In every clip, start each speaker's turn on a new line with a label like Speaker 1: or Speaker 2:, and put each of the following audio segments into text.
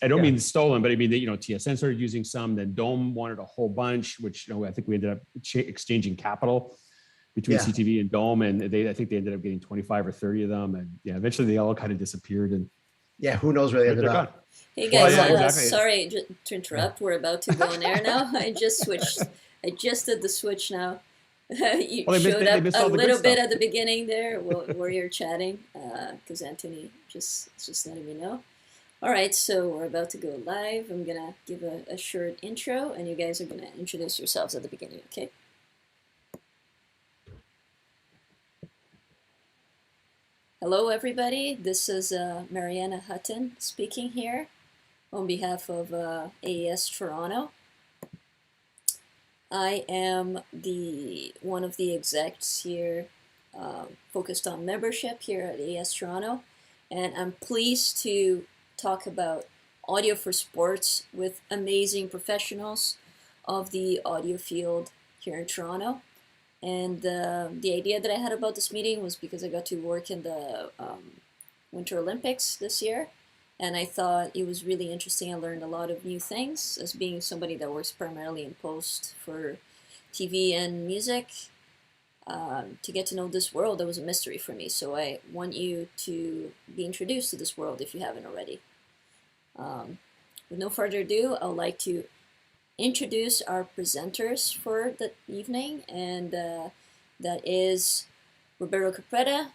Speaker 1: I don't mean stolen, but I mean that, TSN started using some, then Dome wanted a whole bunch, which, I think we ended up exchanging capital between CTV and Dome. And I think they ended up getting 25 or 30 of them. And eventually they all kind of disappeared. And
Speaker 2: who knows where they ended up.
Speaker 3: Hey guys, sorry to interrupt. We're about to go on air now. I just did the switch now. You showed up a little bit at the beginning there where you're chatting, because Anthony just letting me know. All right, so we're about to go live. I'm gonna give a short intro, and you guys are gonna introduce yourselves at the beginning, okay? Hello, everybody. This is Mariana Hutton speaking here on behalf of AES Toronto. I am one of the execs here focused on membership here at AES Toronto, and I'm pleased to talk about audio for sports with amazing professionals of the audio field here in Toronto. And the idea that I had about this meeting was because I got to work in the Winter Olympics this year, and I thought it was really interesting. I learned a lot of new things as being somebody that works primarily in post for TV and music. To get to know this world that was a mystery for me. So I want you to be introduced to this world if you haven't already. With no further ado, I would like to introduce our presenters for the evening, and that is Roberto Caprera,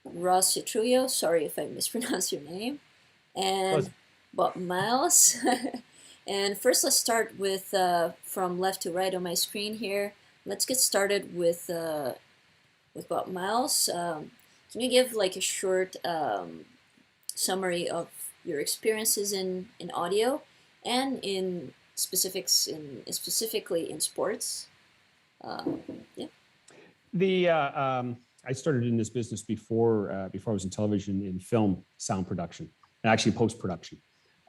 Speaker 3: Ross Trullo, sorry if I mispronounced your name, and Bob Miles. And first let's start with from left to right on my screen here. Let's get started with Bob Miles. Can you give like a short summary of your experiences in audio and in specifically in sports?
Speaker 1: I started in this business before I was in television, in film sound production and actually post-production,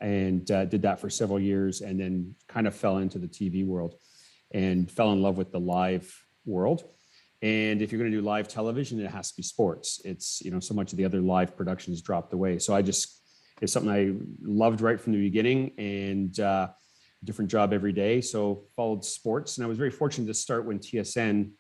Speaker 1: and did that for several years, and then kind of fell into the TV world and fell in love with the live world. And if you're going to do live television, it has to be sports. It's, so much of the other live productions dropped away. So it's something I loved right from the beginning, and different job every day. So followed sports, and I was very fortunate to start when TSN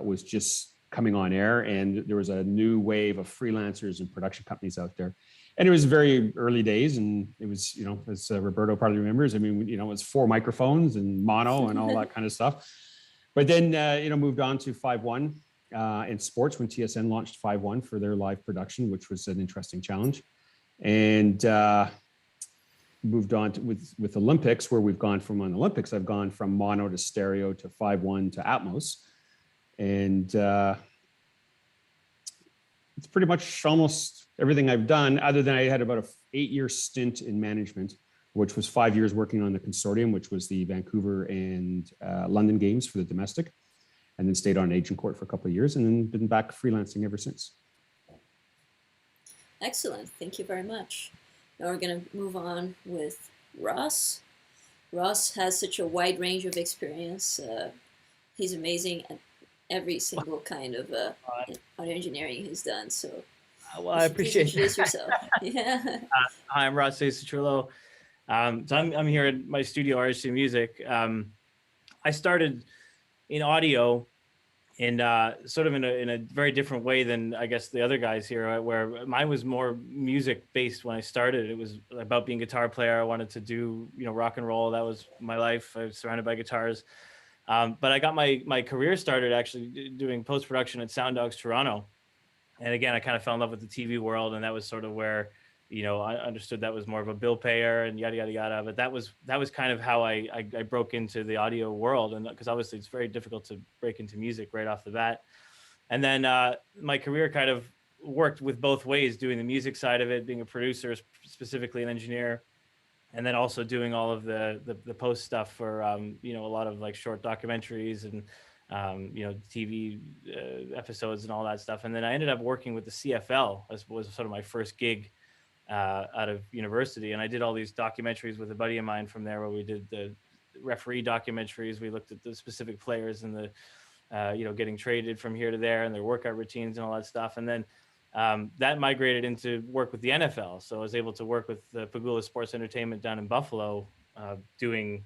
Speaker 1: was just coming on air, and there was a new wave of freelancers and production companies out there. And it was very early days, and it was, as Roberto probably remembers, I mean, it was 4 microphones and mono and all that kind of stuff. But then, moved on to 5.1 in sports when TSN launched 5.1 for their live production, which was an interesting challenge. And moved on to, with Olympics, where we've gone from, on Olympics, I've gone from mono to stereo to 5.1 to Atmos. And it's pretty much almost everything I've done, other than I had about an 8-year stint in management, which was 5 years working on the consortium, which was the Vancouver and London games for the domestic, and then stayed on agent court for a couple of years, and then been back freelancing ever since.
Speaker 3: Excellent, thank you very much. Now we're gonna move on with Ross. Ross has such a wide range of experience. He's amazing at every single kind of audio engineering he's done. So,
Speaker 4: well, I appreciate
Speaker 3: introduce yourself. Yeah.
Speaker 4: Hi, I'm Ross Trullo. So I'm here at my studio, RHC Music. I started in audio in sort of in a very different way than I guess the other guys here, where mine was more music based when I started. It was about being a guitar player. I wanted to do rock and roll. That was my life. I was surrounded by guitars. But I got my career started actually doing post-production at Sound Dogs Toronto. And again, I kind of fell in love with the TV world, and that was sort of where, I understood that was more of a bill payer and yada, yada, yada. But that was kind of how I broke into the audio world. And because obviously it's very difficult to break into music right off the bat. And then my career kind of worked with both ways, doing the music side of it, being a producer, specifically an engineer, and then also doing all of the post stuff for a lot of like short documentaries and TV episodes and all that stuff. And then I ended up working with the CFL, as was sort of my first gig out of university. And I did all these documentaries with a buddy of mine from there, where we did the referee documentaries. We looked at the specific players and the getting traded from here to there and their workout routines and all that stuff. And then that migrated into work with the NFL. So I was able to work with the Pagula Sports Entertainment down in Buffalo, doing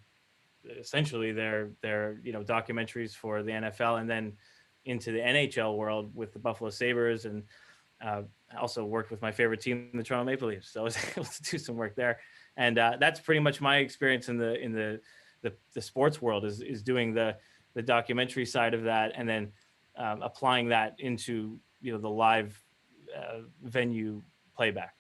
Speaker 4: essentially their documentaries for the NFL, and then into the NHL world with the Buffalo Sabres, and also worked with my favorite team, the Toronto Maple Leafs. So I was able to do some work there, and that's pretty much my experience in the sports world is doing the documentary side of that, and then applying that into the live venue playback.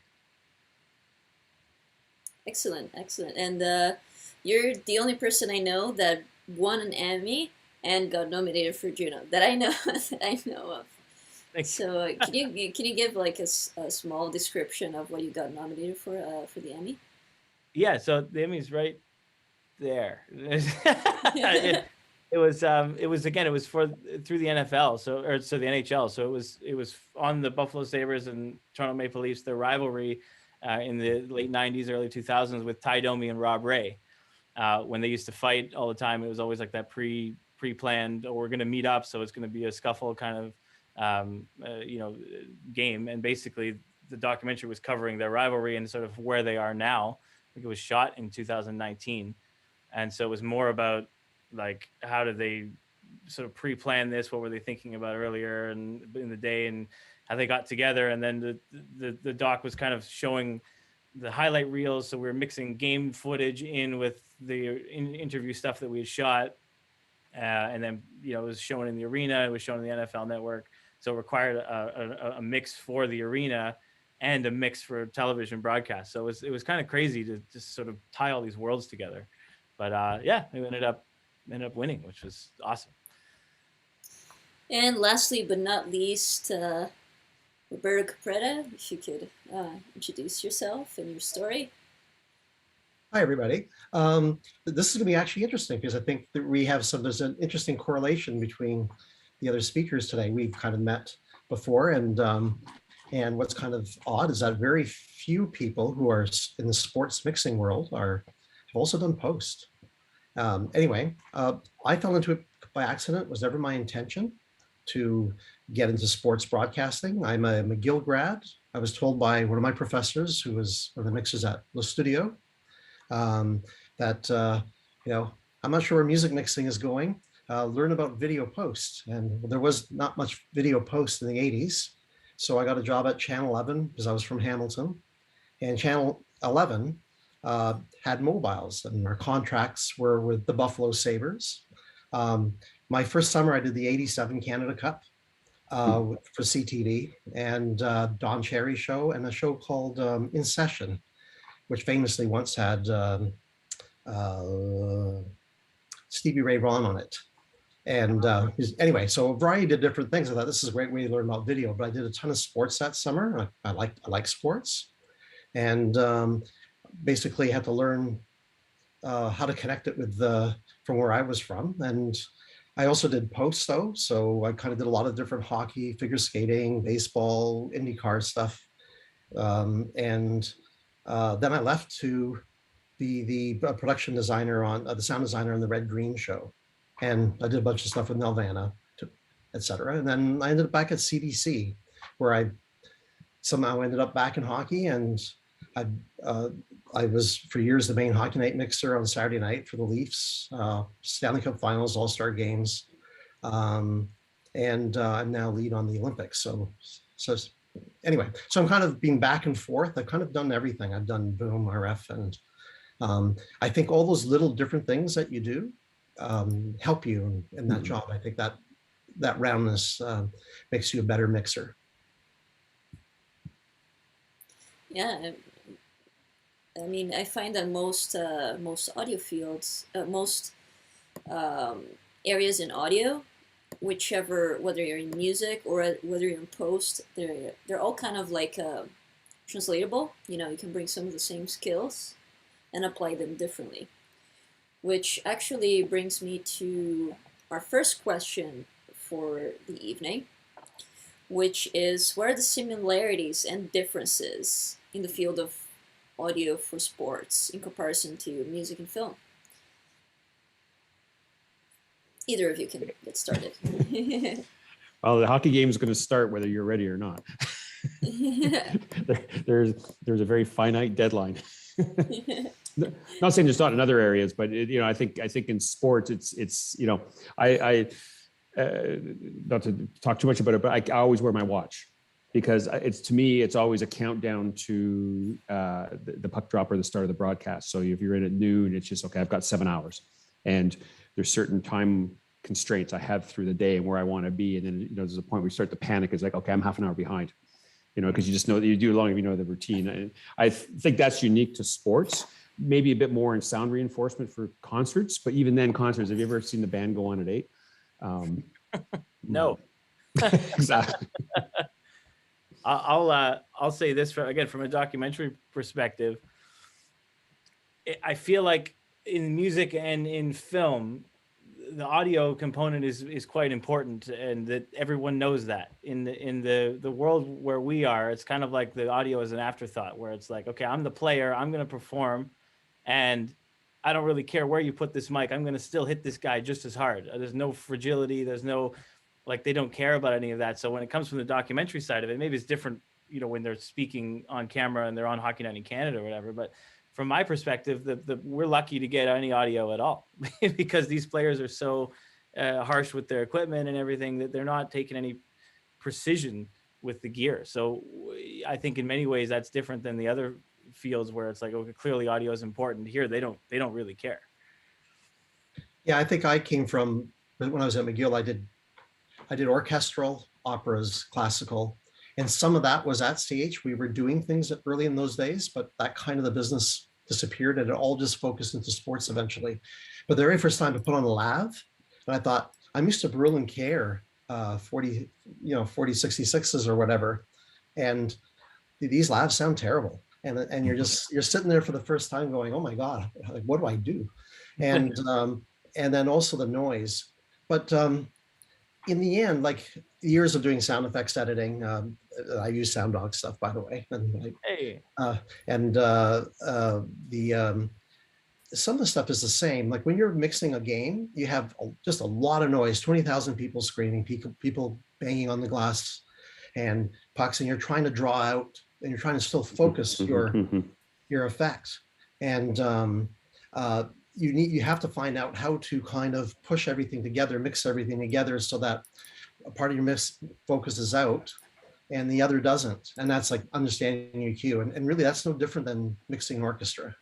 Speaker 3: Excellent, excellent. And you're the only person I know that won an Emmy and got nominated for Juno that I know that I know of.
Speaker 4: Thanks.
Speaker 3: So can you give like a small description of what you got nominated for the Emmy?
Speaker 4: Yeah, so the Emmy's right there. It was for through the NFL, so the NHL. So it was on the Buffalo Sabres and Toronto Maple Leafs, their rivalry in the late '90s, early 2000s with Ty Domi and Rob Ray. When they used to fight all the time, it was always like that pre-planned, or we're going to meet up, so it's going to be a scuffle kind of game. And basically, the documentary was covering their rivalry and sort of where they are now. I think it was shot in 2019, and so it was more about like how did they sort of pre-plan this, what were they thinking about earlier and in the day, and how they got together. And then the doc was kind of showing the highlight reels, so we were mixing game footage in with the interview stuff that we had shot, and then it was shown in the arena, it was shown in the NFL Network, so it required a mix for the arena and a mix for television broadcast. So it was kind of crazy to just sort of tie all these worlds together. But yeah, we ended up winning, which was awesome.
Speaker 3: And lastly, but not least, Roberto Caprera, if you could introduce yourself and your story.
Speaker 2: Hi, everybody. This is going to be actually interesting because I think that there's an interesting correlation between the other speakers today. We've kind of met before, and what's kind of odd is that very few people who are in the sports mixing world have also done post. Anyway, I fell into it by accident. It was never my intention to get into sports broadcasting. I'm a McGill grad. I was told by one of my professors, who was one of the mixers at the studio, that I'm not sure where music mixing is going. Learn about video post, and there was not much video post in the 80s. So I got a job at Channel 11 because I was from Hamilton, and Channel 11 had mobiles, and our contracts were with the Buffalo Sabres. My first summer, I did the '87 Canada Cup for CTV, and Don Cherry show, and a show called In Session, which famously once had Stevie Ray Vaughan on it. And anyway, so a variety of different things. I thought this is a great way to learn about video, but I did a ton of sports that summer. I like sports, and basically had to learn how to connect it with from where I was from. And I also did post though, so I kind of did a lot of different hockey, figure skating, baseball, IndyCar stuff, and then I left to be the production designer on the sound designer on the Red Green show, and I did a bunch of stuff with Nelvana, etc. And then I ended up back at CBC, where I somehow ended up back in hockey, and I was for years the main hockey night mixer on Saturday night for the Leafs, Stanley Cup Finals, All-Star games, and I'm now lead on the Olympics. So anyway, so I'm kind of being back and forth. I've kind of done everything. I've done boom, RF, and I think all those little different things that you do help you in that job. I think that roundness makes you a better mixer.
Speaker 3: Yeah, I mean, I find that most audio fields, most areas in audio, whether you're in music or whether you're in post, they're all kind of like translatable. You can bring some of the same skills and apply them differently. Which actually brings me to our first question for the evening, which is, what are the similarities and differences in the field of audio for sports in comparison to music and film? Either of you can get started.
Speaker 1: Well, the hockey game is going to start whether you're ready or not. There's a very finite deadline. Not saying there's not in other areas, but I think in sports, it's I not to talk too much about it, but I always wear my watch because to me, it's always a countdown to the puck drop or the start of the broadcast. So if you're in at noon, it's just, okay, I've got 7 hours, and there's certain time constraints I have through the day and where I want to be. And then, there's a point where you start to panic. It's like, okay, I'm half an hour behind, because you just know that you do long if you know the routine. And I think that's unique to sports, maybe a bit more in sound reinforcement for concerts, but even then concerts, have you ever seen the band go on at 8?
Speaker 4: No.
Speaker 1: Exactly.
Speaker 4: I'll say this from a documentary perspective. I feel like in music and in film, the audio component is quite important, and that everyone knows that. In the world where we are, it's kind of like the audio is an afterthought, where it's like, okay, I'm the player, I'm going to perform, and I don't really care where you put this mic, I'm going to still hit this guy just as hard. There's no fragility, there's no, like, they don't care about any of that. So when it comes from the documentary side of it, maybe it's different, when they're speaking on camera and they're on Hockey Night in Canada or whatever, but from my perspective, we're lucky to get any audio at all because these players are so harsh with their equipment and everything that they're not taking any precision with the gear. So I think in many ways that's different than the other fields where it's like, okay, clearly audio is important. Here they don't really care.
Speaker 2: Yeah, I think I came from, when I was at McGill, I did orchestral, operas, classical, and some of that was at CH. We were doing things early in those days, but that kind of the business disappeared and it all just focused into sports eventually. But the very first time I put on a lav, and I thought, I'm used to Brill and Care 4066s or whatever, and these lavs sound terrible. And you're sitting there for the first time going, oh my God, like, what do I do? And then also the noise. But in the end, like years of doing sound effects editing, I use Sound Dog stuff, by the way. And some of the stuff is the same. Like when you're mixing a game, you have just a lot of noise, 20,000 people screaming, people banging on the glass and pucks, and you're trying to draw out and you're trying to still focus your effects. And you have to find out how to kind of push everything together, mix everything together so that a part of your mix focuses out and the other doesn't. And that's like understanding your cue. And really that's no different than mixing an orchestra.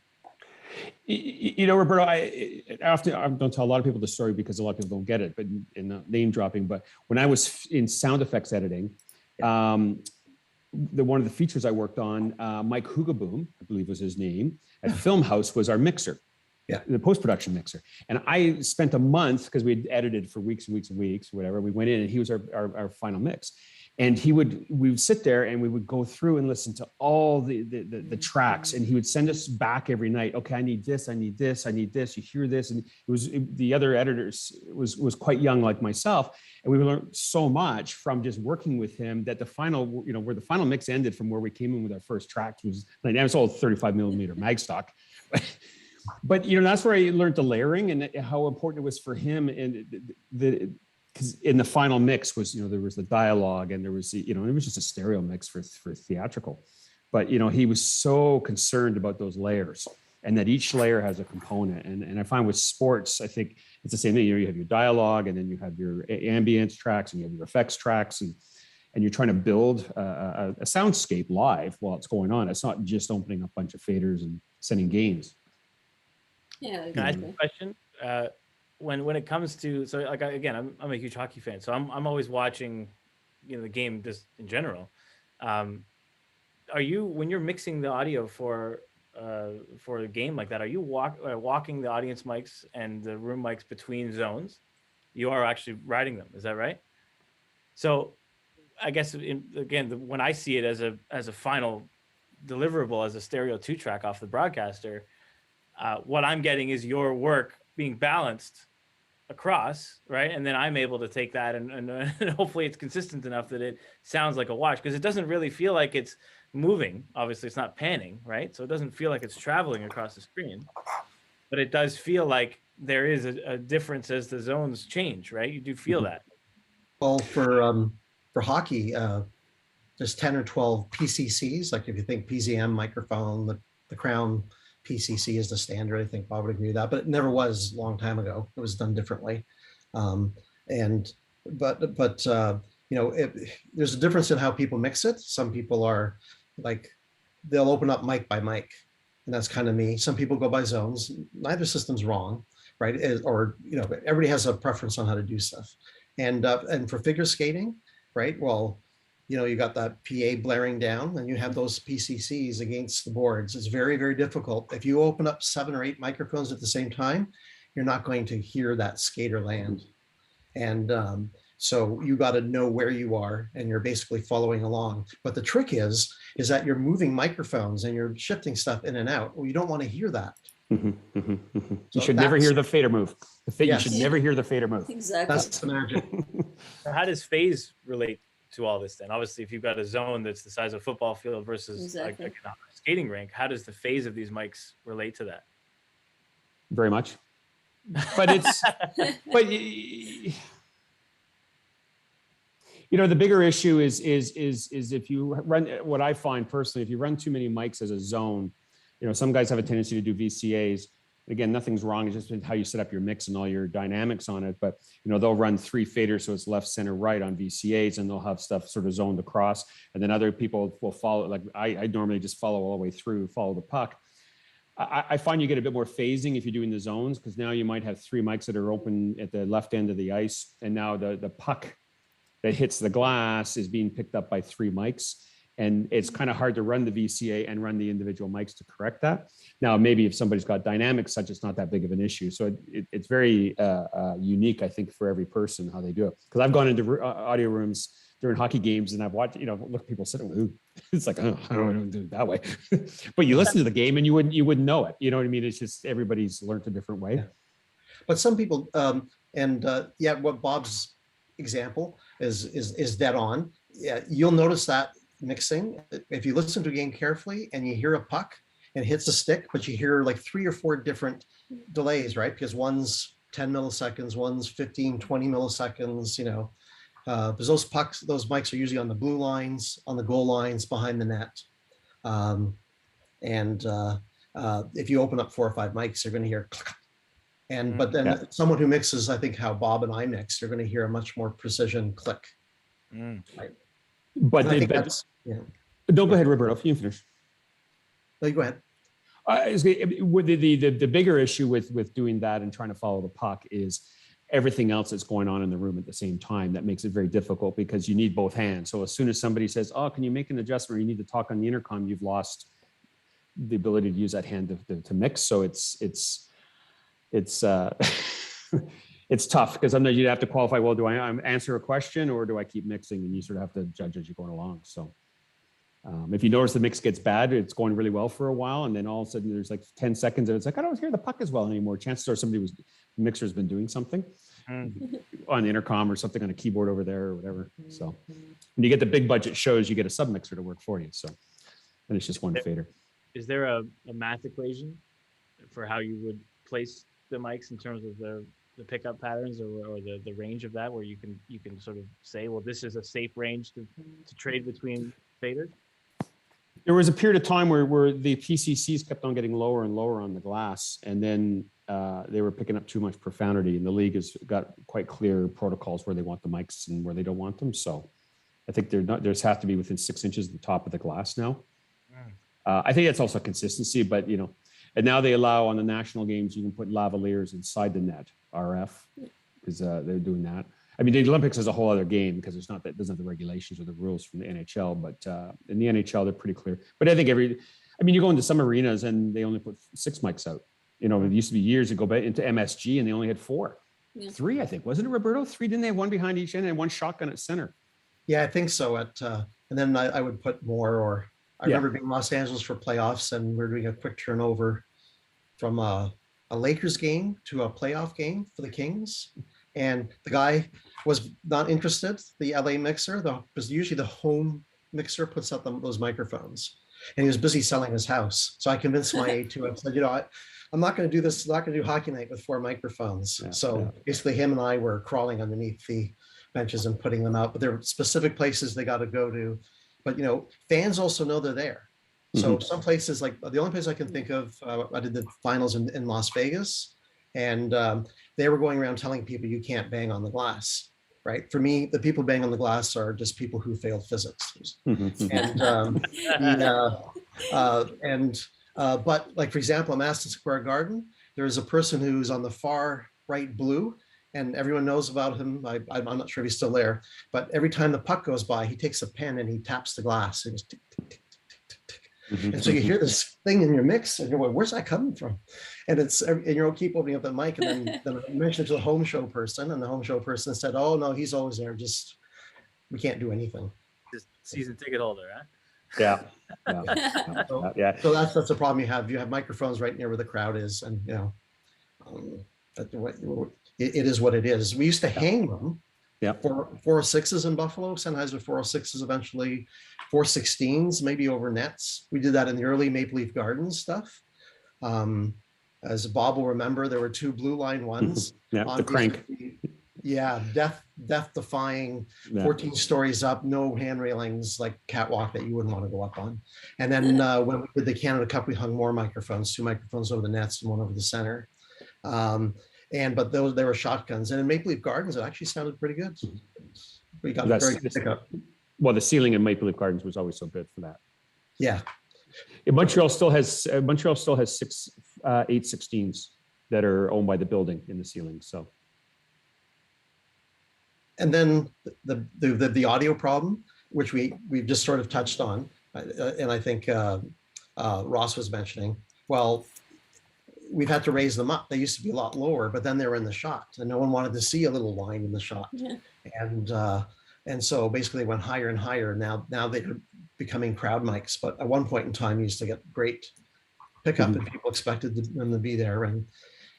Speaker 1: Roberto, I don't tell a lot of people the story because a lot of people don't get it, but in name dropping, but when I was in sound effects editing, one of the features I worked on, Mike Hugaboom, I believe was his name, at Film House was our mixer. Yeah, the post-production mixer. And I spent a month, because we had edited for weeks and weeks and weeks, whatever. We went in and he was our final mix. And we would sit there and we would go through and listen to all the tracks. And he would send us back every night. Okay, I need this, I need this, I need this. You hear this. And the other editors was quite young like myself. And we learned so much from just working with him that the final, where the final mix ended from where we came in with our first track was, like, it was all 35 millimeter mag stock. But that's where I learned the layering and how important it was for him. And because in the final mix was, there was the dialogue and there was, it was just a stereo mix for theatrical. But, he was so concerned about those layers and that each layer has a component. And I find with sports, I think it's the same thing. You have your dialogue and then you have your ambience tracks and you have your effects tracks and you're trying to build a soundscape live while it's going on. It's not just opening up a bunch of faders and sending gains.
Speaker 3: Yeah.
Speaker 4: Can I ask a question? When it comes to, so like, again, I'm a huge hockey fan, so I'm always watching, the game just in general. Are you, when you're mixing the audio for a game like that, are you walking the audience mics and the room mics between zones? You are actually riding them, is that right? So I guess when I see it as a final deliverable, as a stereo 2-track off the broadcaster, what I'm getting is your work being balanced across, right? And then I'm able to take that and hopefully it's consistent enough that it sounds like a wash, because it doesn't really feel like it's moving. Obviously, it's not panning, right? So it doesn't feel like it's traveling across the screen, but it does feel like there is a difference as the zones change, right? You do feel that.
Speaker 2: Well, for hockey, there's 10 or 12 PCCs. Like if you think PZM microphone, the Crown PCC is the standard. I think Bob would agree with that, but it never was a long time ago. It was done differently. And but you know, there's a difference in how people mix it. Some people are like, they'll open up mic by mic, and that's kind of me. Some people go by zones. Neither system's wrong, right? Or, you know, everybody has a preference on how to do stuff. And for figure skating, right? Well, you know, you got that PA blaring down, and you have those PCCs against the boards. It's very, very difficult. If you open up 7 or 8 microphones at the same time, you're not going to hear that skater land. And so you got to know where you are, and you're basically following along. But the trick is that you're moving microphones and you're shifting stuff in and out. Well, you don't want to hear that.
Speaker 1: You should never hear the fader move. You should never hear the fader move.
Speaker 3: Exactly.
Speaker 2: That's the magic.
Speaker 4: How does phase relate to all this then? Obviously, if you've got a zone that's the size of a football field versus like a skating rink, how does the phase of these mics relate to that?
Speaker 1: Very much. But it's, but you know, the bigger issue is if you run, what I find personally, if you run too many mics as a zone, you know, some guys have a tendency to do VCAs. Again, nothing's wrong. It's just how you set up your mix and all your dynamics on it. But, you know, they'll run 3 faders, so it's left, center, right on VCAs, and they'll have stuff sort of zoned across. And then other people will follow, like I normally just follow all the way through, follow the puck. I find you get a bit more phasing if you're doing the zones, because now you might have 3 mics that are open at the left end of the ice. And now the puck that hits the glass is being picked up by 3 mics. And it's kind of hard to run the VCA and run the individual mics to correct that. Now, maybe if somebody's got dynamics such, it's not that big of an issue. So it's very unique, I think, for every person, how they do it. Because I've gone into audio rooms during hockey games and I've watched, you know, look, people sitting, ooh, it's like, oh, I don't do it that way. But you listen to the game and you wouldn't know it. You know what I mean? It's just everybody's learned a different way.
Speaker 2: Yeah. But some people, yeah, what Bob's example is dead on. Yeah, you'll notice that mixing, if you listen to a game carefully and you hear a puck and it hits a stick, but you hear like 3 or 4 different delays, right? Because one's 10 milliseconds, one's 15, 20 milliseconds, you know, because those pucks, those mics are usually on the blue lines, on the goal lines, behind the net. If you open up 4 or 5 mics, you're going to hear click. And but then someone who mixes, I think how Bob and I mix, you're going to hear a much more precision click. Right?
Speaker 1: But don't go ahead, Roberto. You can finish.
Speaker 2: No, you go ahead.
Speaker 1: The bigger issue with doing that and trying to follow the puck is everything else that's going on in the room at the same time. That makes it very difficult because you need both hands. So as soon as somebody says, "Oh, can you make an adjustment?" or you need to talk on the intercom, you've lost the ability to use that hand to mix. So it's it's tough because sometimes you have to qualify, well, do I answer a question or do I keep mixing? And you sort of have to judge as you're going along. So if you notice the mix gets bad, it's going really well for a while. And then all of a sudden there's like 10 seconds and it's like, I don't hear the puck as well anymore. Chances are the mixer's been doing something on the intercom or something on a keyboard over there or whatever. So when you get the big budget shows, you get a sub mixer to work for you. So, and it's just one fader.
Speaker 4: Is there a math equation for how you would place the mics in terms of the pickup patterns or the range of that, where you can sort of say, well, this is a safe range to trade between faders?
Speaker 1: There was a period of time where the PCCs kept on getting lower and lower on the glass, and then they were picking up too much profundity, and the league has got quite clear protocols where they want the mics and where they don't want them. So I think there's have to be within 6 inches of the top of the glass now. I think that's also consistency, but you know, and now they allow on the national games, you can put lavaliers inside the net, RF, because they're doing that. I mean, the Olympics is a whole other game because it doesn't have the regulations or the rules from the NHL, but in the NHL, they're pretty clear. But I think you go into some arenas and they only put 6 mics out. You know, it used to be years ago into MSG and they only had 4. Yeah. 3, I think. Wasn't it, Roberto? 3, didn't they have 1 behind each end and 1 shotgun at center?
Speaker 2: Yeah, I think so. And then I would put more, I remember being in Los Angeles for playoffs and we're doing a quick turnover from a Lakers game to a playoff game for the Kings. And the guy was not interested. The LA mixer, because usually the home mixer puts out those microphones. And he was busy selling his house. So I convinced my A2. I said, you know, I'm not going to do this. I'm not going to do hockey night with 4 microphones. Basically him and I were crawling underneath the benches and putting them out. But there were specific places they got to go to. but fans also know they're there. So
Speaker 1: Mhm.
Speaker 2: some places, like the only place I can think of, I did the finals in Las Vegas, and they were going around telling people you can't bang on the glass. Right. For me, the people bang on the glass are just people who failed physics.
Speaker 1: Mhm.
Speaker 2: And but like, for example, in Madison Square Garden, there's a person who's on the far right blue, and everyone knows about him. I'm not sure if he's still there, but every time the puck goes by, he takes a pen and he taps the glass. It goes tick, tick, tick, tick, tick, tick. And so you hear this thing in your mix, and you're like, "Where's that coming from?" And you'll keep opening up the mic, and then I mentioned it to the home show person, and the home show person said, "Oh no, he's always there. Just we can't do anything."
Speaker 4: Just season ticket holder, huh?
Speaker 1: Yeah.
Speaker 2: So that's the problem you have. You have microphones right near where the crowd is, and it is what it is. We used to hang them.
Speaker 1: Yeah.
Speaker 2: For 406s in Buffalo, Sennheiser 406s, eventually 416s, maybe over nets. We did that in the early Maple Leaf Gardens stuff. As Bob will remember, there were 2 blue line ones.
Speaker 1: Yeah, the crank.
Speaker 2: Yeah, death defying, 14 stories up, no hand railings, like catwalk that you wouldn't want to go up on. And then when we did the Canada Cup, we hung more microphones, 2 microphones over the nets and 1 over the center. But they were shotguns. And in Maple Leaf Gardens, it actually sounded pretty good. We got very good pickup.
Speaker 1: Well, the ceiling in Maple Leaf Gardens was always so good for that.
Speaker 2: Yeah.
Speaker 1: Montreal still has 6 816s that are owned by the building in the ceiling. So.
Speaker 2: And then the audio problem, which we've just sort of touched on, and I think Ross was mentioning. Well, we've had to raise them up. They used to be a lot lower, but then they were in the shot, and no one wanted to see a little line in the shot.
Speaker 3: Yeah.
Speaker 2: And so basically they went higher and higher. Now they're becoming crowd mics, but at one point in time, you used to get great pickup, and people expected them to be there, and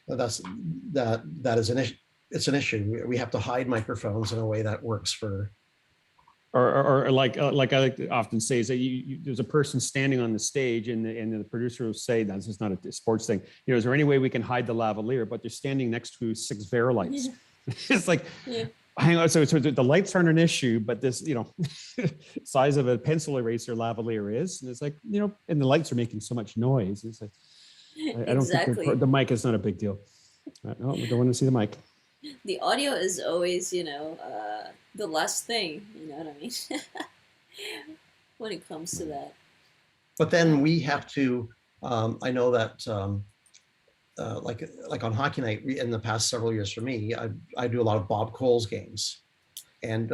Speaker 2: that is an issue. It's an issue. We have to hide microphones in a way that works for.
Speaker 1: Or like I like to often say is that there's a person standing on the stage, and the producer will say, "That's just not a sports thing. Is there any way we can hide the lavalier?" But they're standing next to 6 Verilights. Yeah. It's like, hang on. So the lights aren't an issue, but this, size of a pencil eraser lavalier is, and it's like, and the lights are making so much noise. It's like, I don't think the mic is not a big deal. No, we don't want to see the mic.
Speaker 3: The audio is always, the last thing, you know what I mean? When it comes to that.
Speaker 2: But then we have to, I know that like on Hockey Night in the past several years for me, I do a lot of Bob Cole's games, and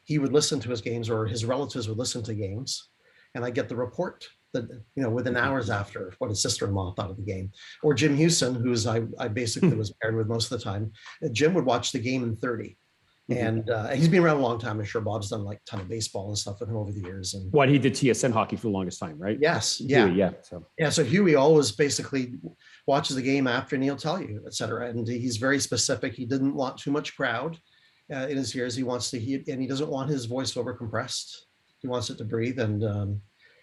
Speaker 2: he would listen to his games, or his relatives would listen to games, and I get the report that, within hours after, what his sister-in-law thought of the game. Or Jim Houston, who's I basically was paired with most of the time. Jim would watch the game in 30. And he's been around a long time. I'm sure Bob's done like a ton of baseball and stuff with him over the years. And
Speaker 1: he did TSN hockey for the longest time, right?
Speaker 2: Yes. Yeah.
Speaker 1: Huey,
Speaker 2: So Huey always basically watches the game after, and he'll tell you, et cetera. And he's very specific. He didn't want too much crowd in his ears. He wants to and he doesn't want his voice over compressed. He wants it to breathe, and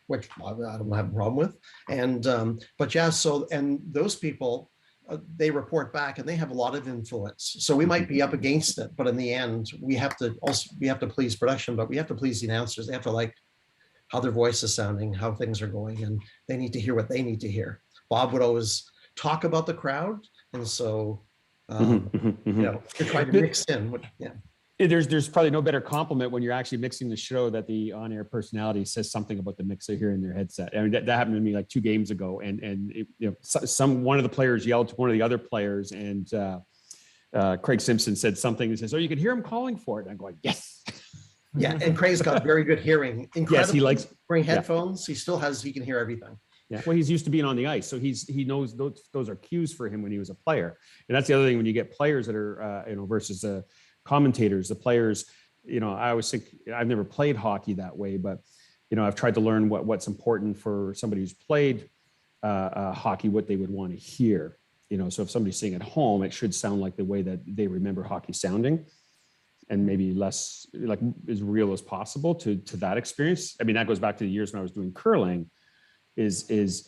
Speaker 2: which I don't have a problem with. And but yeah, so, and those people, they report back, and they have a lot of influence. So we might be up against it, but in the end, we have to please production, but we have to please the announcers. They have to like how their voice is sounding, how things are going, and they need to hear what they need to hear. Bob would always talk about the crowd, and so to try to mix in.
Speaker 1: There's probably no better compliment when you're actually mixing the show that the on-air personality says something about the mix they hear in their headset. I mean, that happened to me like 2 games ago, and one of the players yelled to one of the other players, and Craig Simpson said something. He says, "Oh, you can hear him calling for it." And I'm going, "Yes."
Speaker 2: Yeah, and Craig's got very good hearing. Incredible.
Speaker 1: Yes, he likes
Speaker 2: wearing headphones. He still has. He can hear everything.
Speaker 1: Yeah, well, he's used to being on the ice, so he knows those are cues for him when he was a player. And that's the other thing when you get players that are versus commentators. The players, I always think, I've never played hockey that way, but I've tried to learn what's important for somebody who's played hockey, what they would want to hear. So if somebody's sitting at home, it should sound like the way that they remember hockey sounding, and maybe less like as real as possible to that experience. I mean, that goes back to the years when I was doing curling. Is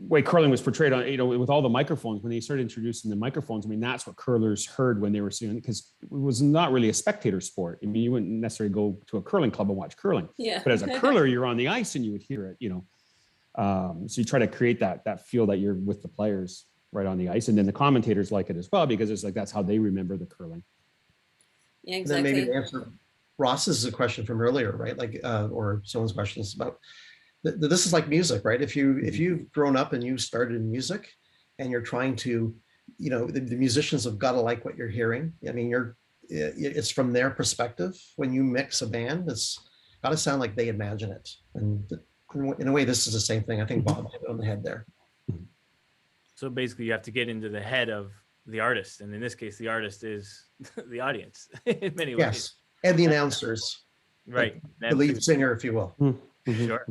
Speaker 1: way curling was portrayed on, with all the microphones, when they started introducing the microphones. I mean, that's what curlers heard when they were seeing, because was not really a spectator sport. I mean, you wouldn't necessarily go to a curling club and watch curling.
Speaker 3: Yeah.
Speaker 1: But as a curler, you're on the ice and you would hear it, you know. So you try to create that feel that you're with the players right on the ice. And then the commentators like it as well, because it's like, that's how they remember the curling.
Speaker 3: Yeah,
Speaker 2: And
Speaker 3: exactly.
Speaker 2: then maybe to answer Ross's question from earlier, right? Like, or someone's questions about, this is like music, right? If you've grown up and you started in music and you're trying to, you know, the musicians have got to like what you're hearing. I mean, it's from their perspective. When you mix a band, it's got to sound like they imagine it. And in a way, this is the same thing. I think Bob hit it on the head there.
Speaker 4: So basically, you have to get into the head of the artist, and in this case, the artist is the audience in many ways.
Speaker 2: Yes, and the announcers,
Speaker 4: Right?
Speaker 2: the lead singer, if you will.
Speaker 4: Sure.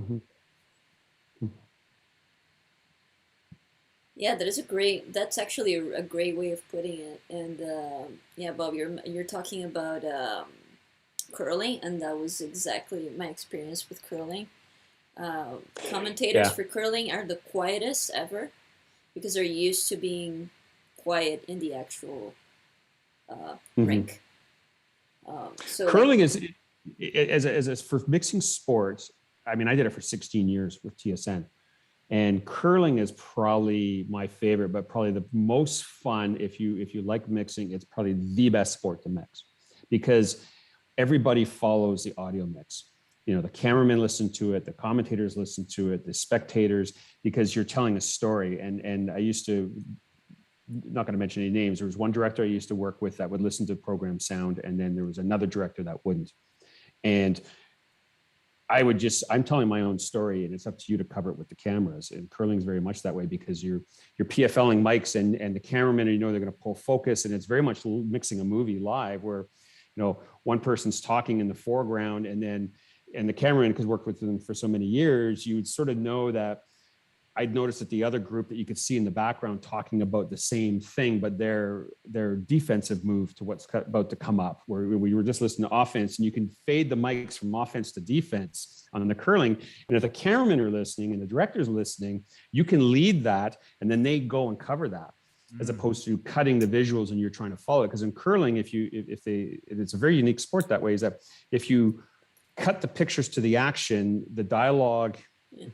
Speaker 3: Yeah, that's actually a great way of putting it. And yeah, Bob, you're talking about curling, and that was exactly my experience with curling. Commentators for curling are the quietest ever, because they're used to being quiet in the actual rink. So
Speaker 1: curling is, as for mixing sports, I mean, I did it for 16 years with TSN. And curling is probably my favorite, but probably the most fun. If you like mixing, it's probably the best sport to mix, because everybody follows the audio mix. You know, the cameramen listen to it, the commentators listen to it, the spectators, because you're telling a story. And I used to, not going to mention any names, there was one director I used to work with that would listen to program sound, and then there was another director that wouldn't. And I'm telling my own story, and it's up to you to cover it with the cameras. And curling is very much that way, because you're PFLing mics and the cameramen, you know, they're going to pull focus, and it's very much mixing a movie live, where, you know, one person's talking in the foreground, and the cameraman, because worked with them for so many years, you would sort of know that. I'd noticed that the other group that you could see in the background talking about the same thing, but their defensive move to what's about to come up, where we were just listening to offense, and you can fade the mics from offense to defense on the curling. And if the cameramen are listening and the director's listening, you can lead that, and then they go and cover that, as opposed to cutting the visuals and you're trying to follow it. Because in curling, it's a very unique sport that way, is that if you cut the pictures to the action, the dialogue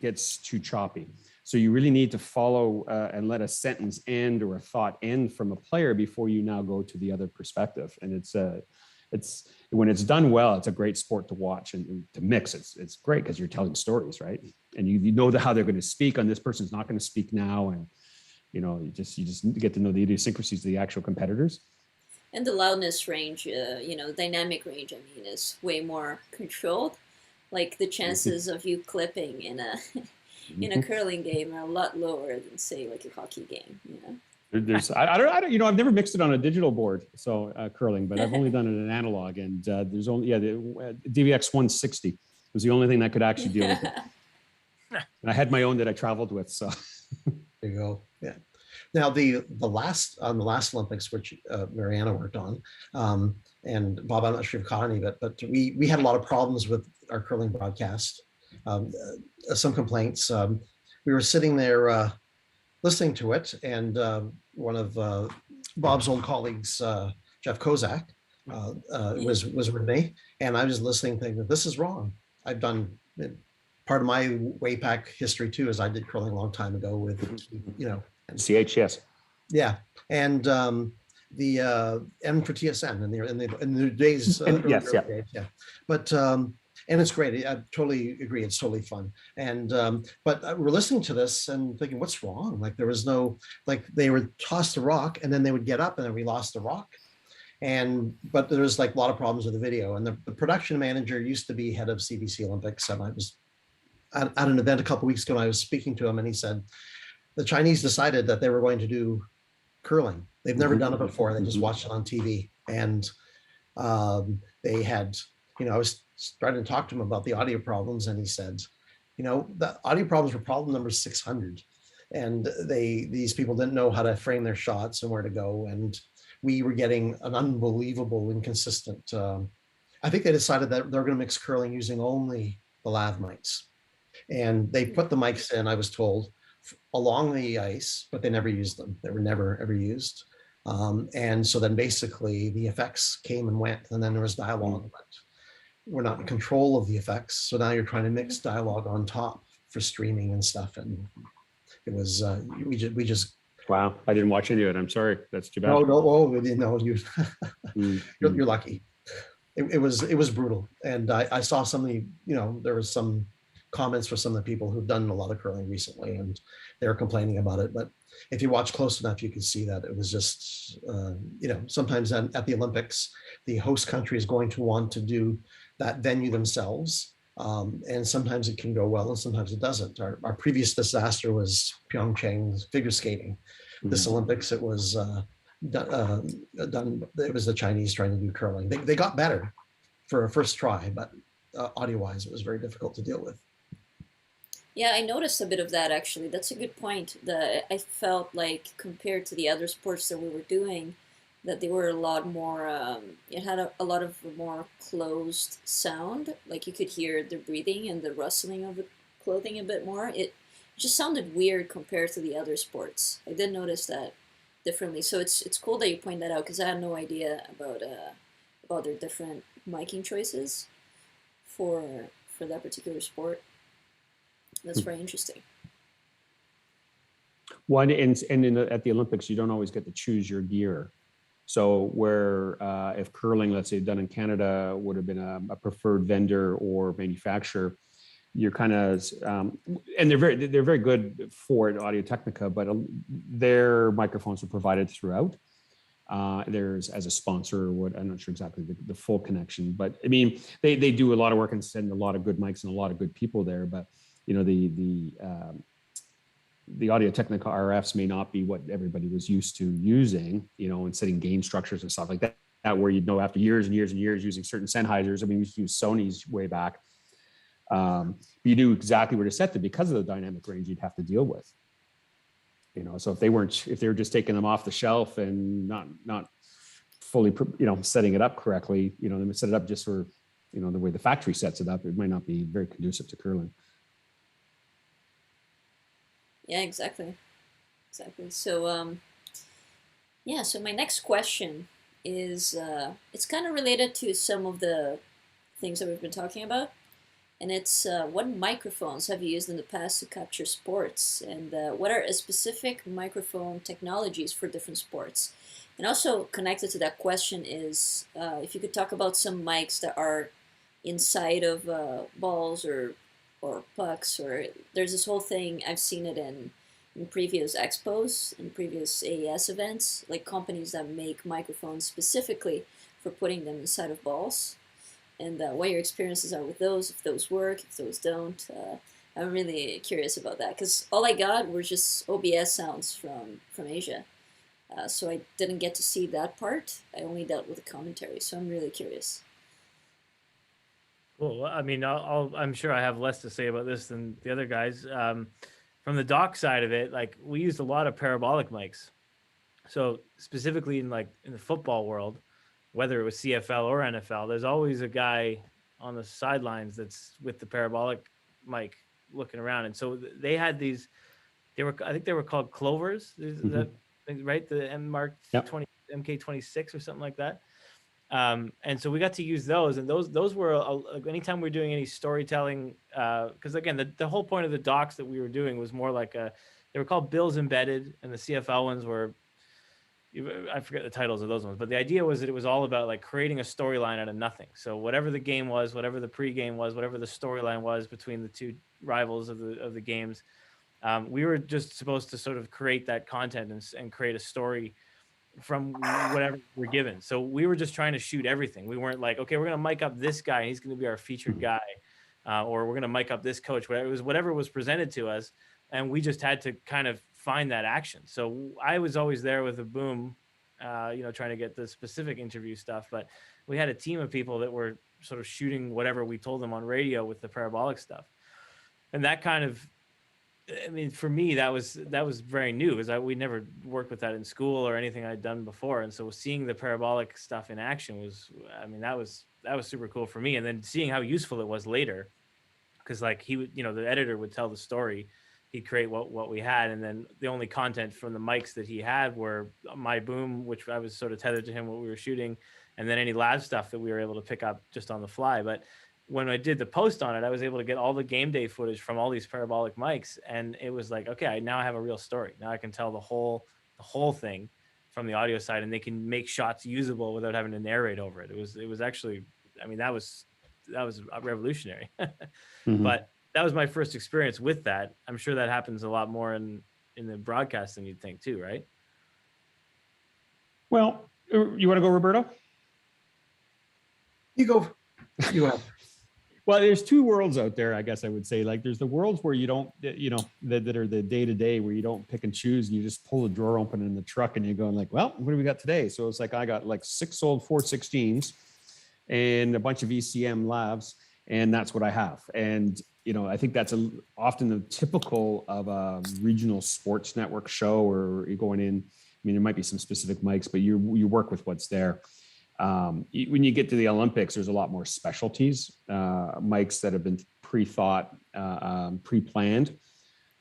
Speaker 1: gets too choppy. So you really need to follow and let a sentence end or a thought end from a player before you now go to the other perspective. And it's when it's done well, it's a great sport to watch and to mix. It's great because you're telling stories, right? And you know how they're going to speak. On this person's not going to speak now, and you know you just get to know the idiosyncrasies of the actual competitors.
Speaker 3: And the loudness range, dynamic range, I mean, is way more controlled. Like the chances of you clipping in a curling game are a lot lower than, say, like a hockey game. You know,
Speaker 1: I don't. I've never mixed it on a digital board, so curling, but I've only done it in analog. And there's only the DVX 160 was the only thing that could actually deal with it. And I had my own that I traveled with. So
Speaker 2: there you go. Yeah. Now the last Olympics, which Mariana worked on, and Bob, I'm not sure if you've caught any, but we had a lot of problems with our curling broadcast. Some complaints. We were sitting there listening to it, and one of Bob's old colleagues, Jeff Kozak, was with me, and I was listening, thinking, "This is wrong." I've done part of my way back history too, is I did curling a long time ago with, and
Speaker 1: CHS.
Speaker 2: Yeah, and the M for TSN in the days.
Speaker 1: Yes, yeah.
Speaker 2: Days, yeah, but. And it's great. I totally agree. It's totally fun. And but we're listening to this and thinking, what's wrong? Like there was no, like they would toss the rock and then they would get up and then we lost the rock. But there was like a lot of problems with the video. And the production manager used to be head of CBC Olympics. And I was at an event a couple of weeks ago, and I was speaking to him, and he said the Chinese decided that they were going to do curling. They've never done it before. They just watched it on TV. And they had, I was starting to talk to him about the audio problems, and he said, the audio problems were problem number 600, and these people didn't know how to frame their shots and where to go, and we were getting an unbelievable inconsistent. I think they decided that they're going to mix curling using only the lav mics, and they put the mics in, I was told, along the ice, but they never used them. They were never ever used. And so then basically the effects came and went, and then there was dialogue, but we're not in control of the effects. So now you're trying to mix dialogue on top for streaming and stuff. And it was, we just,
Speaker 1: Wow, I didn't watch any of it. I'm sorry. That's too bad.
Speaker 2: no, you,
Speaker 1: Mm,
Speaker 2: you're lucky. It was brutal. And I saw some of the, there was some comments for some of the people who've done a lot of curling recently, and they're complaining about it. But if you watch close enough, you can see that it was just, sometimes at the Olympics, the host country is going to want to do that venue themselves. And sometimes it can go well and sometimes it doesn't. Our previous disaster was Pyeongchang figure skating. This Olympics, it was done. It was the Chinese trying to do curling. They got better for a first try, but audio-wise, it was very difficult to deal with.
Speaker 3: Yeah, I noticed a bit of that actually. That's a good point. I felt like compared to the other sports that we were doing, that they were a lot more. It had a lot of more closed sound. Like you could hear the breathing and the rustling of the clothing a bit more. It just sounded weird compared to the other sports. I did notice that differently. So it's cool that you point that out because I had no idea about their different miking choices for that particular sport. That's very interesting.
Speaker 1: One at the Olympics, you don't always get to choose your gear. So where if curling, let's say done in Canada, would have been a preferred vendor or manufacturer, you're kind of and they're very good for it, Audio Technica, but their microphones are provided throughout. There's as a sponsor, what I'm not sure exactly the full connection, but I mean they do a lot of work and send a lot of good mics and a lot of good people there. But the Audio Technica RFs may not be what everybody was used to using, and setting gain structures and stuff like that. Where after years and years and years using certain Sennheisers. I mean, we used to use Sony's way back. You knew exactly where to set them because of the dynamic range you'd have to deal with. So if they were just taking them off the shelf and not fully, setting it up correctly, they set it up just for, the way the factory sets it up, it might not be very conducive to curling.
Speaker 3: Yeah, exactly. So, so my next question is, it's kind of related to some of the things that we've been talking about. And it's what microphones have you used in the past to capture sports? And what are specific microphone technologies for different sports? And also connected to that question is if you could talk about some mics that are inside of balls or pucks, or there's this whole thing, I've seen it in previous expos, in previous AES events, like companies that make microphones specifically for putting them inside of balls. And what your experiences are with those, if those work, if those don't. I'm really curious about that because all I got were just OBS sounds from Asia. So I didn't get to see that part. I only dealt with the commentary, so I'm really curious.
Speaker 4: Well, I mean, I'm sure I have less to say about this than the other guys. From the dock side of it, like we used a lot of parabolic mics. So specifically in the football world, whether it was CFL or NFL, there's always a guy on the sidelines that's with the parabolic mic looking around. And so they had these, I think they were called Clovers. Is that right? The MK26 or something like that. And so we got to use those, and those were anytime we were doing any storytelling, because again, the whole point of the docs that we were doing was more like they were called Bills Embedded, and the CFL ones were, I forget the titles of those ones, but the idea was that it was all about like creating a storyline out of nothing. So whatever the game was, whatever the pregame was, whatever the storyline was between the two rivals of the games, we were just supposed to sort of create that content and create a story from whatever we're given. So we were just trying to shoot everything. We weren't like, okay, we're going to mic up this guy and he's going to be our featured guy, or we're going to mic up this coach. Whatever was presented to us, and we just had to kind of find that action. So I was always there with a boom, trying to get the specific interview stuff. But we had a team of people that were sort of shooting whatever we told them on radio with the parabolic stuff, and that kind of, I mean, for me, that was very new because we never worked with that in school or anything I'd done before. And so seeing the parabolic stuff in action was, I mean, that was super cool for me. And then seeing how useful it was later, because like he would, the editor would tell the story he'd create what we had. And then the only content from the mics that he had were my boom, which I was sort of tethered to him what we were shooting, and then any live stuff that we were able to pick up just on the fly. But when I did the post on it, I was able to get all the game day footage from all these parabolic mics, and it was like, okay, now I have a real story. Now I can tell the whole thing from the audio side, and they can make shots usable without having to narrate over it. It was actually, I mean, that was revolutionary. But that was my first experience with that. I'm sure that happens a lot more in the broadcast than you'd think too, right?
Speaker 1: Well, you want to go, Roberto?
Speaker 2: You go. You have.
Speaker 1: Well, there's two worlds out there, I guess I would say. Like, there's the worlds where you don't, you know, that are the day-to-day, where you don't pick and choose, and you just pull the drawer open in the truck and you're going like, well, what do we got today? So it's like, I got like 6 old 416s and a bunch of ECM lavs, and that's what I have. And, you know, I think that's often the typical of a regional sports network show, or you're going in, I mean, there might be some specific mics, but you work with what's there. When you get to the Olympics, there's a lot more specialties, mics that have been pre-thought, pre-planned.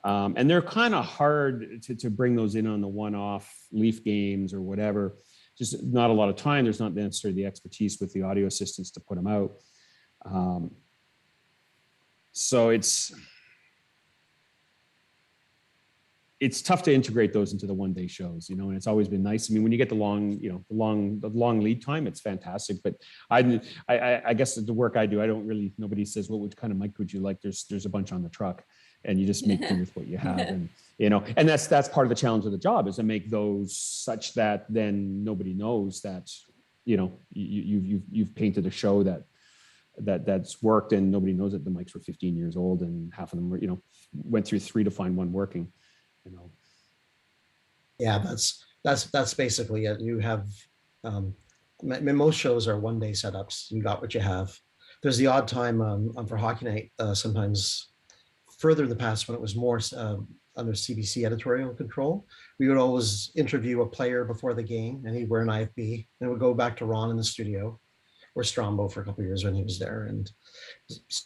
Speaker 1: And they're kind of hard to bring those in on the one-off Leaf games or whatever. Just not a lot of time. There's not necessarily the expertise with the audio assistants to put them out. So it's tough to integrate those into the one-day shows, you know, and it's always been nice. I mean, when you get the long lead time, it's fantastic. But I guess the work I do, I don't really, nobody says, well, what kind of mic would you like? There's a bunch on the truck, and you just make do with what you have. And, you know, and that's part of the challenge of the job, is to make those such that then nobody knows that, you know, you've painted a show that's worked, and nobody knows that the mics were 15 years old and half of them were, you know, went through 3 to find one working. You know.
Speaker 2: Yeah, that's basically it. You have most shows are one-day setups. You got what you have. There's the odd time for Hockey Night, sometimes further in the past, when it was more under CBC editorial control, we would always interview a player before the game, and he'd wear an IFB, and it would go back to Ron in the studio, or Strombo for a couple of years when he was there, and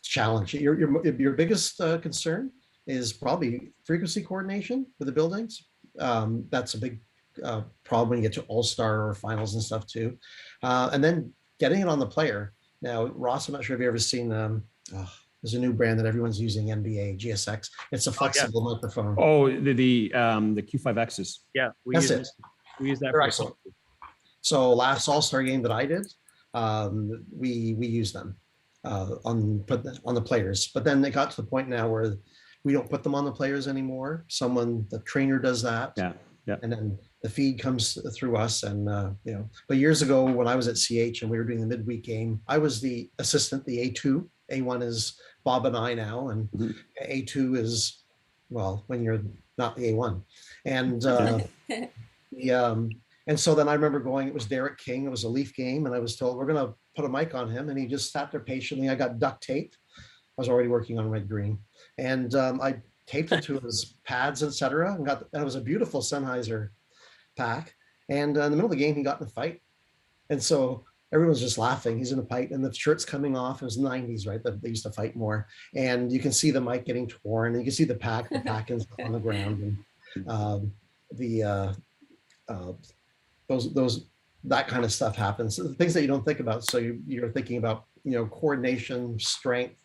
Speaker 2: challenge. Your biggest concern is probably frequency coordination with the buildings. That's a big problem when you get to all-star or finals and stuff too. And then getting it on the player. Now, Ross, I'm not sure if you've ever seen, there's a new brand that everyone's using, NBA, GSX. It's a flexible microphone.
Speaker 1: Oh, the Q5Xs.
Speaker 4: Yeah, we use that.
Speaker 2: They're excellent. So last all-star game that I did, we use them on the players. But then it got to the point now where we don't put them on the players anymore. The trainer does that. Yeah. And then the feed comes through us. And, you know, but years ago when I was at CH and we were doing the midweek game, I was the assistant, the A2. A1 is Bob and I now. And A2 is, well, when you're not the A1. And, and so then I remember going, it was Derek King. It was a Leaf game. And I was told, we're going to put a mic on him. And he just sat there patiently. I got duct taped. I was already working on red green, and I taped it to his pads, etc. And it was a beautiful Sennheiser pack. And in the middle of the game, he got in a fight, and so everyone's just laughing. He's in a fight, and the shirt's coming off. It was the 90s, right? They used to fight more, and you can see the mic getting torn, and you can see the pack is on the ground, and that kind of stuff happens. So things that you don't think about. So you're thinking about, you know, coordination, strength.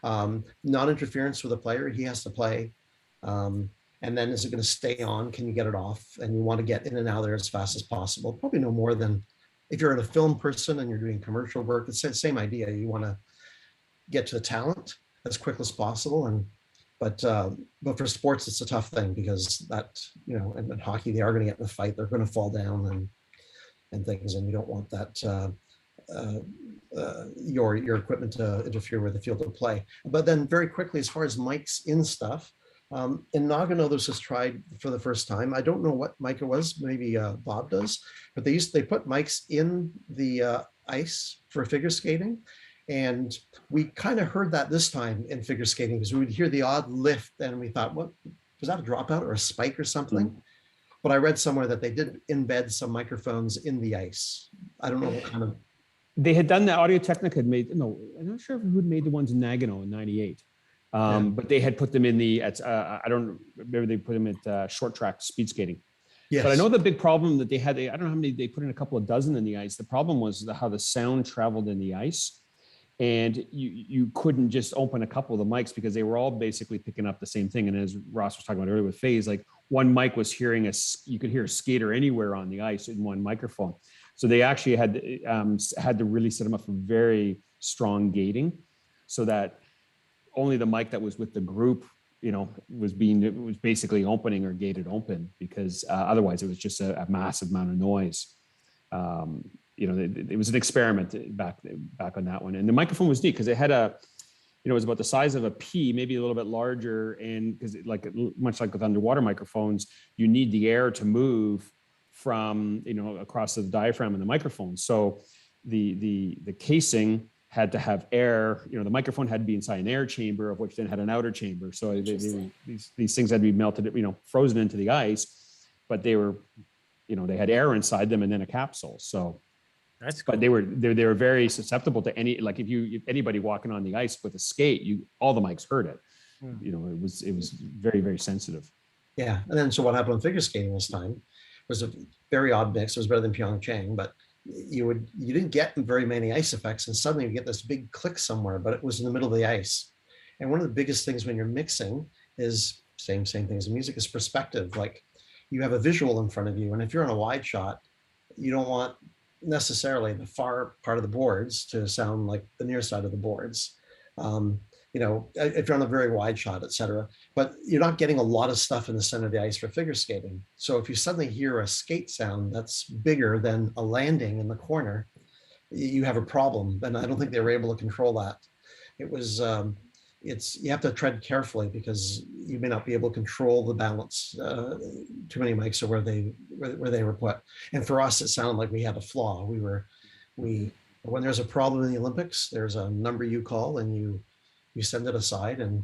Speaker 2: Non-interference with a player, he has to play. And then is it going to stay on? Can you get it off? And you want to get in and out of there as fast as possible. Probably no more than, if you're a film person and you're doing commercial work, it's the same idea. You want to get to the talent as quick as possible. But for sports, it's a tough thing, because that, you know, and in hockey, they are going to get in a fight. They're going to fall down and things, and you don't want that your equipment to interfere with the field of play. But then very quickly, as far as mics in stuff, in Nagano, this was tried for the first time. I don't know what mic it was, maybe Bob does, but they put mics in the ice for figure skating. And we kind of heard that this time in figure skating, because we would hear the odd lift and we thought, what was that, a dropout or a spike or something? But I read somewhere that they did embed some microphones in the ice. I don't know what kind of.
Speaker 1: They had done the Audio Technica had made, no, I'm not sure who had made the ones in Nagano in '98. But they had put them in the, I don't remember, they put them at short track speed skating.
Speaker 2: Yes.
Speaker 1: But I know the big problem that they had, I don't know how many, they put in a couple of dozen in the ice. The problem was how the sound traveled in the ice. And you couldn't just open a couple of the mics because they were all basically picking up the same thing. And as Ross was talking about earlier with FaZe, like one mic was hearing you could hear a skater anywhere on the ice in one microphone. So they actually had to really set them up for very strong gating so that only the mic that was with the group, was basically opening or gated open, because otherwise it was just a massive amount of noise. It was an experiment back on that one. And the microphone was neat because it had it was about the size of a pea, maybe a little bit larger. And because much like with underwater microphones, you need the air to move from, across the diaphragm and the microphone. So the casing had to have air, the microphone had to be inside an air chamber, of which then had an outer chamber. So these things had to be melted, frozen into the ice, but they were, they had air inside them and then a capsule. So
Speaker 4: that's cool.
Speaker 1: But they were very susceptible to if anybody walking on the ice with a skate, all the mics heard it. It was very, very sensitive.
Speaker 2: Yeah. And then so what happened on figure skating this time was a very odd mix. It was better than Pyeongchang, but you didn't get very many ice effects, and suddenly you get this big click somewhere, but it was in the middle of the ice. And one of the biggest things when you're mixing is same thing as music, is perspective. Like you have a visual in front of you, and if you're on a wide shot, you don't want necessarily the far part of the boards to sound like the near side of the boards. If you're on a very wide shot, etc. But you're not getting a lot of stuff in the center of the ice for figure skating. So if you suddenly hear a skate sound that's bigger than a landing in the corner, you have a problem. And I don't think they were able to control that. It was, you have to tread carefully because you may not be able to control the balance. Too many mics are where they were put. And for us, it sounded like we had a flaw. When there's a problem in the Olympics, there's a number you call and you send it aside, and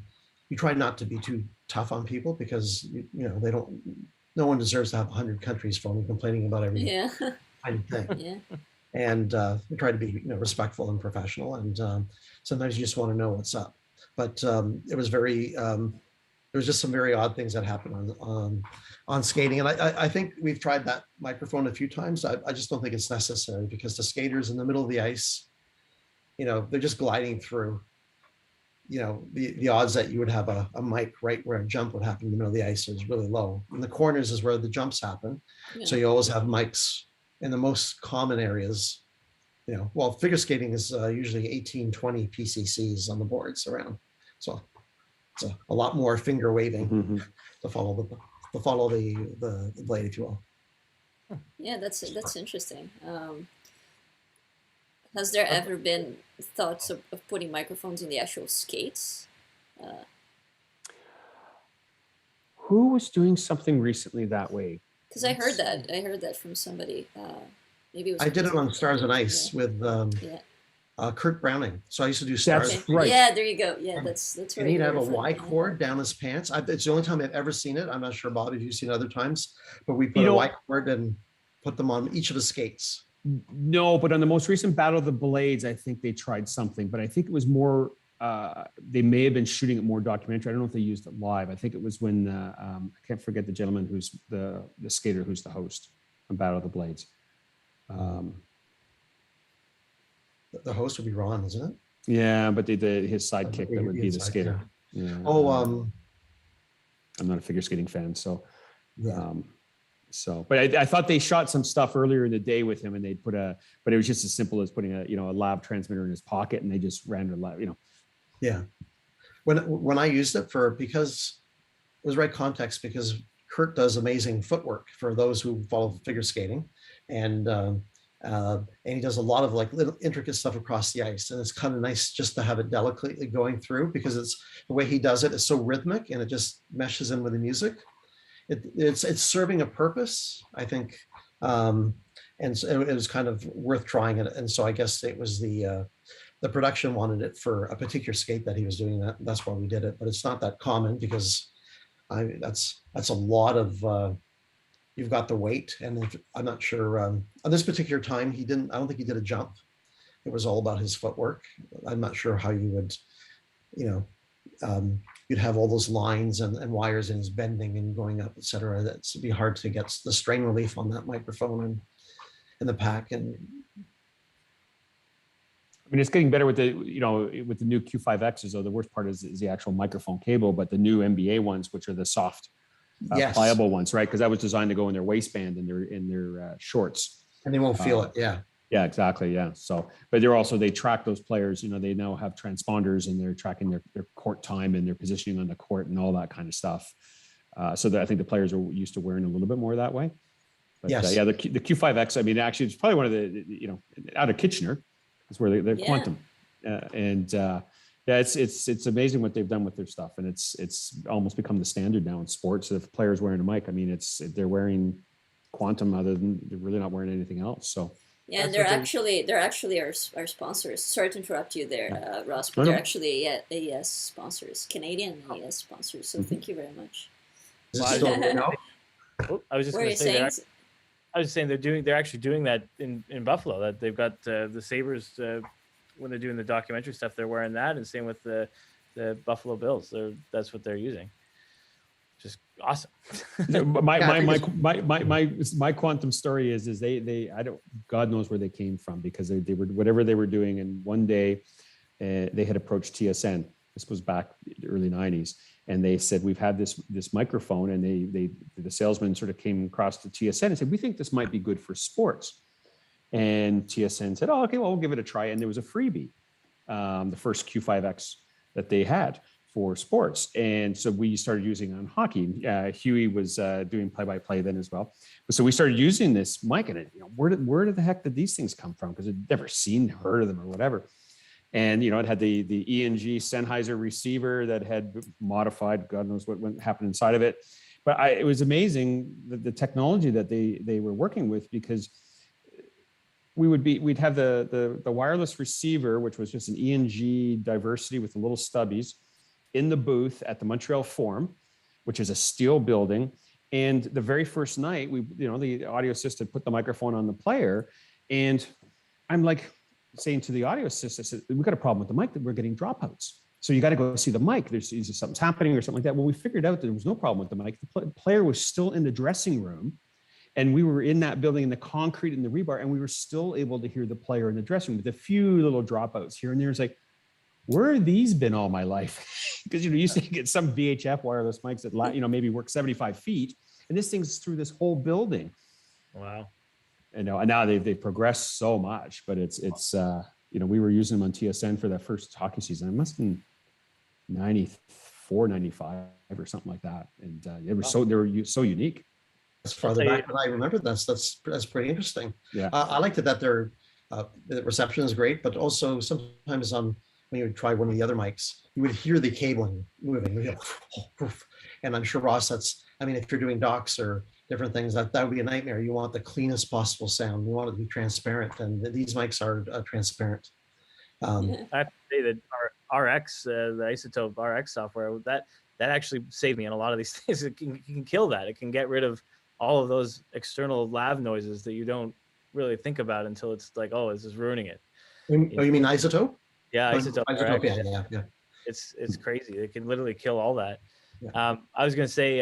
Speaker 2: you try not to be too tough on people because no one deserves to have 100 countries phoning complaining about every kind of thing.
Speaker 3: Yeah.
Speaker 2: And we try to be respectful and professional, and sometimes you just want to know what's up. But it was there was just some very odd things that happened on skating, and I think we've tried that microphone a few times. I just don't think it's necessary because the skaters in the middle of the ice, they're just gliding through. The odds that you would have a mic right where a jump would happen in the middle of the ice is really low. In the corners is where the jumps happen. Yeah. So you always have mics in the most common areas. Figure skating is usually 18, 20 PCCs on the boards around. So it's a lot more finger waving to follow the blade, if you will.
Speaker 3: Yeah, that's interesting. Has there ever been thoughts of putting microphones in the actual skates?
Speaker 1: Who was doing something recently that way?
Speaker 3: Because I heard that from somebody. Maybe it was.
Speaker 2: I did it on Stars and Ice with Kurt Browning. So I used to do Stars.
Speaker 3: Okay. Right. Yeah, there you go. Yeah, that's right.
Speaker 2: And he'd have a Y cord down his pants. It's the only time I've ever seen it. I'm not sure, Bob, if you've seen other times, but we put a Y cord and put them on each of the skates.
Speaker 1: No, but on the most recent Battle of the Blades, I think they tried something, but I think it was more, they may have been shooting it more documentary. I don't know if they used it live. I think it was when, I can't forget the gentleman who's the skater who's the host on Battle of the Blades.
Speaker 2: The host would be Ron, isn't it?
Speaker 1: Yeah, but his sidekick that would be the skater. Yeah.
Speaker 2: Oh,
Speaker 1: I'm not a figure skating fan, so.
Speaker 2: Yeah.
Speaker 1: But I thought they shot some stuff earlier in the day with him, and they'd but it was just as simple as putting a lav transmitter in his pocket, and they just ran it.
Speaker 2: Yeah. When I used it because it was right context, because Kurt does amazing footwork for those who follow figure skating, and he does a lot of like little intricate stuff across the ice, and it's kind of nice just to have it delicately going through because it's the way he does it is so rhythmic and it just meshes in with the music. It's serving a purpose, I think, and so it was kind of worth trying it. And so I guess it was the production wanted it for a particular skate that he was doing. That's why we did it. But it's not that common because that's a lot of you've got the weight, and I'm not sure on this particular time I don't think he did a jump. It was all about his footwork. I'm not sure how you would, you'd have all those lines and wires and it's bending and going up, et cetera. That's be hard to get the strain relief on that microphone and the pack. And
Speaker 1: I mean, it's getting better with the, with the new Q5Xs, though the worst part is the actual microphone cable, but the new MBA ones, which are the soft,
Speaker 2: yes,
Speaker 1: pliable ones, right? Because that was designed to go in their waistband and their shorts.
Speaker 2: and they won't feel it. Yeah.
Speaker 1: Yeah, exactly. Yeah. So, but they track those players, they now have transponders and they're tracking their court time and their positioning on the court and all that kind of stuff. So that I think the players are used to wearing a little bit more that way. But
Speaker 2: Yes.
Speaker 1: yeah, the Q5X, I mean, actually it's probably one of the, out of Kitchener is where they're Quantum. Yeah, it's amazing what they've done with their stuff. And it's almost become the standard now in sports. If players wearing a mic, I mean, they're wearing Quantum other than they're really not wearing anything else. So.
Speaker 3: Yeah, and they're actually our sponsors. Sorry to interrupt you there, Ross, but they're actually AES sponsors, Canadian AES sponsors. So thank you very much.
Speaker 4: I was just going to say I was saying they're actually doing that in Buffalo. That they've got the Sabres when they're doing the documentary stuff. They're wearing that, and same with the Buffalo Bills. That's what they're using. Just awesome.
Speaker 1: my Quantum story is they I don't, God knows where they came from, because they were whatever they were doing, and one day they had approached TSN. This was back in the early 90s, and they said, we've had this microphone, and the salesman sort of came across to TSN and said, we think this might be good for sports. And TSN said, oh, okay, well, we'll give it a try. And there was a freebie, the first Q5X that they had for sports. And so we started using on hockey. Huey was doing play-by-play then as well. So we started using this mic, and where the heck did these things come from? Because I'd never heard of them or whatever. And, it had the ENG Sennheiser receiver that had modified, God knows what happened inside of it. But it was amazing the technology that they were working with, because we'd have the wireless receiver, which was just an ENG diversity with the little stubbies, in the booth at the Montreal Forum, which is a steel building. And the very first night, the audio assistant put the microphone on the player, and I'm like saying to the audio assistant, I said, we've got a problem with the mic, that we're getting dropouts. So you got to go see the mic. There's either something's happening or something like that. Well, we figured out that there was no problem with the mic. The player was still in the dressing room, and we were in that building in the concrete and the rebar, and we were still able to hear the player in the dressing room with a few little dropouts here and there. It's like, where have these been all my life? Because you used to get some VHF wireless mics that maybe work 75 feet, and this thing's through this whole building.
Speaker 4: Wow.
Speaker 1: And now they've progressed so much, but it's we were using them on TSN for that first hockey season. It must have been 94, 95 or something like that, and they were so unique.
Speaker 2: That's farther back than I remember. That's pretty interesting.
Speaker 1: Yeah,
Speaker 2: I liked it that the reception is great, but also sometimes when you would try one of the other mics, you would hear the cabling moving. And I'm sure, Ross, if you're doing docs or different things, that would be a nightmare. You want the cleanest possible sound. You want it to be transparent, and these mics are transparent.
Speaker 4: I have to say that our RX, the Isotope RX software, that actually saved me on a lot of these things. It can kill that. It can get rid of all of those external lav noises that you don't really think about until it's like, oh, this is ruining it.
Speaker 2: You mean Isotope?
Speaker 4: Yeah, Isotope.
Speaker 2: Yeah.
Speaker 4: It's crazy. It can literally kill all that.
Speaker 2: Yeah.
Speaker 4: I was gonna say,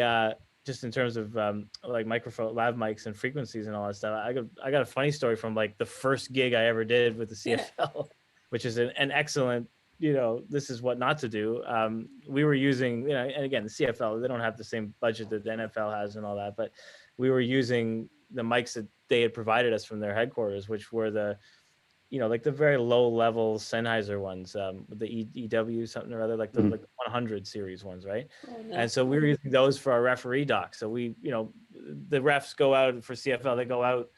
Speaker 4: just in terms of like microphone, lav mics and frequencies and all that stuff, I got a funny story from like the first gig I ever did with the CFL, which is an excellent, this is what not to do. We were using, and again, the CFL, they don't have the same budget that the NFL has and all that, but we were using the mics that they had provided us from their headquarters, which were the, like the very low level Sennheiser ones, the EW something or other, like the 100 series ones, right? Oh, no. And so we were using those for our referee doc. So we, the refs go out for CFL, they go out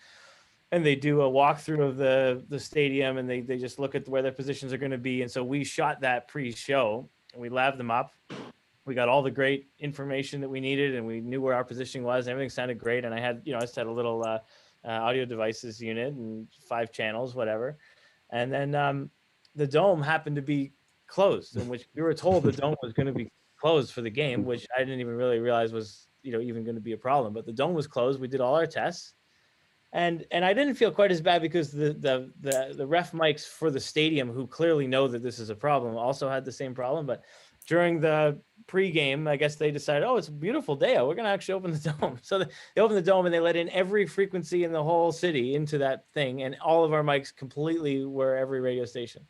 Speaker 4: and they do a walkthrough of the stadium, and they just look at where their positions are going to be. And so we shot that pre-show, and we laved them up. We got all the great information that we needed, and we knew where our positioning was. And everything sounded great. And I had, I just had a little audio devices unit and 5 channels, whatever. And then the dome happened to be closed, in which we were told the dome was going to be closed for the game, which I didn't even really realize was, even going to be a problem. But the dome was closed. We did all our tests. And I didn't feel quite as bad, because the ref mics for the stadium, who clearly know that this is a problem, also had the same problem. But during the pregame, I guess they decided, oh, it's a beautiful day out, we're going to actually open the dome. So they opened the dome and they let in every frequency in the whole city into that thing, and all of our mics completely were every radio station.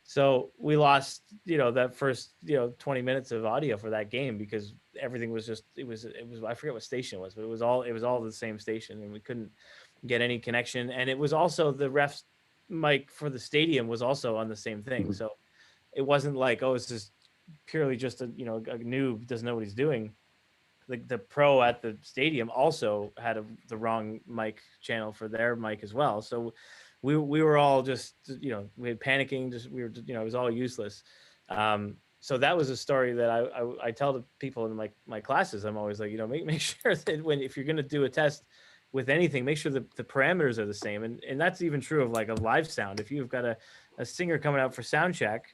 Speaker 4: So we lost, that first, 20 minutes of audio for that game, because everything was just, it was, I forget what station it was, but it was all the same station, and we couldn't get any connection. And it was also the ref's mic for the stadium was also on the same thing.
Speaker 1: Mhm.
Speaker 4: So it wasn't like, oh, it's just purely just a noob doesn't know what he's doing. The pro at the stadium also had the wrong mic channel for their mic as well. So we were all just, we had panicking, it was all useless. So that was a story that I tell to people in my classes. I'm always like, make sure that if you're going to do a test with anything, make sure that the parameters are the same. And that's even true of like a live sound. If you've got a singer coming out for sound check,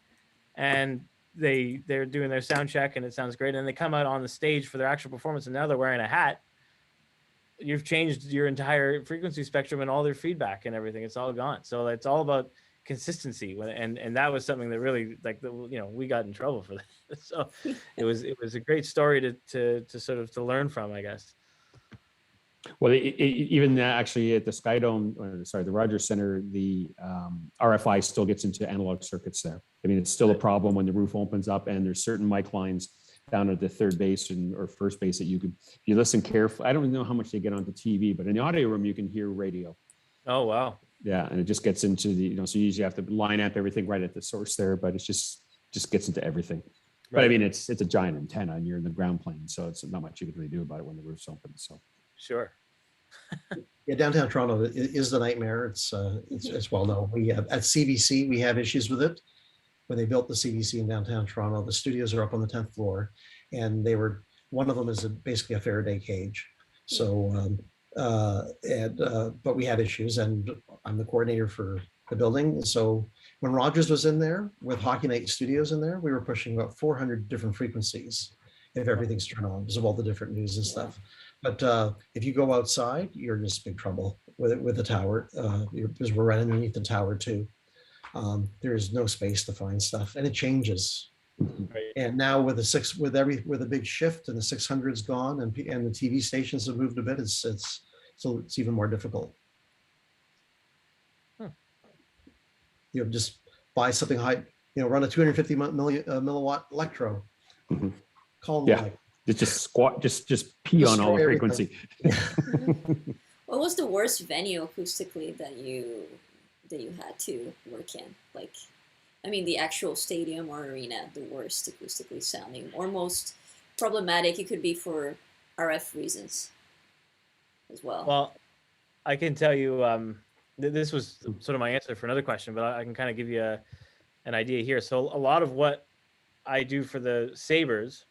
Speaker 4: and they're doing their sound check and it sounds great, and they come out on the stage for their actual performance and now they're wearing a hat, you've changed your entire frequency spectrum and all their feedback and everything. It's all gone. So it's all about consistency. And that was something that really, like, we got in trouble for that. So it was a great story to sort of to learn from, I guess.
Speaker 1: Well, even actually at the Sky Dome, the Rogers Center, the RFI still gets into analog circuits there. I mean, it's still a problem when the roof opens up and there's certain mic lines down at the third base or first base that you listen carefully. I don't know how much they get onto TV, but in the audio room, you can hear radio.
Speaker 4: Oh, wow.
Speaker 1: Yeah. And it just gets into so you usually have to line up everything right at the source there, but it's just gets into everything. Right. But I mean, it's a giant antenna and you're in the ground plane, so it's not much you can really do about it when the roof's open. So.
Speaker 4: Sure.
Speaker 2: Yeah, downtown Toronto is the nightmare. It's well known. We have at CBC, we have issues with it. When they built the CBC in downtown Toronto, the studios are up on the 10th floor, and one of them is basically a Faraday cage. So, but we had issues, and I'm the coordinator for the building. So when Rogers was in there with Hockey Night Studios in there, we were pushing about 400 different frequencies if everything's turned on because of all the different news and stuff. But if you go outside, you're in just big trouble with the tower because we're right underneath the tower too. There is no space to find stuff, and it changes.
Speaker 4: Right.
Speaker 2: And now with the big shift and the 600's gone and the TV stations have moved a bit, it's even more difficult. Just buy something high, run a 250 milliwatt electro.
Speaker 1: Mm-hmm.
Speaker 2: Call them.
Speaker 1: Yeah. Just pee on all the frequency.
Speaker 3: What was the worst venue acoustically that you had to work in? Like, I mean, the actual stadium or arena, the worst acoustically sounding or most problematic. It could be for RF reasons as well.
Speaker 4: Well, I can tell you, this was sort of my answer for another question, but I can kind of give you an idea here. So a lot of what I do for the Sabres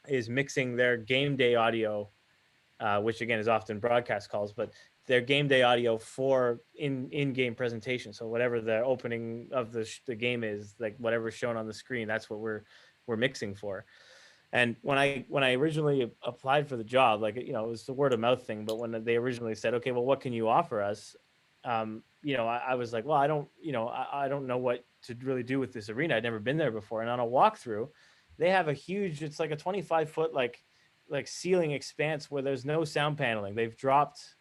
Speaker 4: is mixing their game day audio, which again is often broadcast calls, but their game day audio for in-game presentation. So whatever the opening of the game is, like whatever's shown on the screen, that's what we're mixing for. And when I originally applied for the job, like, it was the word of mouth thing, but when they originally said, okay, well, what can you offer us? I was like, well, I don't know what to really do with this arena. I'd never been there before. And on a walkthrough, they have it's like a 25-foot like ceiling expanse where there's no sound paneling. They've dropped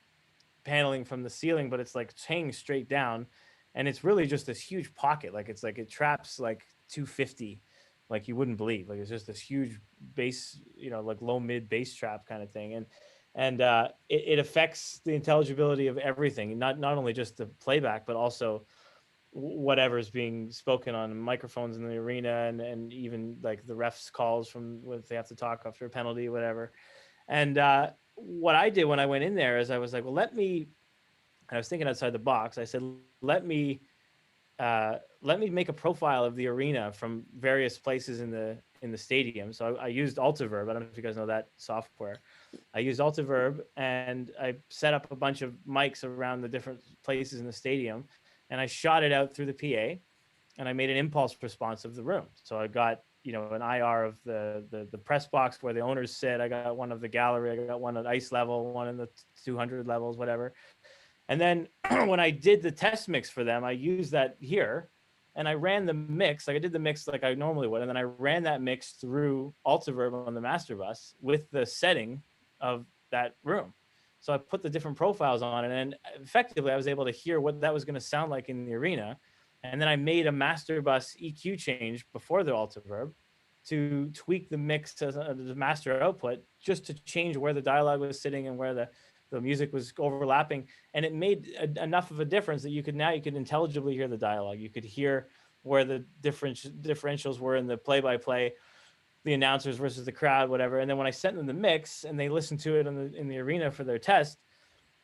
Speaker 4: paneling from the ceiling, but it's like hanging straight down, and it's really just this huge pocket. Like it traps like 250, like you wouldn't believe. Like it's just this huge bass, like low mid bass trap kind of thing, and it affects the intelligibility of everything, not only just the playback, but also whatever's being spoken on microphones in the arena, and even like the refs calls from when they have to talk after a penalty, whatever. And what I did when I went in there is I was like, well, and I was thinking outside the box. I said, let me make a profile of the arena from various places in the stadium. So I used Altiverb. I don't know if you guys know that software. I used Altiverb, and I set up a bunch of mics around the different places in the stadium, and I shot it out through the PA, and I made an impulse response of the room. So I got, an IR of the press box where the owners sit. I got one of the gallery. I got one at ice level, one in the 200 levels, whatever. And then when I did the test mix for them, I used that here, and I ran the mix, like I did the mix like I normally would, and then I ran that mix through Altiverb on the master bus with the setting of that room. So I put the different profiles on it, and effectively I was able to hear what that was going to sound like in the arena. And then I made a master bus EQ change before the Altiverb to tweak the mix to the master output, just to change where the dialogue was sitting and where the music was overlapping. And it made enough of a difference that you could intelligibly hear the dialogue. You could hear where the differentials were in the play-by-play, the announcers versus the crowd, whatever. And then when I sent them the mix and they listened to it in the arena for their test,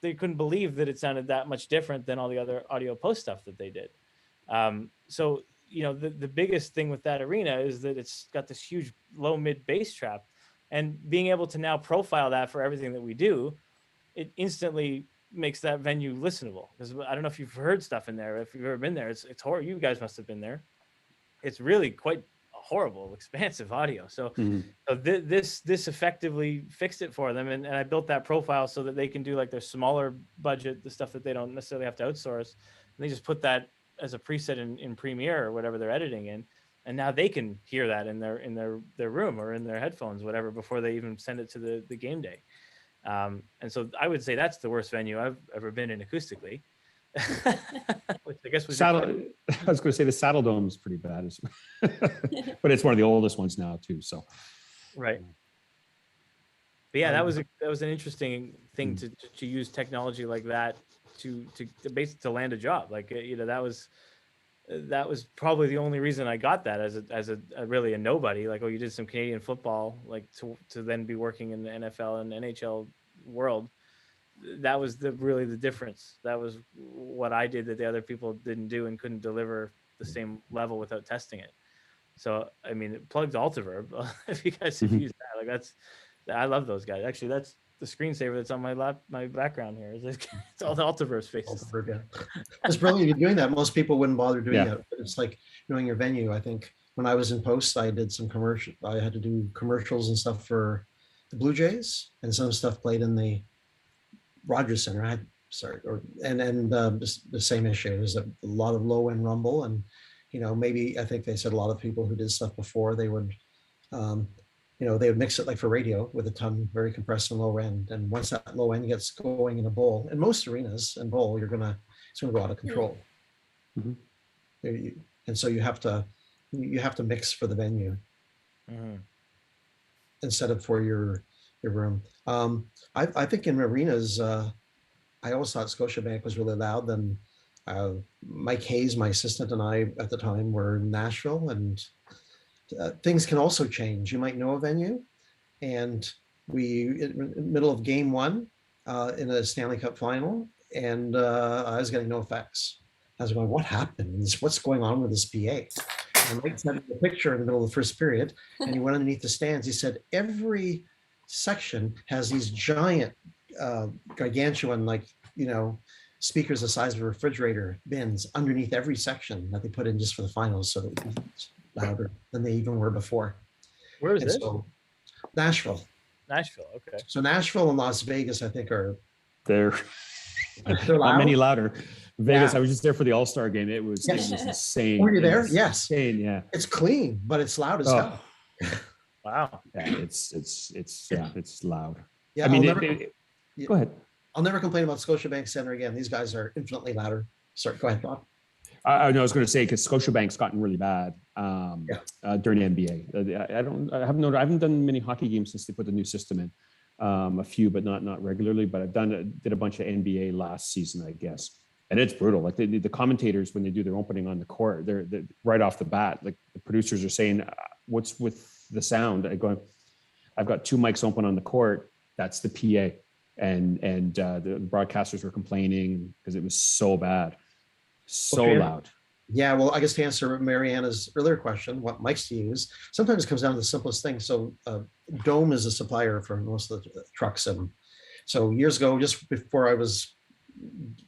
Speaker 4: they couldn't believe that it sounded that much different than all the other audio post stuff that they did. So, you know, the biggest thing with that arena is that it's got this huge low mid bass trap, and being able to now profile that for everything that we do, it instantly makes that venue listenable. Because I don't know if you've heard stuff in there, if you've ever been there, it's horrible. You guys must have been there. It's really quite horrible, expansive audio. So, so this effectively fixed it for them, and I built that profile so that they can do like their smaller budget, the stuff that they don't necessarily have to outsource, and they just put that as a preset in Premiere or whatever they're editing in, and now they can hear that in their room or in their headphones, whatever, before they even send it to the game day. And so I would say that's the worst venue I've ever been in acoustically. Which I guess was
Speaker 1: I was going to say the Saddle Dome is pretty bad, but it's one of the oldest ones now too. So,
Speaker 4: right. But yeah, that was an interesting thing to use technology like that to basically to land a job. Like, you know, that was probably the only reason I got that as a really a nobody. Like, oh, you did some Canadian football, like to then be working in the NFL and NHL world. That was really the difference. That was what I did that the other people didn't do and couldn't deliver the same level without testing it. So, I mean, it plugs Altiverb. If you guys have used that, like I love those guys. Actually, that's the screensaver that's on my background here. It's all the Altiverb spaces.
Speaker 2: Altiverb, yeah. It's brilliant you're doing that. Most people wouldn't bother doing it. But it's like knowing your venue. I think when I was in post, I did some commercial. I had to do commercials and stuff for the Blue Jays, and some stuff played in the Rogers Center. Just the same issue. There's a lot of low end rumble, and you know, maybe I think they said a lot of people who did stuff before, they would, you know, they would mix it like for radio with a ton very compressed and low end. And once that low end gets going in a bowl, in most arenas and bowl, it's gonna go out of control. And so you have to mix for the venue instead of for your room. I think in arenas, I always thought Scotiabank was really loud. Then Mike Hayes, my assistant, and I at the time were in Nashville, and things can also change. You might know a venue, and in the middle of game one in a Stanley Cup final, and I was getting no effects. I was going, what happened? What's going on with this PA? And Mike sent me a picture in the middle of the first period, and he went underneath the stands. He said, every section has these giant, gargantuan, like, you know, speakers the size of a refrigerator bins underneath every section that they put in just for the finals, so that it was louder than they even were before.
Speaker 4: Where is this?
Speaker 2: So, Nashville.
Speaker 4: Nashville, okay.
Speaker 2: So Nashville and Las Vegas, I think,
Speaker 1: they're not many louder. Vegas, I was just there for the All-Star game. It was insane.
Speaker 2: Were you there? Yes.
Speaker 1: Insane, yeah.
Speaker 2: It's clean, but it's loud as hell.
Speaker 4: Wow.
Speaker 1: Yeah, it's loud.
Speaker 2: Yeah,
Speaker 1: I mean, go ahead.
Speaker 2: I'll never complain about Scotiabank Center again. These guys are infinitely louder. Sorry, go ahead, Bob.
Speaker 1: I was going to say, because Scotiabank's gotten really bad during the NBA. I haven't done many hockey games since they put the new system in. A few, but not regularly. But I've did a bunch of NBA last season, I guess, and it's brutal. Like the commentators, when they do their opening on the court, they're right off the bat, like the producers are saying, "What's with the sound?" I've got two mics open on the court. That's the PA, and the broadcasters were complaining because it was so bad, so loud.
Speaker 2: Yeah, well, I guess to answer Mariana's earlier question, what mics to use, sometimes it comes down to the simplest thing. So Dome is a supplier for most of the trucks. And so years ago, just before I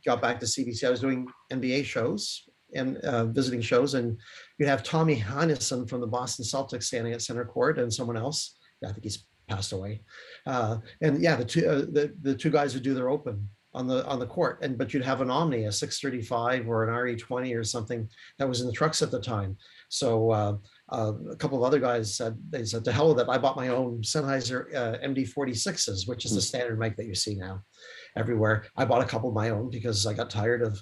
Speaker 2: got back to CBC, I was doing NBA shows and visiting shows. And you'd have Tommy Heinsohn from the Boston Celtics standing at center court and someone else. I think he's passed away. And yeah, the two guys would do their open. on the court, but you'd have an Omni, a 635 or an RE20 or something that was in the trucks at the time. So a couple of other guys said, they said, to hell with it. I bought my own Sennheiser Md46s, which is the standard mic that you see now everywhere. I bought a couple of my own because I got tired of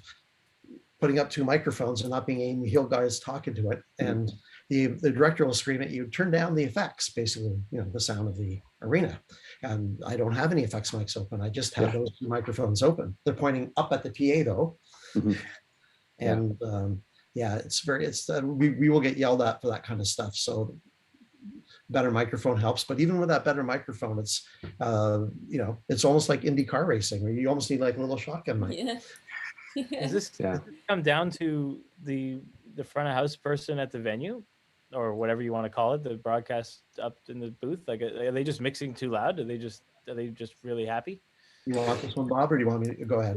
Speaker 2: putting up two microphones and not being Amy Hill guys talking to it. And the director will scream at you, turn down the effects, basically, you know, the sound of the arena. And I don't have any effects mics open. I just have those two microphones open. They're pointing up at the PA though. And we will get yelled at for that kind of stuff. So better microphone helps, but even with that better microphone, it's, you know, it's almost like Indy car racing where you almost need like a little shotgun mic.
Speaker 4: Does this come down to the front of house person at the venue, or whatever you want to call it, the broadcast up in the booth? Like, are they just mixing too loud? Are they just really happy?
Speaker 2: You want this one, Bob, or do you want me to go ahead?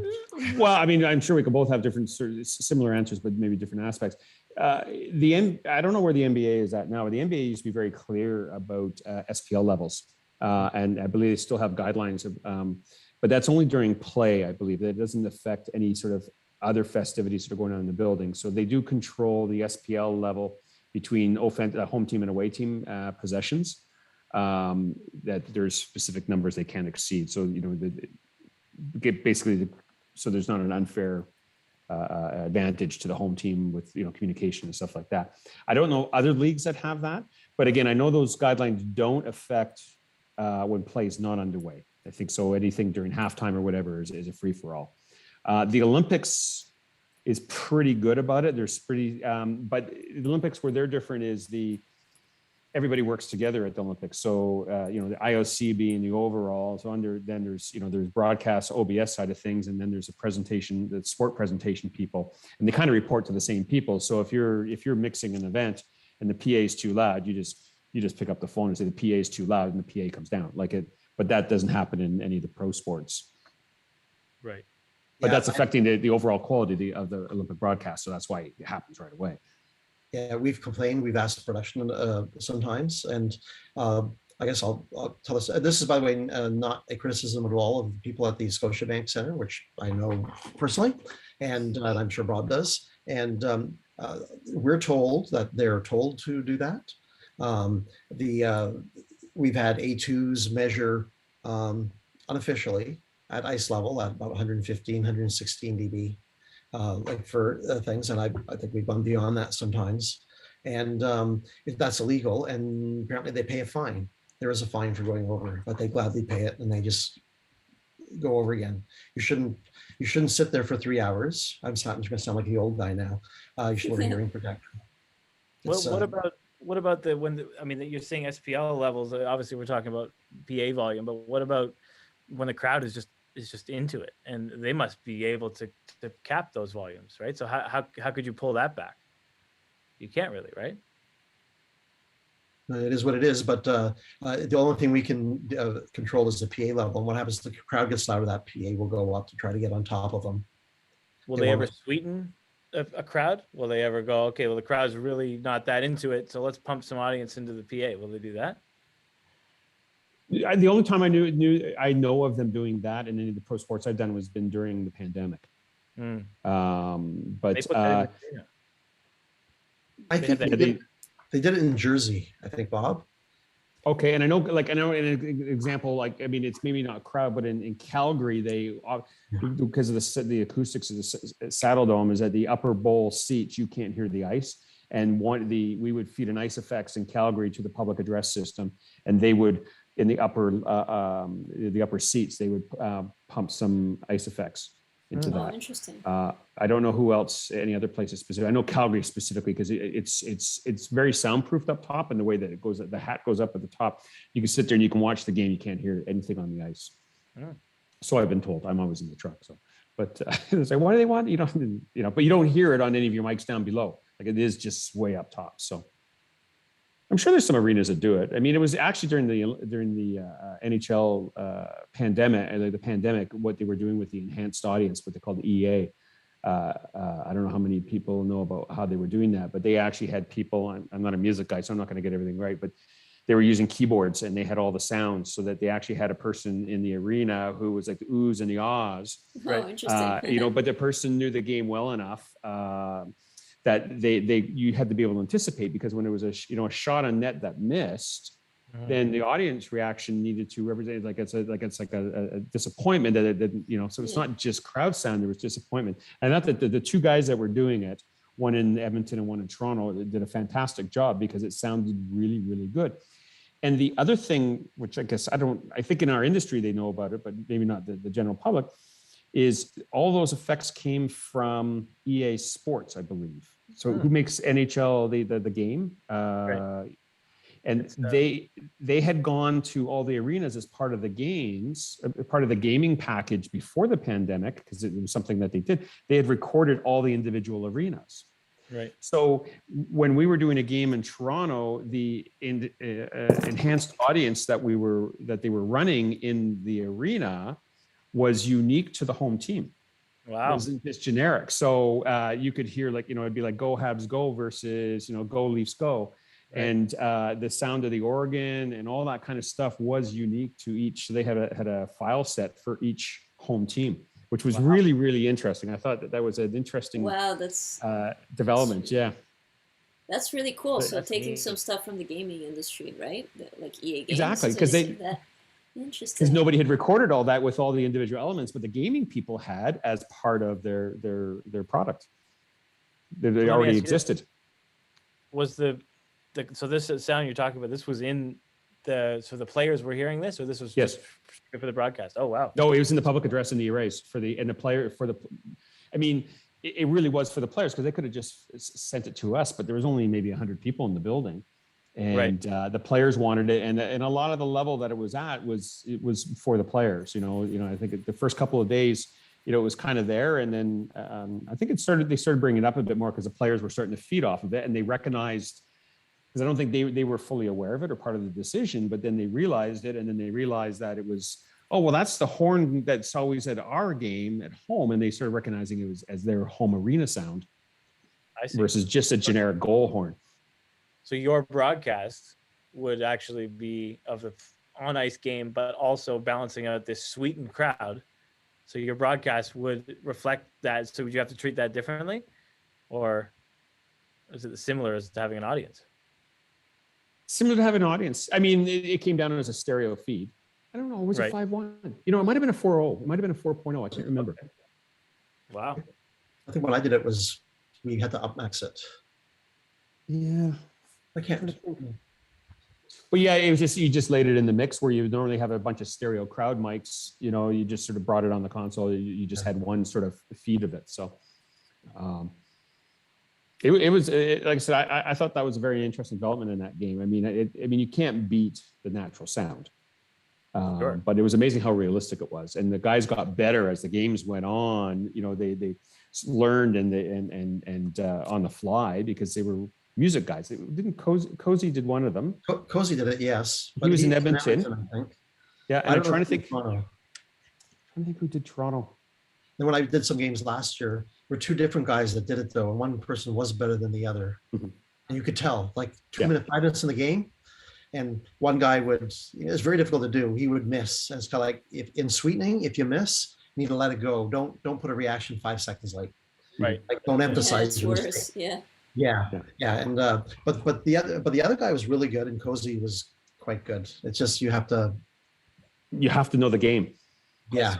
Speaker 1: Well, I mean, I'm sure we could both have different similar answers, but maybe different aspects. I don't know where the NBA is at now. The NBA used to be very clear about SPL levels, and I believe they still have guidelines. But that's only during play, I believe. That doesn't affect any sort of other festivities that are going on in the building. So they do control the SPL level between home team and away team possessions. That there's specific numbers they can't exceed. So, you know, so there's not an unfair advantage to the home team with, you know, communication and stuff like that. I don't know other leagues that have that, but again, I know those guidelines don't affect when play is not underway. I think so. Anything during halftime or whatever is a free for all. The Olympics is pretty good about it. There's but the Olympics where they're different is everybody works together at the Olympics. So, you know, the IOC being the overall, so then there's broadcast OBS side of things. And then there's the sport presentation people, and they kind of report to the same people. So if you're mixing an event and the PA is too loud, you just pick up the phone and say the PA is too loud, and the PA comes down but that doesn't happen in any of the pro sports.
Speaker 4: Right.
Speaker 1: But that's affecting the overall quality of the Olympic broadcast. So that's why it happens right away.
Speaker 2: Yeah, we've complained, we've asked production sometimes, and I guess I'll tell us, this is, by the way, not a criticism at all of the people at the Scotiabank Center, which I know personally, and I'm sure Bob does. And we're told that they're told to do that. We've had A2s measure unofficially at ice level at about 115, 116 dB. Like for things, and I think we've gone beyond that sometimes, and that's illegal, and apparently they pay a fine. There is a fine for going over, but they gladly pay it, and they just go over again. You shouldn't sit there for 3 hours. I'm going to sound like the old guy now. You should wear hearing protection.
Speaker 4: What about you're saying SPL levels? Obviously, we're talking about PA volume, but what about when the crowd is just into it, and they must be able to cap those volumes, right? So how could you pull that back? You can't really, right?
Speaker 2: It is what it is, but the only thing we can control is the PA level. And what happens if the crowd gets louder, that PA will go up to try to get on top of them.
Speaker 4: Will they ever sweeten a crowd? Will they ever go, okay, well, the crowd's really not that into it, so let's pump some audience into the PA? Will they do that?
Speaker 1: The only time I know of them doing that in any of the pro sports I've done was been during the pandemic. But
Speaker 2: I think they did it in Jersey, I think, Bob.
Speaker 1: Okay, and I know an example, like, I mean, it's maybe not crowd, but in Calgary, they, because of the acoustics of the Saddle Dome, is at the upper bowl seats, you can't hear the ice. And we would feed an ice effects in Calgary to the public address system, and they would, in the upper seats, they would pump some ice effects into that.
Speaker 3: Interesting.
Speaker 1: I don't know who else, any other places specifically. I know Calgary specifically because it's very soundproofed up top, and the way that it goes, the hat goes up at the top. You can sit there and you can watch the game. You can't hear anything on the ice. So I've been told. I'm always in the truck. So, but it's like, why do they want but you don't hear it on any of your mics down below. Like, it is just way up top. So I'm sure there's some arenas that do it. I mean, it was actually during the NHL pandemic, what they were doing with the enhanced audience, what they call the EA. I don't know how many people know about how they were doing that, but they actually had people. I'm not a music guy, so I'm not going to get everything right, but they were using keyboards and they had all the sounds so that they actually had a person in the arena who was like the oohs and the ahs.
Speaker 3: Oh, interesting.
Speaker 1: But the person knew the game well enough that you had to be able to anticipate, because when it was a shot on net that missed, then the audience reaction needed to represent it's like a disappointment that it didn't, so it's not just crowd sound, there was disappointment. And not that the two guys that were doing it, one in Edmonton and one in Toronto, did a fantastic job because it sounded really, really good. And the other thing, which I guess I think in our industry they know about it, but maybe not the general public, is all those effects came from EA Sports, I believe. So who makes NHL the game? And they had gone to all the arenas as part of the games, part of the gaming package before the pandemic, because it was something that they did. They had recorded all the individual arenas.
Speaker 4: Right.
Speaker 1: So when we were doing a game in Toronto, the enhanced audience that they were running in the arena was unique to the home team.
Speaker 4: Wow.
Speaker 1: It wasn't just generic. So you could hear it'd be like "Go Habs Go" versus "Go Leafs Go." Right. And the sound of the organ and all that kind of stuff was unique to each. So they had a file set for each home team, which was really, really interesting. I thought that was an interesting development.
Speaker 3: That's really cool. So taking some stuff from the gaming industry, right? Like EA games.
Speaker 1: Exactly, because nobody had recorded all that with all the individual elements, but the gaming people had as part of their product. They already existed.
Speaker 4: Was so this sound you're talking about, this was in so the players were hearing this, or this was just for the broadcast? Oh, wow.
Speaker 1: No, it was in the public address in the arrays it really was for the players, because they could have just sent it to us, but there was only maybe 100 people in the building. And the players wanted it. And a lot of the level that it was at was for the players, I think the first couple of days, it was kind of there. And then I think they started bringing it up a bit more because the players were starting to feed off of it, and they recognized, because I don't think they were fully aware of it or part of the decision, but then they realized it. And then they realized that it was, oh, well, that's the horn that's always at our game at home. And they started recognizing it was as their home arena sound versus just a generic goal horn.
Speaker 4: So your broadcast would actually be of the on ice game, but also balancing out this sweetened crowd. So your broadcast would reflect that. So would you have to treat that differently, or is it similar as to having an audience?
Speaker 1: Similar to having an audience. I mean, it came down as a stereo feed. I don't know. Was it 5.1? It might have been a 4.0. It might have been a 4.0. I can't remember.
Speaker 4: Wow.
Speaker 2: I think when I did it was we had to upmax it.
Speaker 1: Yeah.
Speaker 2: I can't.
Speaker 1: Well, yeah, it was just, you just laid it in the mix where you normally have a bunch of stereo crowd mics, you just sort of brought it on the console. You just had one sort of feed of it. So it was, like I said, I thought that was a very interesting development in that game. I mean, you can't beat the natural sound, but it was amazing how realistic it was. And the guys got better as the games went on. They learned and on the fly, because they were music guys. Didn't Cozy did one of them?
Speaker 2: Cozy did it, yes.
Speaker 1: He was in Edmonton.
Speaker 2: I think.
Speaker 1: Yeah, and I'm trying to think who did Toronto.
Speaker 2: And when I did some games last year, there were two different guys that did it though, and one person was better than the other. Mm-hmm. And you could tell, like 5 minutes in the game, and one guy it's very difficult to do. He would miss. And it's kind of like, if in sweetening, if you miss, you need to let it go. Don't put a reaction 5 seconds late.
Speaker 4: Right.
Speaker 2: Like, don't emphasize.
Speaker 3: Yeah, it's worse.
Speaker 2: Yeah. And but the other guy was really good, and Cozy was quite good. It's just you have to
Speaker 1: know the game.
Speaker 2: Yeah.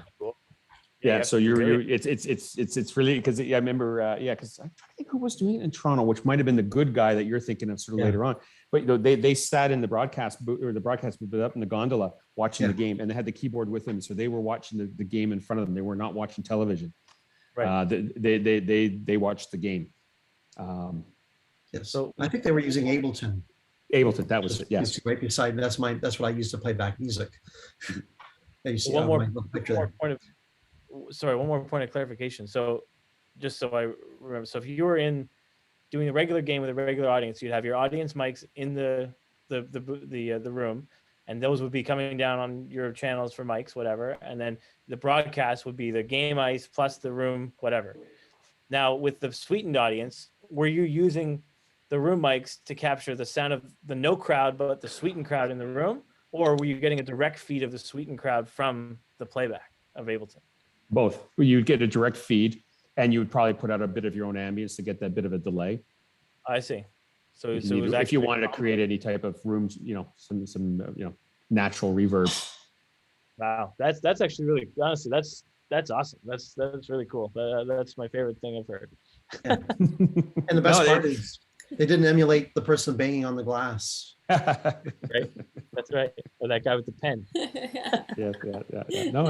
Speaker 1: Yeah, so it's really, because I remember because I'm trying to think who was doing it in Toronto, which might have been the good guy that you're thinking of sort of later on. But they sat in the broadcast booth, or the broadcast booth up in the gondola watching the game, and they had the keyboard with them, so they were watching the game in front of them. They were not watching television. Right. They watched the game.
Speaker 2: Yes. So I think they were using Ableton.
Speaker 1: Ableton, that was it. Yes.
Speaker 2: Right beside. That's what I used to play back music.
Speaker 4: One more point of clarification. So just so I remember, so if you were doing a regular game with a regular audience, you'd have your audience mics in the room, and those would be coming down on your channels for mics, whatever. And then the broadcast would be the game ice plus the room, whatever. Now with the sweetened audience, were you using the room mics to capture the sound of the no crowd, but the sweetened crowd in the room? Or were you getting a direct feed of the sweetened crowd from the playback of Ableton?
Speaker 1: Both. You'd get a direct feed, and you would probably put out a bit of your own ambience to get that bit of a delay.
Speaker 4: I see. So
Speaker 1: If
Speaker 4: it was
Speaker 1: if you
Speaker 4: actually
Speaker 1: wanted to create any type of rooms, some natural reverb.
Speaker 4: wow, that's actually really, honestly, that's awesome. That's really cool. That's my favorite thing I've heard.
Speaker 2: Yeah. And the best part is they didn't emulate the person banging on the glass.
Speaker 4: Right. That's right. Or that guy with the pen.
Speaker 1: Yeah. No,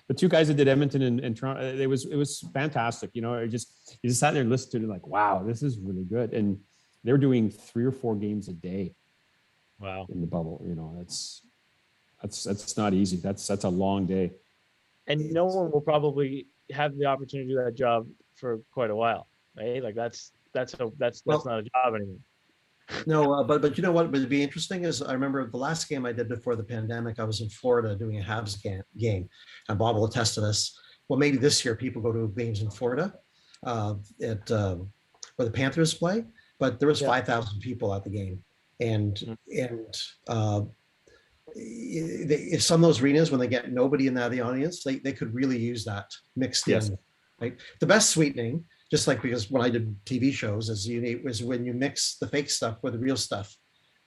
Speaker 1: the two guys that did Edmonton and Toronto, it was fantastic. You just sat there and listened to it like, wow, this is really good. And they were doing 3 or 4 games a day.
Speaker 4: Wow.
Speaker 1: In the bubble, that's not easy. That's a long day.
Speaker 4: And no one will probably have the opportunity to do that job for quite a while, right? Like that's not a job anymore.
Speaker 2: No, but you know what would be interesting is I remember the last game I did before the pandemic, I was in Florida doing a Habs game, and Bob will attest to this. Well, maybe this year people go to games in Florida where the Panthers play, but there was 5,000 people at the game. And if some of those arenas, when they get nobody in the audience, they could really use that mixed in. Right? The best sweetening, just like because when I did TV shows, is when you mix the fake stuff with the real stuff,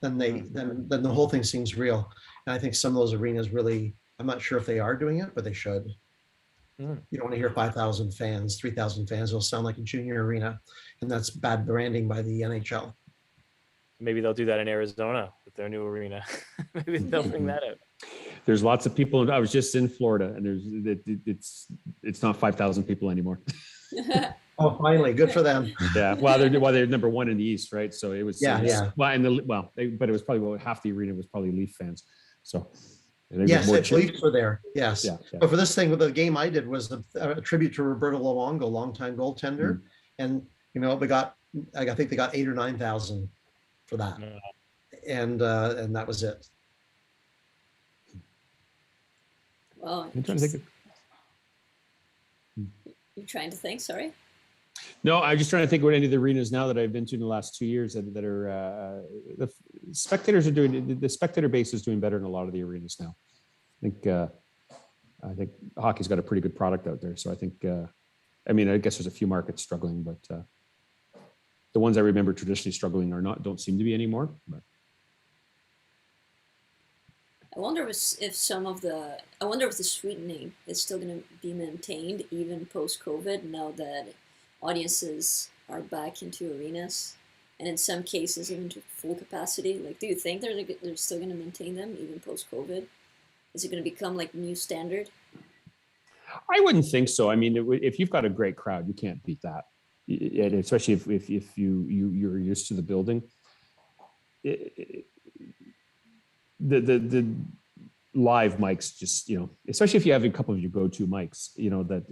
Speaker 2: then the whole thing seems real. And I think some of those arenas really, I'm not sure if they are doing it, but they should. You don't want to hear 5,000 fans, 3,000 fans. It'll sound like a junior arena, and that's bad branding by the NHL.
Speaker 4: Maybe they'll do that in Arizona with their new arena. Maybe they'll bring that out.
Speaker 1: There's lots of people. I was just in Florida, and it's not 5,000 people anymore.
Speaker 2: Oh, finally, good for them.
Speaker 1: Yeah, well, they're number 1 in the East, right? So it was
Speaker 2: yeah.
Speaker 1: Well, but it was probably about half the arena was probably Leaf fans. So
Speaker 2: yes, Leafs were there. Yes,
Speaker 1: yeah.
Speaker 2: But for this thing, with the game I did was a tribute to Roberto Luongo, longtime goaltender, and I think they got 8,000 or 9,000 for that, and that was it.
Speaker 3: Well,
Speaker 1: I'm trying to think.
Speaker 3: You're trying to think. Sorry.
Speaker 1: No, I'm just trying to think what any of the arenas now that I've been to in the last 2 years that are the spectators are doing. The spectator base is doing better in a lot of the arenas now. I think hockey's got a pretty good product out there. So I think, I guess there's a few markets struggling, but the ones I remember traditionally struggling don't seem to be anymore. But.
Speaker 3: I wonder if the sweetening is still going to be maintained even post-COVID now that audiences are back into arenas and in some cases even to full capacity. Like, do you think they're still going to maintain them even post-COVID? Is it going to become like new standard?
Speaker 1: I wouldn't think so. If you've got a great crowd, you can't beat that, and especially if you're used to the building. The live mics, just especially if you have a couple of your go-to mics, that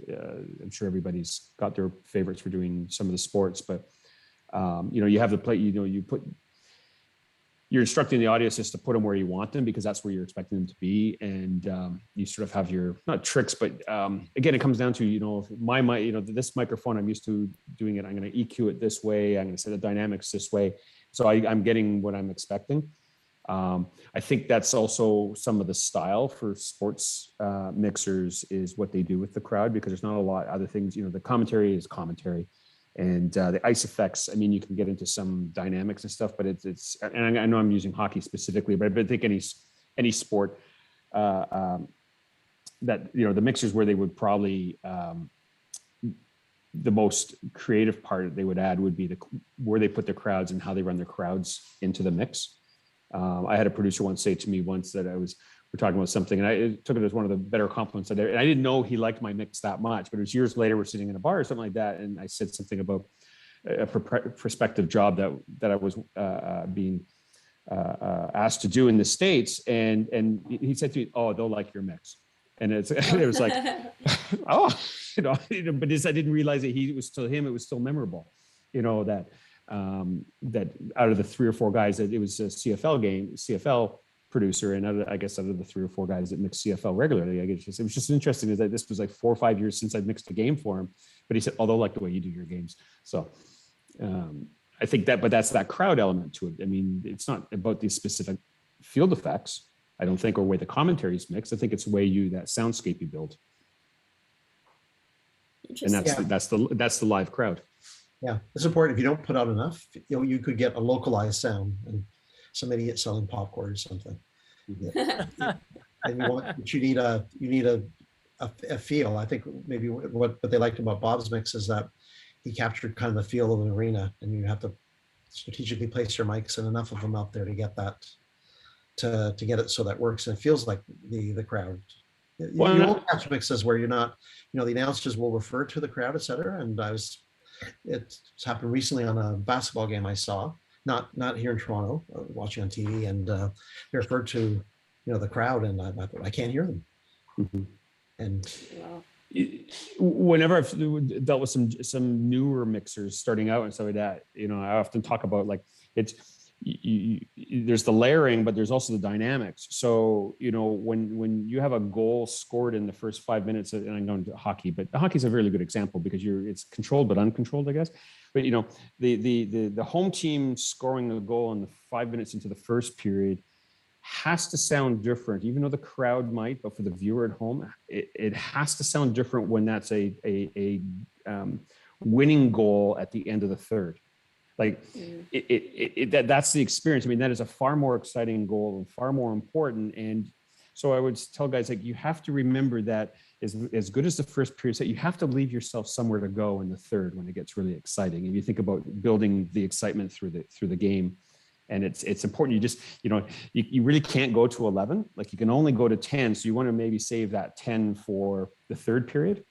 Speaker 1: I'm sure everybody's got their favorites for doing some of the sports, but you have the play, you're instructing the audience just to put them where you want them because that's where you're expecting them to be, and you sort of have your not tricks, but again, it comes down to my mic, this microphone, I'm used to doing it. I'm going to EQ it this way. I'm going to set the dynamics this way, so I'm getting what I'm expecting. I think that's also some of the style for sports mixers is what they do with the crowd, because there's not a lot of other things. The commentary is commentary, and the ice effects. You can get into some dynamics and stuff, but it's. And I know I'm using hockey specifically, but I think any sport that the mixers where they would probably the most creative part they would add would be where they put their crowds and how they run their crowds into the mix. I had a producer once say to me that we're talking about something, and I took it as one of the better compliments I did. And I didn't know he liked my mix that much, but it was years later, we're sitting in a bar or something like that, and I said something about a prospective job that I was being asked to do in the States, and he said to me, "Oh, they'll like your mix," and it was like, oh, but I didn't realize that it was still memorable, that out of the 3 or 4 guys that it was a CFL producer, and I guess out of the 3 or 4 guys that mix CFL regularly, it was just interesting is that this was like 4 or 5 years since I'd mixed a game for him, but he said, "Oh, they'll like the way you do your games." So I think that, but that's that crowd element to it. I mean, it's not about these specific field effects, I don't think, or way the commentary is mixed. I think it's the way that soundscape you build. And that's the live crowd.
Speaker 2: Yeah, it's important. If you don't put out enough, you could get a localized sound and some idiot selling popcorn or something. Yeah. And you need a feel. I think maybe what they liked about Bob's mix is that he captured kind of the feel of an arena, and you have to strategically place your mics and enough of them out there to get that, to get it so that works and it feels like the crowd. You will catch mixes where you're not, the announcers will refer to the crowd, etc. And it's happened recently on a basketball game I saw, not here in Toronto, watching on TV, and they referred to, the crowd, and I thought, I can't hear them.
Speaker 1: Mm-hmm.
Speaker 2: And
Speaker 1: whenever I've dealt with some newer mixers starting out and stuff like that, I often talk about like there's the layering, but there's also the dynamics. So, when you have a goal scored in the first 5 minutes, and I'm going to hockey, but hockey is a really good example because it's controlled but uncontrolled, I guess. But the home team scoring a goal in the 5 minutes into the first period has to sound different, even though the crowd might, but for the viewer at home, it has to sound different when that's a winning goal at the end of the third. Like that's the experience. I mean, that is a far more exciting goal and far more important. And so I would tell guys, like, you have to remember that as good as the first period set, you have to leave yourself somewhere to go in the third when it gets really exciting. If you think about building the excitement through the game, and it's important. You just, you really can't go to 11. Like, you can only go to 10. So you want to maybe save that 10 for the third period.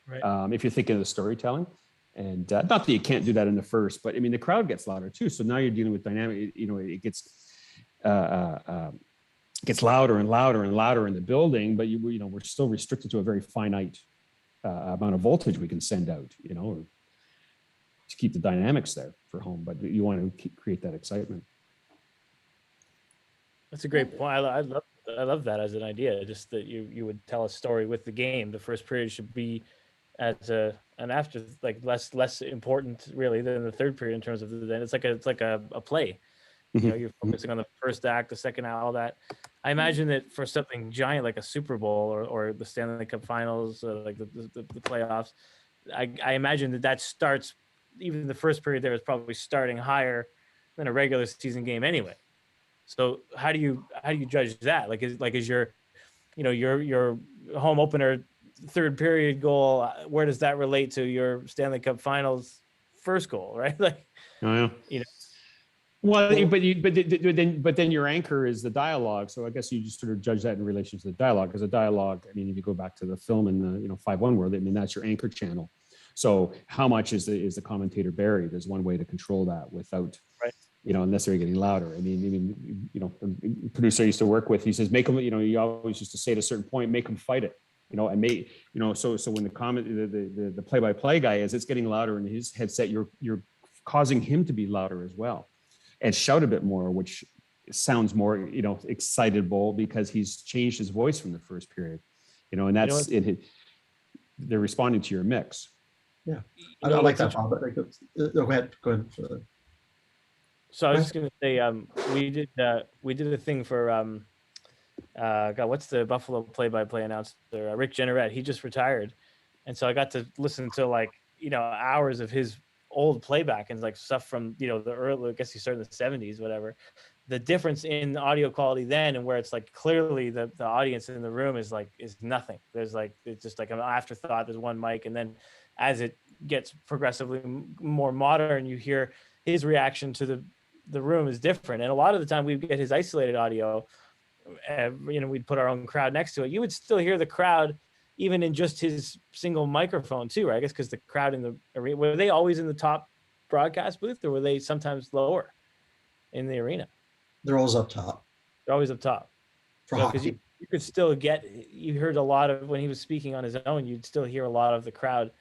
Speaker 1: Right. If you're thinking of the storytelling. And not that you can't do that in the first, but I mean, the crowd gets louder too. So now you're dealing with dynamic, it gets louder and louder and louder in the building, but we're still restricted to a very finite amount of voltage we can send out, or to keep the dynamics there for home, but you want to create that excitement.
Speaker 4: That's a great point. I love that as an idea, just that you would tell a story with the game. The first period should be as an after, like less important really than the third period in terms of then it's like a play. You're focusing on the first act, the second act, all that. I imagine that for something giant like a Super Bowl or the Stanley Cup Finals, like the playoffs, I imagine that starts, even the first period there is probably starting higher than a regular season game anyway. So how do you judge that? Is your your home opener third period goal, where does that relate to your Stanley Cup Finals first goal, right?
Speaker 1: Well, but then your anchor is the dialogue. So I guess you just sort of judge that in relation to the dialogue, because a dialogue, I mean, if you go back to the film in the 5-1 world, I mean, that's your anchor channel. So how much is the commentator buried? There's one way to control that without necessarily getting louder. I mean, the producer I used to work with, he says, make them, you always used to say at a certain point, make them fight it. So when the play-by-play guy it's getting louder in his headset, you're causing him to be louder as well and shout a bit more, which sounds more, excitable because he's changed his voice from the first period, and that's they're responding to your mix.
Speaker 2: Yeah. I like that, Bob. Go ahead.
Speaker 4: So I was just going to say, we did a thing for, God, what's the Buffalo play-by-play announcer? Rick Jenneret. He just retired, and so I got to listen to hours of his old playback and stuff from the early. I guess he started in the 70s, whatever. The difference in audio quality then and where it's clearly the audience in the room is nothing. There's it's just an afterthought. There's one mic, and then as it gets progressively more modern, you hear his reaction to the room is different. And a lot of the time we get his isolated audio. We'd put our own crowd next to it. You would still hear the crowd even in just his single microphone too, right? I guess because the crowd in the arena, were they always in the top broadcast booth, or were they sometimes lower in the arena?
Speaker 2: They're always up top.
Speaker 4: They're always up top.
Speaker 2: Because
Speaker 4: you could still you heard a lot of, when he was speaking on his own, you'd still hear a lot of the crowd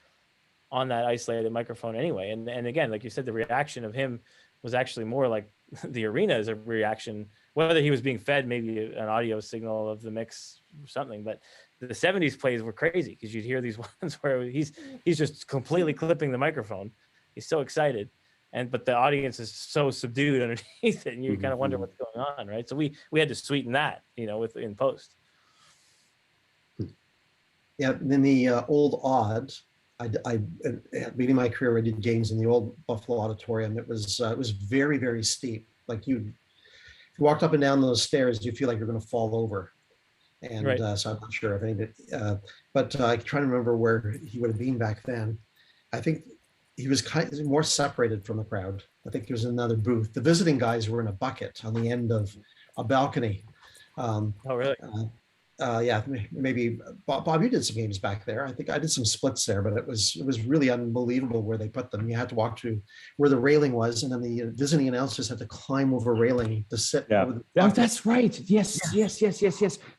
Speaker 4: on that isolated microphone anyway. And again, like you said, the reaction of him was actually more like the arena is a reaction, whether he was being fed maybe an audio signal of the mix or something. But the 70s plays were crazy because you'd hear these ones where he's just completely clipping the microphone. He's so excited. but the audience is so subdued underneath it, and you kind of wonder what's going on, right? So we had to sweeten that, in post.
Speaker 2: Yeah, in the old Odd, at the beginning of my career, I did games in the old Buffalo Auditorium. It was very, very steep. Like if you walked up and down those stairs, you feel like you're going to fall over. And
Speaker 4: Right.
Speaker 2: So I'm not sure if anybody, but I try to remember where he would have been back then. I think he was kind of more separated from the crowd. I think he was in another booth. The visiting guys were in a bucket on the end of a balcony.
Speaker 4: Oh, really?
Speaker 2: Yeah, maybe Bob, you did some games back there. I think I did some splits there, but it was really unbelievable where they put them. You had to walk to where the railing was, and then the visiting announcers had to climb over railing to sit.
Speaker 1: Yeah, that's right. Yes.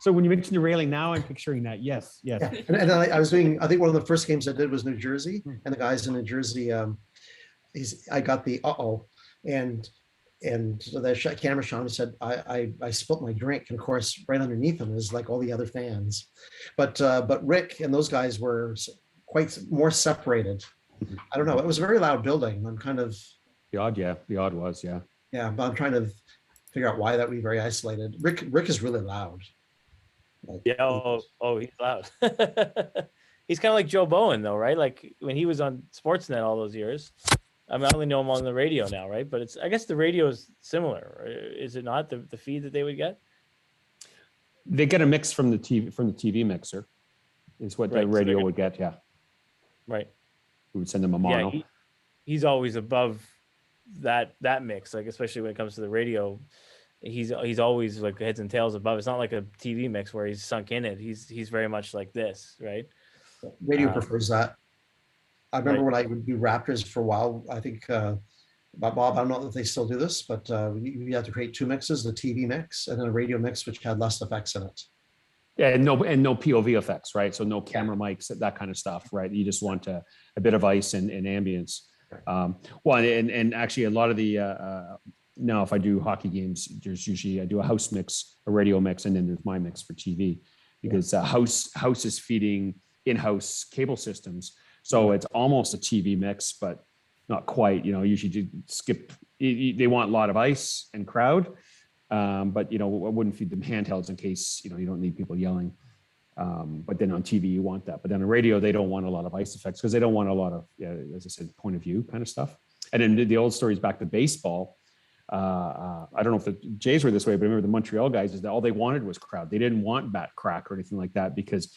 Speaker 1: So when you mention the railing, now I'm picturing that. Yes.
Speaker 2: Yeah. And then I was doing, I think one of the first games I did was New Jersey, and the guys in New Jersey, I got the and so the camera shot and said, I spilt my drink. And of course, right underneath him is like all the other fans. But Rick and those guys were quite more separated. I don't know. It was a very loud building. I'm kind of.
Speaker 1: The Odd was, yeah.
Speaker 2: Yeah, but I'm trying to figure out why that would be very isolated. Rick is really loud.
Speaker 4: Like, yeah. Oh, he's loud. He's kind of like Joe Bowen, though, right? Like when he was on Sportsnet all those years. I mean, I only know him on the radio now, right? But I guess the radio is similar, is it not? The feed that they would get.
Speaker 1: They get a mix from the TV mixer, is what the radio would get. Yeah.
Speaker 4: Right.
Speaker 1: We would send them a mono.
Speaker 4: Yeah, he's always above that mix, like especially when it comes to the radio. He's always like heads and tails above. It's not like a TV mix where he's sunk in it. He's very much like this, right?
Speaker 2: Radio prefers that. I remember when I would do Raptors for a while, I think, Bob, I don't know if they still do this, but you had to create two mixes, the TV mix and then a radio mix, which had less effects in it.
Speaker 1: Yeah, and no POV effects, right? So no camera mics, that kind of stuff, right? You just want a bit of ice and ambience. Well, and actually a lot of the, now if I do hockey games, there's usually, I do a house mix, a radio mix, and then there's my mix for TV, because house is feeding in-house cable systems. So it's almost a TV mix, but not quite. Usually skip. They want a lot of ice and crowd, but I wouldn't feed them handhelds in case you don't need people yelling. But then on TV you want that. But then on radio they don't want a lot of ice effects because they don't want a lot of, as I said, point of view kind of stuff. And then the old stories back to baseball. I don't know if the Jays were this way, but I remember the Montreal guys is that all they wanted was crowd. They didn't want bat crack or anything like that, because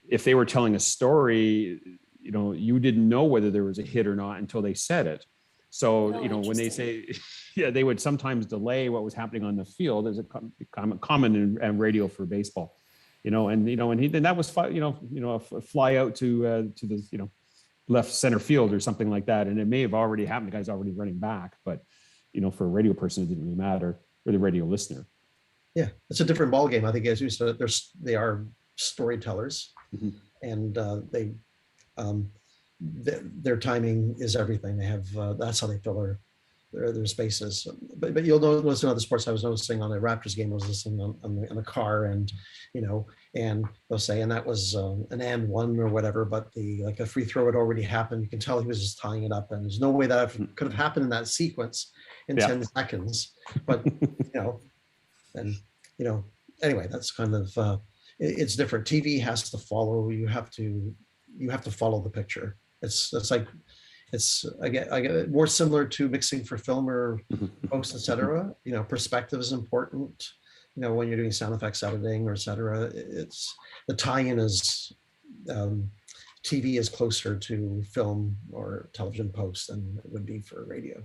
Speaker 1: if they were telling a story, you didn't know whether there was a hit or not until they said it. So, when they say, they would sometimes delay what was happening on the field as a common in radio for baseball, and that was, a fly out to the, left center field or something like that. And it may have already happened. The guy's already running back, but, for a radio person, it didn't really matter, or the radio listener.
Speaker 2: Yeah. It's a different ballgame. I think, as you said, they are storytellers, and their timing is everything. They have that's how they fill their spaces. But you'll notice in other sports. I was noticing on a Raptors game, I was listening on the car, and and they'll say, and that was an and one or whatever, but a free throw had already happened. You can tell he was just tying it up, and there's no way that could have happened in that sequence in 10 seconds. But anyway, that's kind of it's different. TV has to follow. You have to follow the picture. It's I get more similar to mixing for film or post, etc. Perspective is important. When you're doing sound effects editing or etc. It's the tie-in is TV is closer to film or television post than it would be for radio.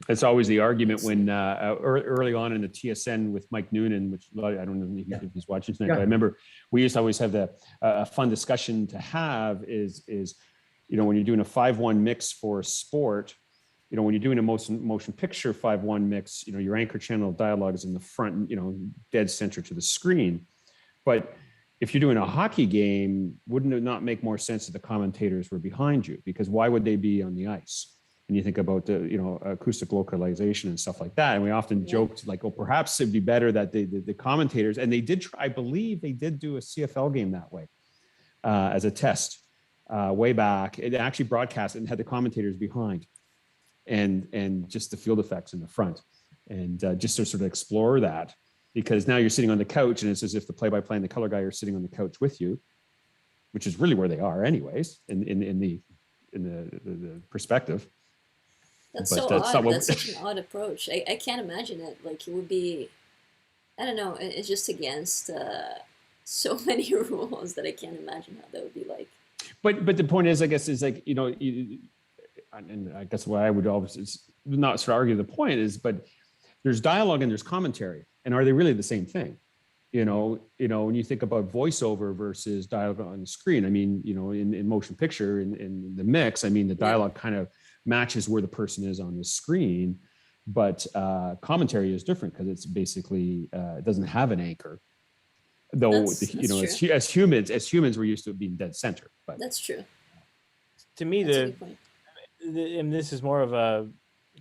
Speaker 1: It's always the argument when early on in the TSN with Mike Noonan, which I don't know if he's watching tonight, but I remember we used to always have a fun discussion to have is when you're doing a 5-1 mix for sport, when you're doing a motion picture 5-1 mix, your anchor channel dialogue is in the front, dead center to the screen. But if you're doing a hockey game, wouldn't it not make more sense that the commentators were behind you? Because why would they be on the ice? And you think about the acoustic localization and stuff like that, and we often joked like, "Oh, perhaps it'd be better that the commentators." And they did try. I believe they did do a CFL game that way as a test. way back. It actually broadcast and had the commentators behind, and just the field effects in the front, and just to sort of explore that, because now you're sitting on the couch and it's as if the play-by-play and the color guy are sitting on the couch with you, which is really where they are anyways in the perspective.
Speaker 3: That's
Speaker 1: But
Speaker 3: so
Speaker 1: that's not
Speaker 3: odd.
Speaker 1: what
Speaker 3: That's such an odd approach. I can't imagine it. Like it would be, I don't know. It's just against so many rules that I can't imagine how that would be like.
Speaker 1: But the point is, I guess, is like, you know, and I guess what I would always is not sort of argue the point is, but there's dialogue and there's commentary, and are they really the same thing? You know, when you think about voiceover versus dialogue on the screen, I mean, you know, in motion picture, in the mix, I mean, the dialogue kind of matches where the person is on the screen, but commentary is different because it's basically it doesn't have an anchor. Though you know, as humans, we're used to it being dead center. But
Speaker 3: that's true.
Speaker 4: To me, and this is more of a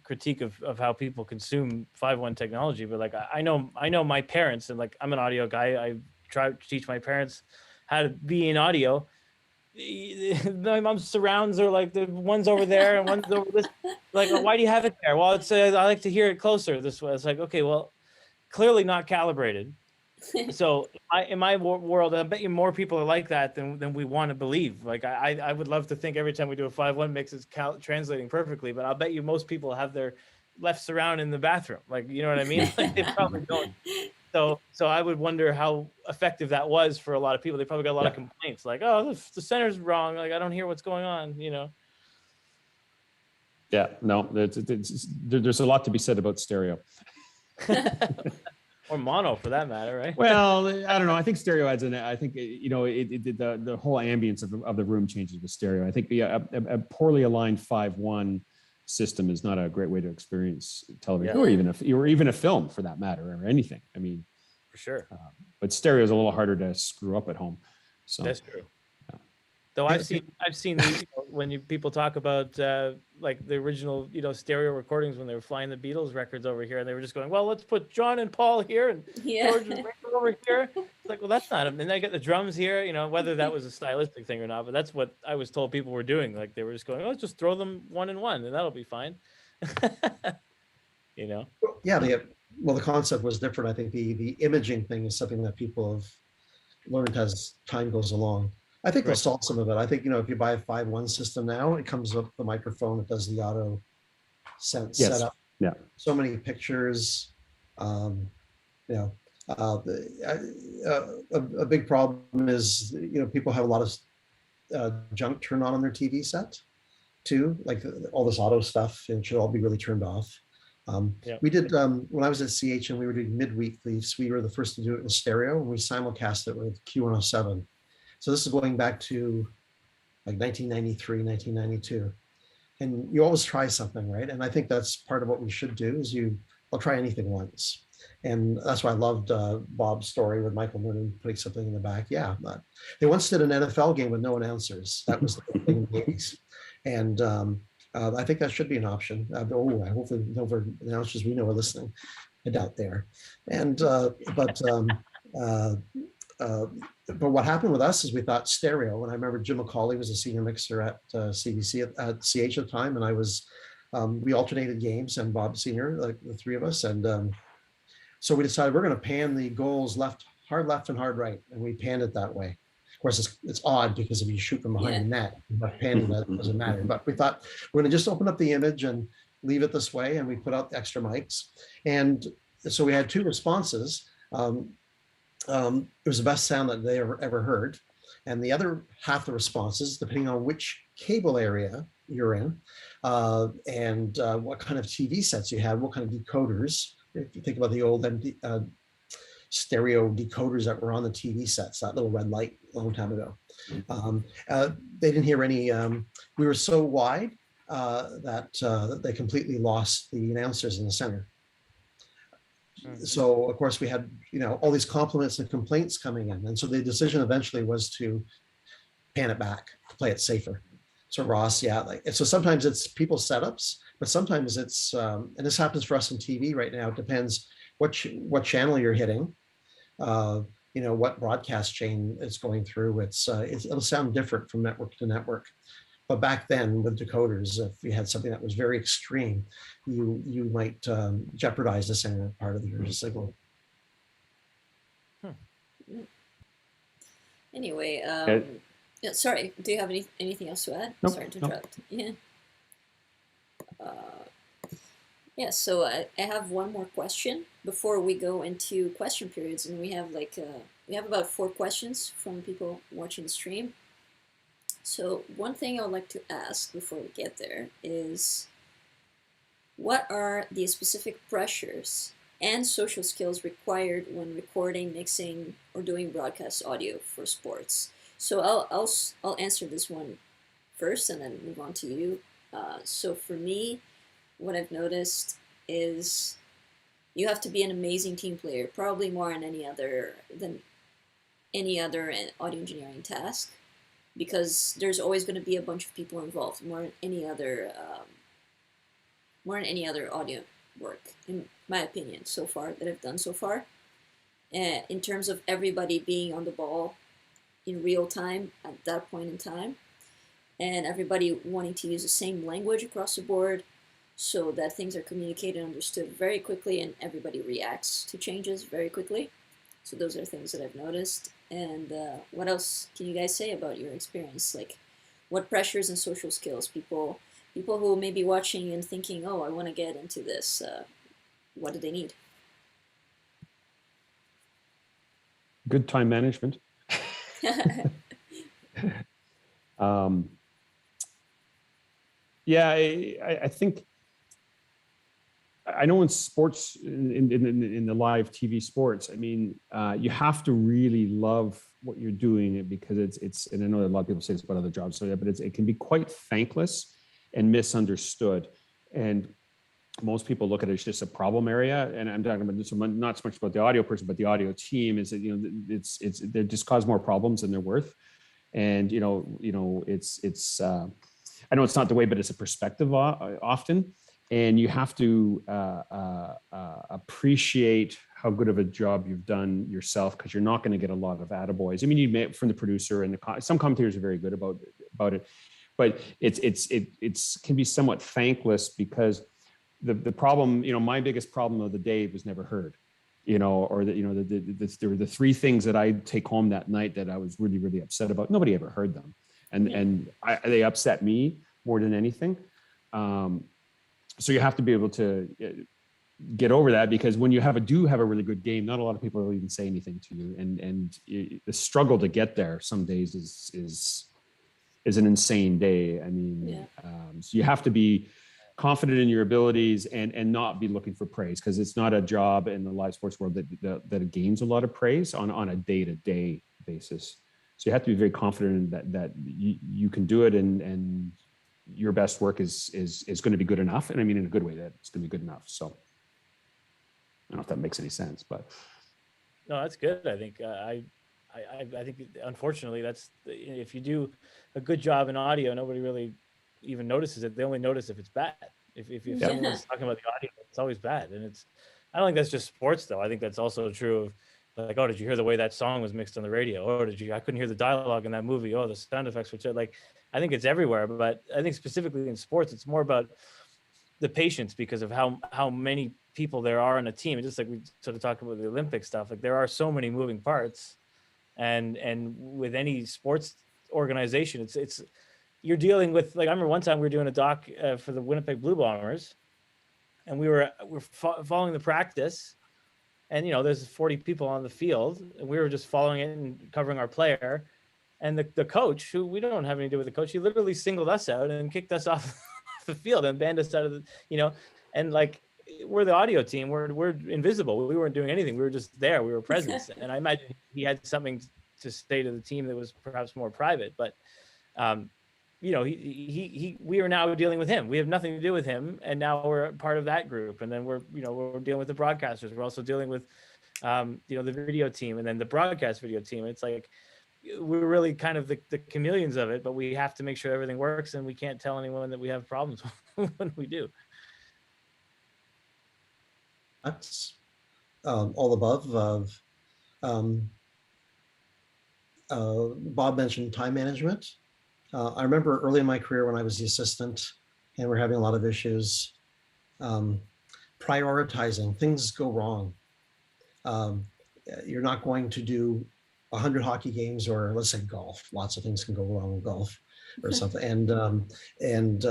Speaker 4: critique of how people consume 5.1 technology, but like I know my parents, and like I'm an audio guy. I try to teach my parents how to be in audio. My mom's surrounds are like the one's over there and one's over this. Like, why do you have it there? Well, it's I like to hear it closer this way. It's like, okay, well, clearly not calibrated. So in my world, I bet you more people are like that than we want to believe. Like I would love to think every time we do a 5.1 mix, it's translating perfectly, but I'll bet you most people have their left surround in the bathroom. Like, you know what I mean? Like, they probably don't. So I would wonder how effective that was for a lot of people. They probably got a lot of complaints, like, oh, the center's wrong. Like, I don't hear what's going on, you know?
Speaker 1: Yeah, no, there's a lot to be said about stereo.
Speaker 4: Or mono, for that matter, right?
Speaker 1: Well, I don't know. I think stereo adds in. I think, you know, the whole ambience of the room changes with stereo. I think a poorly aligned 5.1 system is not a great way to experience television, or even a film for that matter, or anything. I mean,
Speaker 4: for sure.
Speaker 1: But stereo is a little harder to screw up at home. So
Speaker 4: that's true. Though I've seen you know, when people talk about like the original, you know, stereo recordings when they were flying the Beatles records over here, and they were just going, well, let's put John and Paul here and George and Ringo over here. It's like, well, that's not him. And they got the drums here, you know, whether that was a stylistic thing or not, but that's what I was told people were doing. Like, they were just going, oh, let's just throw them one and one, and that'll be fine. You know?
Speaker 2: Yeah. Well, the concept was different. I think the imaging thing is something that people have learned as time goes along. I think they'll solve some of it. I think, you know, if you buy a 5.1 system now, it comes with the microphone, it does the auto setup.
Speaker 1: Yeah.
Speaker 2: So many pictures. You know, a big problem is, you know, people have a lot of junk turned on their TV set too, like all this auto stuff, and it should all be really turned off. We did, when I was at CH and we were doing midweeklies, we were the first to do it in stereo, and we simulcast it with Q107. So this is going back to like 1993, 1992. And you always try something, right? And I think that's part of what we should do is I'll try anything once. And that's why I loved Bob's story with Michael Noonan putting something in the back. Yeah, they once did an NFL game with no announcers. That was the thing in the 80s. And I think that should be an option. I hopefully no announcers we know are listening. I doubt they are. And, but what happened with us is we thought stereo, and I remember Jim McCauley was a senior mixer at CBC at CH at the time, and I was, we alternated games, and Bob Senior, like the three of us, and so we decided we're going to pan the goals hard left and hard right, and we panned it that way. Of course, it's odd because if you shoot from behind the net, but panning that doesn't matter. But we thought we're going to just open up the image and leave it this way, and we put out the extra mics, and so we had two responses. It was the best sound that they ever heard. And the other half the responses, depending on which cable area you're in, and what kind of TV sets you had, what kind of decoders. If you think about the old stereo decoders that were on the TV sets, that little red light a long time ago. They didn't hear any, we were so wide that they completely lost the announcers in the center. So of course we had, you know, all these compliments and complaints coming in. And so the decision eventually was to pan it back, to play it safer. So Ross, so sometimes it's people's setups, but sometimes it's, and this happens for us in TV right now, it depends what channel you're hitting. you know, what broadcast chain it's going through. It'll sound different from network to network. But back then with decoders, if you had something that was very extreme, you might jeopardize the center part of your signal.
Speaker 3: Anyway,
Speaker 1: Okay.
Speaker 3: yeah, sorry, do you have anything else to add?
Speaker 1: Nope,
Speaker 3: Sorry to
Speaker 1: nope.
Speaker 3: interrupt. Yeah. Yeah, so I have one more question before we go into question periods, and we have like we have about 4 questions from people watching the stream. So one thing I would like to ask before we get there is, what are the specific pressures and social skills required when recording, mixing, or doing broadcast audio for sports? So I'll answer this one first, and then move on to you. So for me, what I've noticed is you have to be an amazing team player, probably more than any other audio engineering task, because there's always going to be a bunch of people involved, more than any other audio work, in my opinion, so far that I've done so far. In terms of everybody being on the ball in real time at that point in time, and everybody wanting to use the same language across the board, so that things are communicated and understood very quickly, and everybody reacts to changes very quickly. So those are things that I've noticed. And what else can you guys say about your experience? Like, what pressures and social skills people who may be watching and thinking, oh, I want to get into this, what do they need?
Speaker 1: Good time management. Yeah, I think, I know in sports, in the live TV sports, I mean, you have to really love what you're doing, because it's, and I know a lot of people say this about other jobs, so yeah, but it can be quite thankless and misunderstood. And most people look at it as just a problem area. And I'm talking about this, not so much about the audio person, but the audio team, is that, you know, they just cause more problems than they're worth. And, you know, it's I know it's not the way, but it's a perspective often. And you have to appreciate how good of a job you've done yourself, because you're not going to get a lot of attaboys. I mean, you may from the producer, and some commentators are very good about it, but it's can be somewhat thankless, because the problem, you know, my biggest problem of the day was never heard, you know, or that, you know, there were the 3 things that I take home that night that I was really, really upset about. Nobody ever heard them, and they upset me more than anything. So you have to be able to get over that, because when you do have a really good game, not a lot of people will even say anything to you, and the struggle to get there some days is an insane day. I mean, so you have to be confident in your abilities and not be looking for praise, because it's not a job in the live sports world that gains a lot of praise on a day-to-day basis. So you have to be very confident in that you can do it, and your best work is going to be good enough. And I mean, in a good way, that it's going to be good enough. So I don't know if that makes any sense, but
Speaker 4: no, that's good. I think I think, unfortunately, that's, if you do a good job in audio, nobody really even notices it. They only notice if it's bad. If someone's talking about the audio, it's always bad. And I don't think that's just sports, though. I think that's also true of, like, oh, did you hear the way that song was mixed on the radio? Oh, I couldn't hear the dialogue in that movie. Oh, the sound effects were like, I think it's everywhere. But I think specifically in sports, it's more about the patience, because of how many people there are in a team. And just like we sort of talked about the Olympic stuff, like there are so many moving parts, and with any sports organization, it's you're dealing with, like, I remember one time we were doing a doc for the Winnipeg Blue Bombers, and we're following the practice, and, you know, there's 40 people on the field, and we were just following it and covering our player. And the coach, who we don't have any to do with the coach, he literally singled us out and kicked us off the field and banned us out of the, you know, and like, we're the audio team. We're invisible. We weren't doing anything. We were just there. We were presence. And I imagine he had something to say to the team that was perhaps more private, but, you know, we are now dealing with him. We have nothing to do with him. And now we're part of that group. And then we're dealing with the broadcasters. We're also dealing with, you know, the video team, and then the broadcast video team. It's like, we're really kind of the chameleons of it, but we have to make sure everything works, and we can't tell anyone that we have problems when we do.
Speaker 2: That's all above. Bob mentioned time management. I remember early in my career when I was the assistant and we're having a lot of issues, prioritizing. Things go wrong. You're not going to do 100 hockey games or let's say golf. Lots of things can go wrong in golf or something. And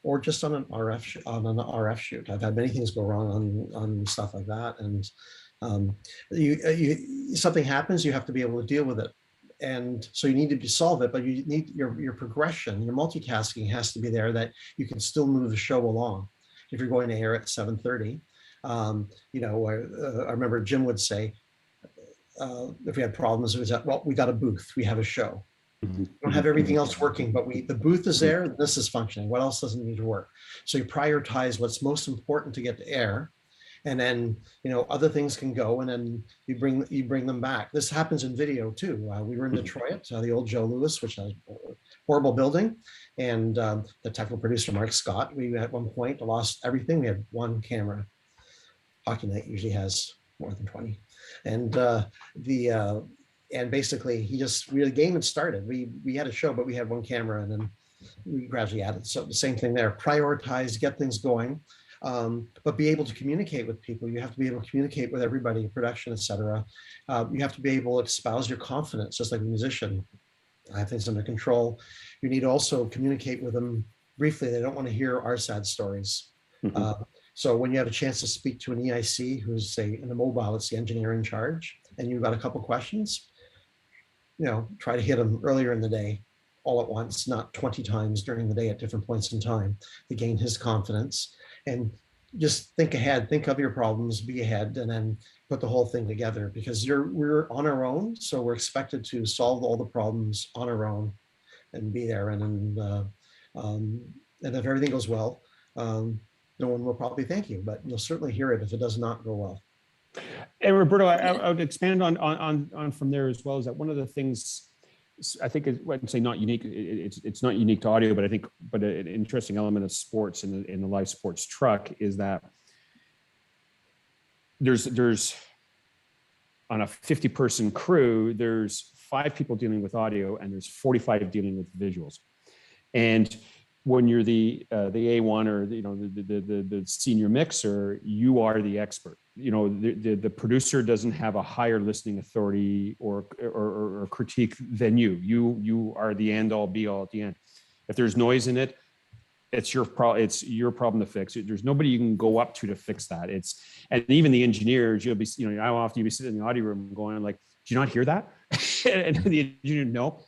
Speaker 2: or just on an RF shoot. I've had many things go wrong on stuff like that. And something happens, you have to be able to deal with it. And so you need to solve it, but you need your progression, your multitasking has to be there that you can still move the show along. If you're going to air at 7:30, you know, I remember Jim would say, if we had problems, it was that, well, we got a booth, we have a show. We don't have everything else working, but the booth is there, this is functioning. What else doesn't need to work? So you prioritize what's most important to get to air. And then, you know, other things can go and then you bring them back. This happens in video too. We were in Detroit, the old Joe Louis, which is a horrible building. And the technical producer, Mark Scott, we at one point lost everything. We had one camera. Hockey Night usually has more than 20. And and basically the game had started. We had a show, but we had one camera and then we gradually added. So the same thing there, prioritize, get things going. But be able to communicate with people. You have to be able to communicate with everybody, production, etc. You have to be able to espouse your confidence, just like a musician. I have things under control. You need to also communicate with them briefly. They don't want to hear our sad stories. So when you have a chance to speak to an EIC who's say in the mobile, it's the engineer in charge, and you've got a couple questions, you know, try to hit them earlier in the day, all at once, not 20 times during the day at different points in time to gain his confidence. And just think ahead, think of your problems, be ahead, and then put the whole thing together because we're on our own. So we're expected to solve all the problems on our own and be there. And if everything goes well, no one will probably thank you, but you'll certainly hear it if it does not go well.
Speaker 1: And Roberto, I would expand on from there as well, is that one of the things I think I wouldn't say not unique. It's not unique to audio, but I think, but an interesting element of sports in the live sports truck is that there's on a 50-person crew, there's 5 people dealing with audio and there's 45 dealing with visuals. And when you're the A1 or the senior mixer, you are the expert. You know, the producer doesn't have a higher listening authority or critique than you. You are the end all be all at the end. If there's noise in it, it's your problem to fix. There's nobody you can go up to fix that. And even the engineers, you'll be, how often you'll be sitting in the audio room going like, do you not hear that? And the engineer, no.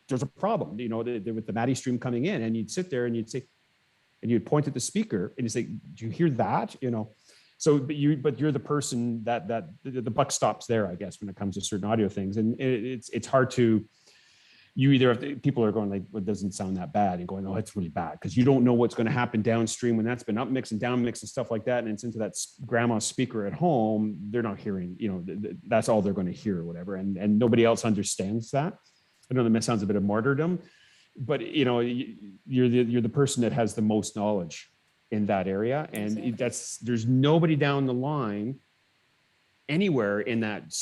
Speaker 1: There's a problem, with the Maddie stream coming in, and you'd sit there and you'd say, and you'd point at the speaker and you say, do you hear that? So, but you're the person that the buck stops there, I guess, when it comes to certain audio things. And it's hard to, you either have to, people are going like, well, it doesn't sound that bad, and going, oh, it's really bad, because you don't know what's going to happen downstream when that's been up mixed and down mixed and stuff like that. And it's into that grandma's speaker at home. They're not hearing, that's all they're going to hear or whatever. And nobody else understands that. I know that sounds a bit of martyrdom, but you're the person that has the most knowledge in that area. And exactly. There's nobody down the line anywhere in that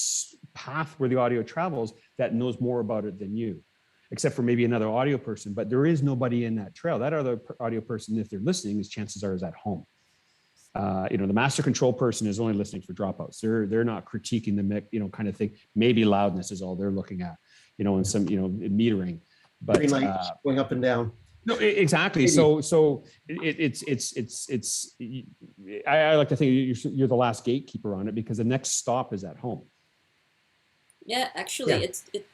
Speaker 1: path where the audio travels that knows more about it than you, except for maybe another audio person. But there is nobody in that trail. That other audio person, if they're listening, chances are is at home. The master control person is only listening for dropouts. They're not critiquing the mix, kind of thing. Maybe loudness is all they're looking at, and some, metering. But
Speaker 2: green light going up and down.
Speaker 1: No, exactly. Maybe. So it's. I like to think you're the last gatekeeper on it, because the next stop is at home.
Speaker 3: Yeah, actually,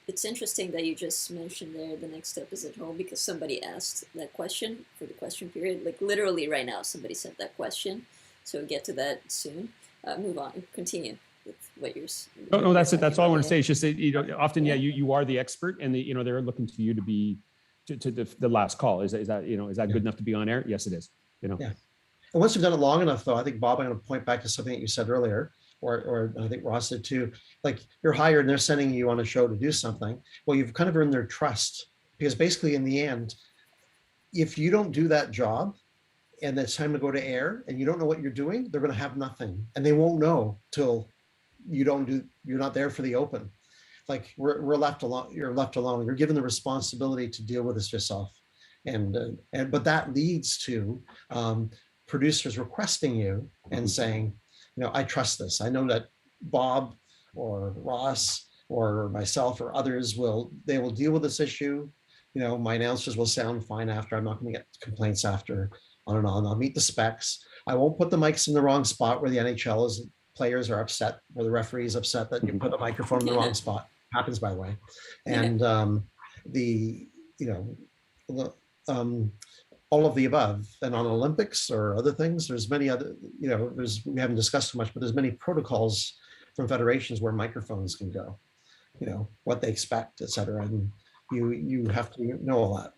Speaker 3: it's interesting that you just mentioned there the next step is at home, because somebody asked that question for the question period. Like literally right now, somebody sent that question. So we'll get to that soon. Move on, continue with what you're.
Speaker 1: No, that's it. That's all I want to say. It's just that, often, you are the expert, and they're looking to you to be to the last call. Is that good enough to be on air? Yes, it is. Yeah. And
Speaker 2: once you've done it long enough, though, I think, Bob, I'm going to point back to something that you said earlier, or I think Ross did too. Like, you're hired and they're sending you on a show to do something. Well, you've kind of earned their trust, because basically in the end, if you don't do that job and it's time to go to air and you don't know what you're doing, they're going to have nothing, and they won't know till you're not there for the open. like we're left alone. You're left alone. You're given the responsibility to deal with this yourself, and but that leads to producers requesting you and saying, you know, I trust this. I know that Bob or Ross or myself or others will deal with this issue. You know, my announcers will sound fine after. I'm not going to get complaints after. On and on. I'll meet the specs. I won't put the mics in the wrong spot where the NHL's players are upset, or the referee is upset that you put a microphone in the wrong spot. Happens, by the way. And the, you know, the, all of the above. And on Olympics or other things, there's many other, you know, we haven't discussed so much, but there's many protocols from federations where microphones can go, you know, what they expect, et cetera. And you have to know all that.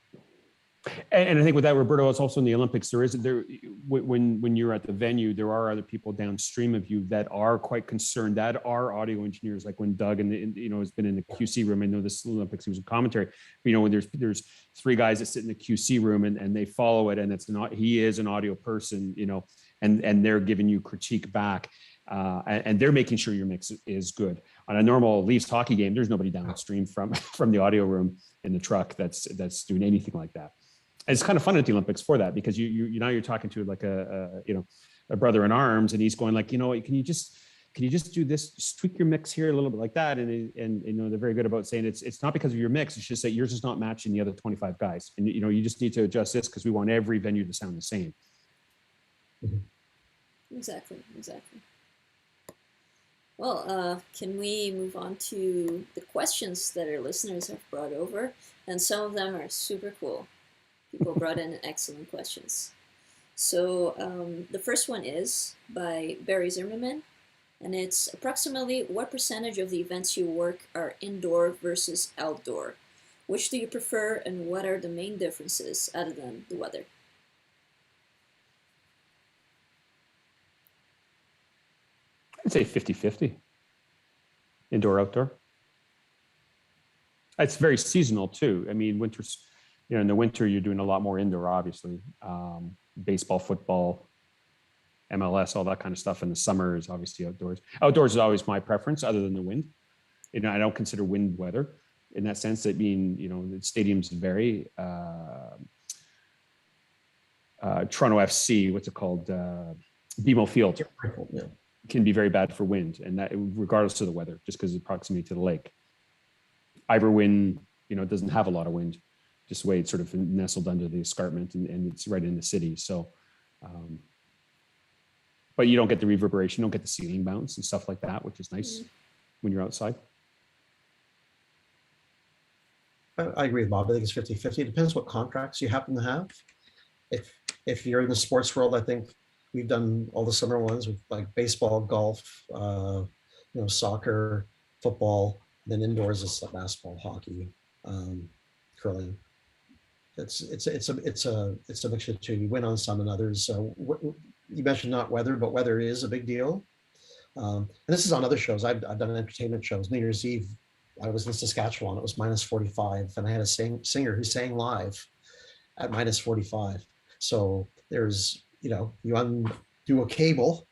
Speaker 1: And I think with that, Roberto, it's also in the Olympics. When you're at the venue, there are other people downstream of you that are quite concerned, that are audio engineers. Like when Doug has been in the QC room. I know this Olympics, he was in commentary. But, you know, when there's three guys that sit in the QC room and they follow it, and he is an audio person, you know, and they're giving you critique back. And they're making sure your mix is good. On a normal Leafs hockey game, there's nobody downstream from the audio room in the truck that's doing anything like that. And it's kind of fun at the Olympics for that, because you now you're talking to like a brother in arms, and he's going like, you know, can you just do this, just tweak your mix here a little bit like that, and you know, they're very good about saying it's not because of your mix, it's just that yours is not matching the other 25 guys, and you know, you just need to adjust this because we want every venue to sound the same.
Speaker 3: Exactly. Well, can we move on to the questions that our listeners have brought over? And some of them are super cool. People brought in excellent questions. So the first one is by Barry Zimmerman, and it's approximately what percentage of the events you work are indoor versus outdoor? Which do you prefer, and what are the main differences other than the weather?
Speaker 1: I'd say 50-50, indoor, outdoor. It's very seasonal too. I mean, winter's, you know, in the winter, you're doing a lot more indoor, obviously. Baseball, football, MLS, all that kind of stuff. In the summer is obviously outdoors. Outdoors is always my preference, other than the wind. You know, I don't consider wind weather in that sense. That mean, you know, the stadiums vary. Toronto FC, what's it called? BMO Field can be very bad for wind, and that regardless of the weather, just because of proximity to the lake. Iberwin, you know, doesn't have a lot of wind, just the way it's sort of nestled under the escarpment, and it's right in the city. So, but you don't get the reverberation, don't get the ceiling bounce and stuff like that, which is nice when you're outside.
Speaker 2: I agree with Bob. I think it's 50-50. It depends what contracts you happen to have. If you're in the sports world, I think we've done all the summer ones with like baseball, golf, you know, soccer, football. Then indoors is basketball, hockey, curling. It's a mixture too. You win on some and others. So you mentioned not weather, but weather is a big deal. And this is on other shows. I've done entertainment shows. New Year's Eve, I was in Saskatchewan. It was -45, and I had a singer who sang live at -45. So there's, you know, you undo a cable,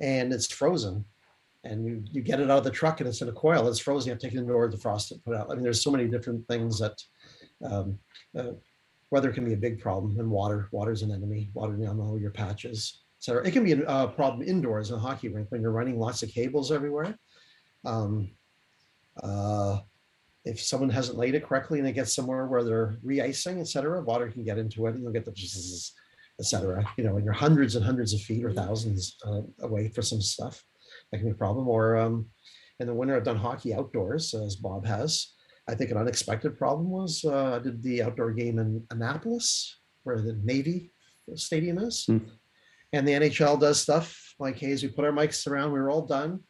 Speaker 2: and it's frozen. And you get it out of the truck and it's in a coil, it's frozen, you have to take it indoors, defrost it, put it out. I mean, there's so many different things that weather can be a big problem, and water's an enemy, water down all your patches, etc. It can be a problem indoors in a hockey rink when you're running lots of cables everywhere. If someone hasn't laid it correctly and they get somewhere where they're re-icing, etc., water can get into it and you'll get the etc. You know, and you're hundreds and hundreds of feet or thousands away for some stuff. That can be a problem. Or in the winter, I've done hockey outdoors, as Bob has. I think an unexpected problem was I did the outdoor game in Annapolis, where the Navy Stadium is. And the NHL does stuff like, hey, as we put our mics around, we were all done.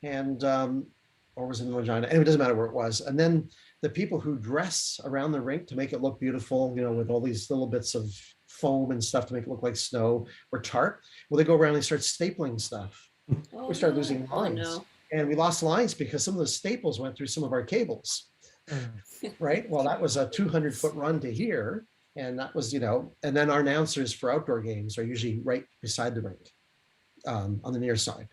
Speaker 2: And, or was in Regina. Anyway, it doesn't matter where it was. And then the people who dress around the rink to make it look beautiful, you know, with all these little bits of foam and stuff to make it look like snow or tarp, well, they go around and start stapling stuff. We started losing lines, and we lost lines because some of the staples went through some of our cables. Right. Well, that was a 200-foot run to here, and that was, you know. And then our announcers for outdoor games are usually right beside the rink, on the near side.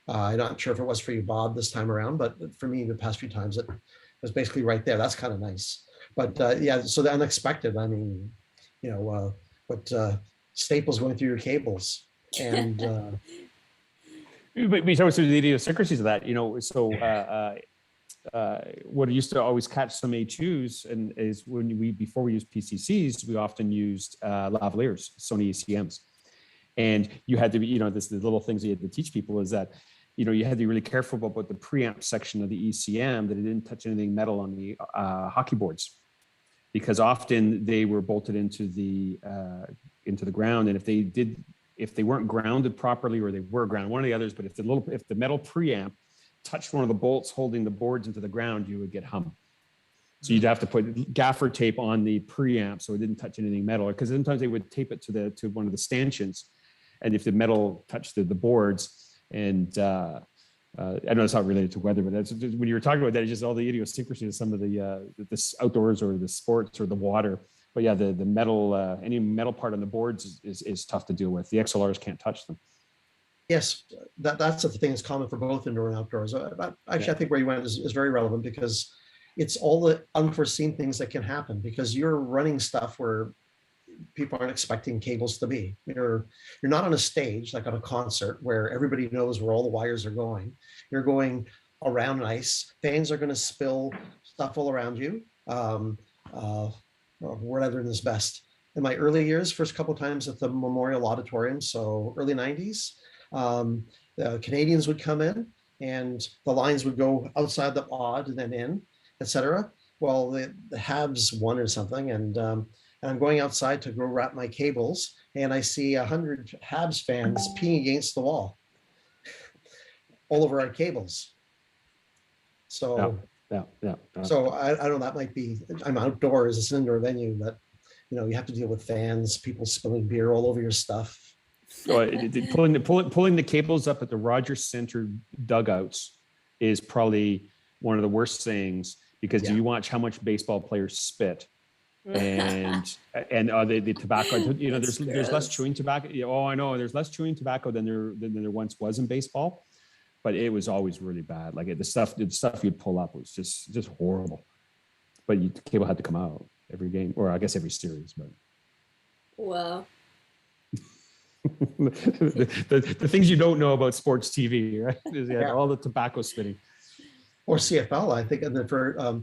Speaker 2: I'm not sure if it was for you, Bob, this time around, but for me, the past few times, it was basically right there. That's kind of nice. But yeah, so the unexpected, I mean, what staples going through your cables. And
Speaker 1: But we talk through the idiosyncrasies of that, what used to always catch some A2s and is before we used PCCs, we often used lavaliers, Sony ECMs. And you had to be, the little things you had to teach people is that, you had to be really careful about the preamp section of the ECM, that it didn't touch anything metal on the hockey boards, because often they were bolted into the ground. And if they weren't grounded properly, or they were grounded, one of the others, but if the metal preamp touched one of the bolts holding the boards into the ground, you would get hum. So you'd have to put gaffer tape on the preamp so it didn't touch anything metal, because sometimes they would tape it to one of the stanchions, and if the metal touched the boards, and I know it's not related to weather, but that's when you were talking about that, it's just all the idiosyncrasies of some of the outdoors or the sports or the water. But yeah, the metal, any metal part on the boards is tough to deal with. The XLRs can't touch them.
Speaker 2: yes, that's the thing that's common for both indoor and outdoors. I think where you went is very relevant, because it's all the unforeseen things that can happen, because you're running stuff where people aren't expecting cables to be. You're not on a stage like on a concert where everybody knows where all the wires are going. You're going around ice. Fans are going to spill stuff all around you. Word I learned this best in my early years, first couple of times at the Memorial Auditorium, so early 90s. The Canadians would come in and the lines would go outside the pod and then in, etc. Well, the Habs won or something, and I'm going outside to go wrap my cables, and I see 100 Habs fans peeing against the wall all over our cables. So So I don't know, that might be, I'm outdoors, it's an indoor venue, but you have to deal with fans, people spilling beer all over your stuff.
Speaker 1: Pulling the cables up at the Rogers Center dugouts is probably one of the worst things, because you watch how much baseball players spit, and the tobacco. There's less chewing tobacco. Oh, I know. There's less chewing tobacco than there once was in baseball, but it was always really bad. Like the stuff you'd pull up was just horrible. But the cable had to come out every game, or I guess every series. But
Speaker 3: wow.
Speaker 1: the things you don't know about sports TV, right? Is all the tobacco spitting.
Speaker 2: Or CFL, I think, and then for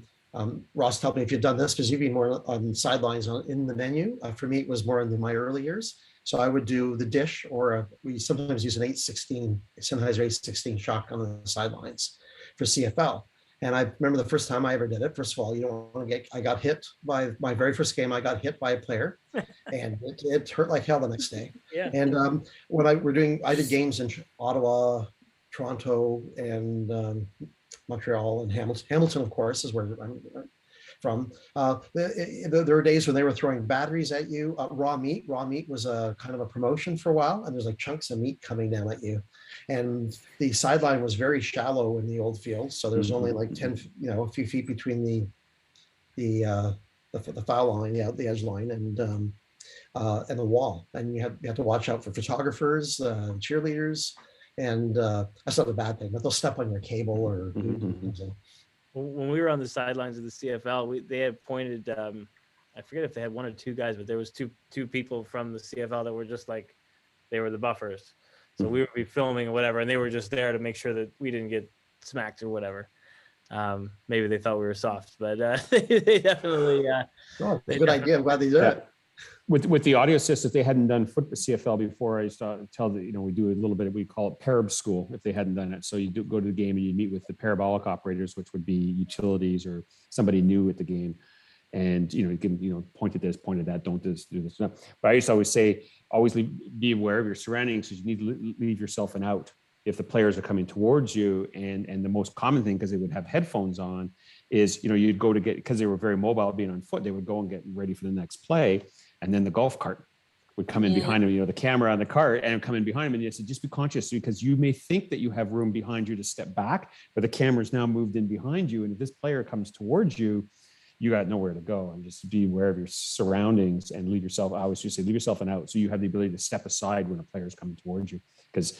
Speaker 2: Ross, tell me if you've done this, because you've been more on sidelines in the venue. For me, it was more in my early years. So I would do the dish, or we sometimes use an 816, Sennheiser 816 shotgun on the sidelines for CFL. And I remember the first time I ever did it. First of all, you don't want to I got hit by my very first game. I got hit by a player, and it hurt like hell the next day.
Speaker 4: Yeah.
Speaker 2: And when I did games in Ottawa, Toronto, and Montreal, and Hamilton, of course, is where I'm from. There were days when they were throwing batteries at you. Raw meat was a kind of a promotion for a while, and there's like chunks of meat coming down at you. And the sideline was very shallow in the old field, so there's only like 10, a few feet between the foul line, the edge line, and the wall. And you have to watch out for photographers, cheerleaders, and that's not a bad thing, but they'll step on your cable or.
Speaker 4: When we were on the sidelines of the CFL, they had pointed. I forget if they had one or two guys, but there was two people from the CFL that were just like, they were the buffers. So we would be filming or whatever, and they were just there to make sure that we didn't get smacked or whatever. Maybe they thought we were soft, but they definitely.
Speaker 2: Good idea. I'm glad they did it.
Speaker 1: With the audio assist, if they hadn't done CFL before, I used to tell that we do a little bit of, we call it parab school, if they hadn't done it. So you do go to the game and you meet with the parabolic operators, which would be utilities or somebody new at the game. And you can point at this, point at that, don't do this. But I used to always say, always be aware of your surroundings, because you need to leave yourself an out if the players are coming towards you. And the most common thing, because they would have headphones on, is you'd go to get, because they were very mobile being on foot, they would go and get ready for the next play, and then the golf cart would come in behind them, the camera on the cart, and come in behind them. And you said, just be conscious, because you may think that you have room behind you to step back, but the camera's now moved in behind you, and if this player comes towards you, you got nowhere to go. And just be aware of your surroundings and leave yourself, I always just say, leave yourself an out, so you have the ability to step aside when a player is coming towards you. Because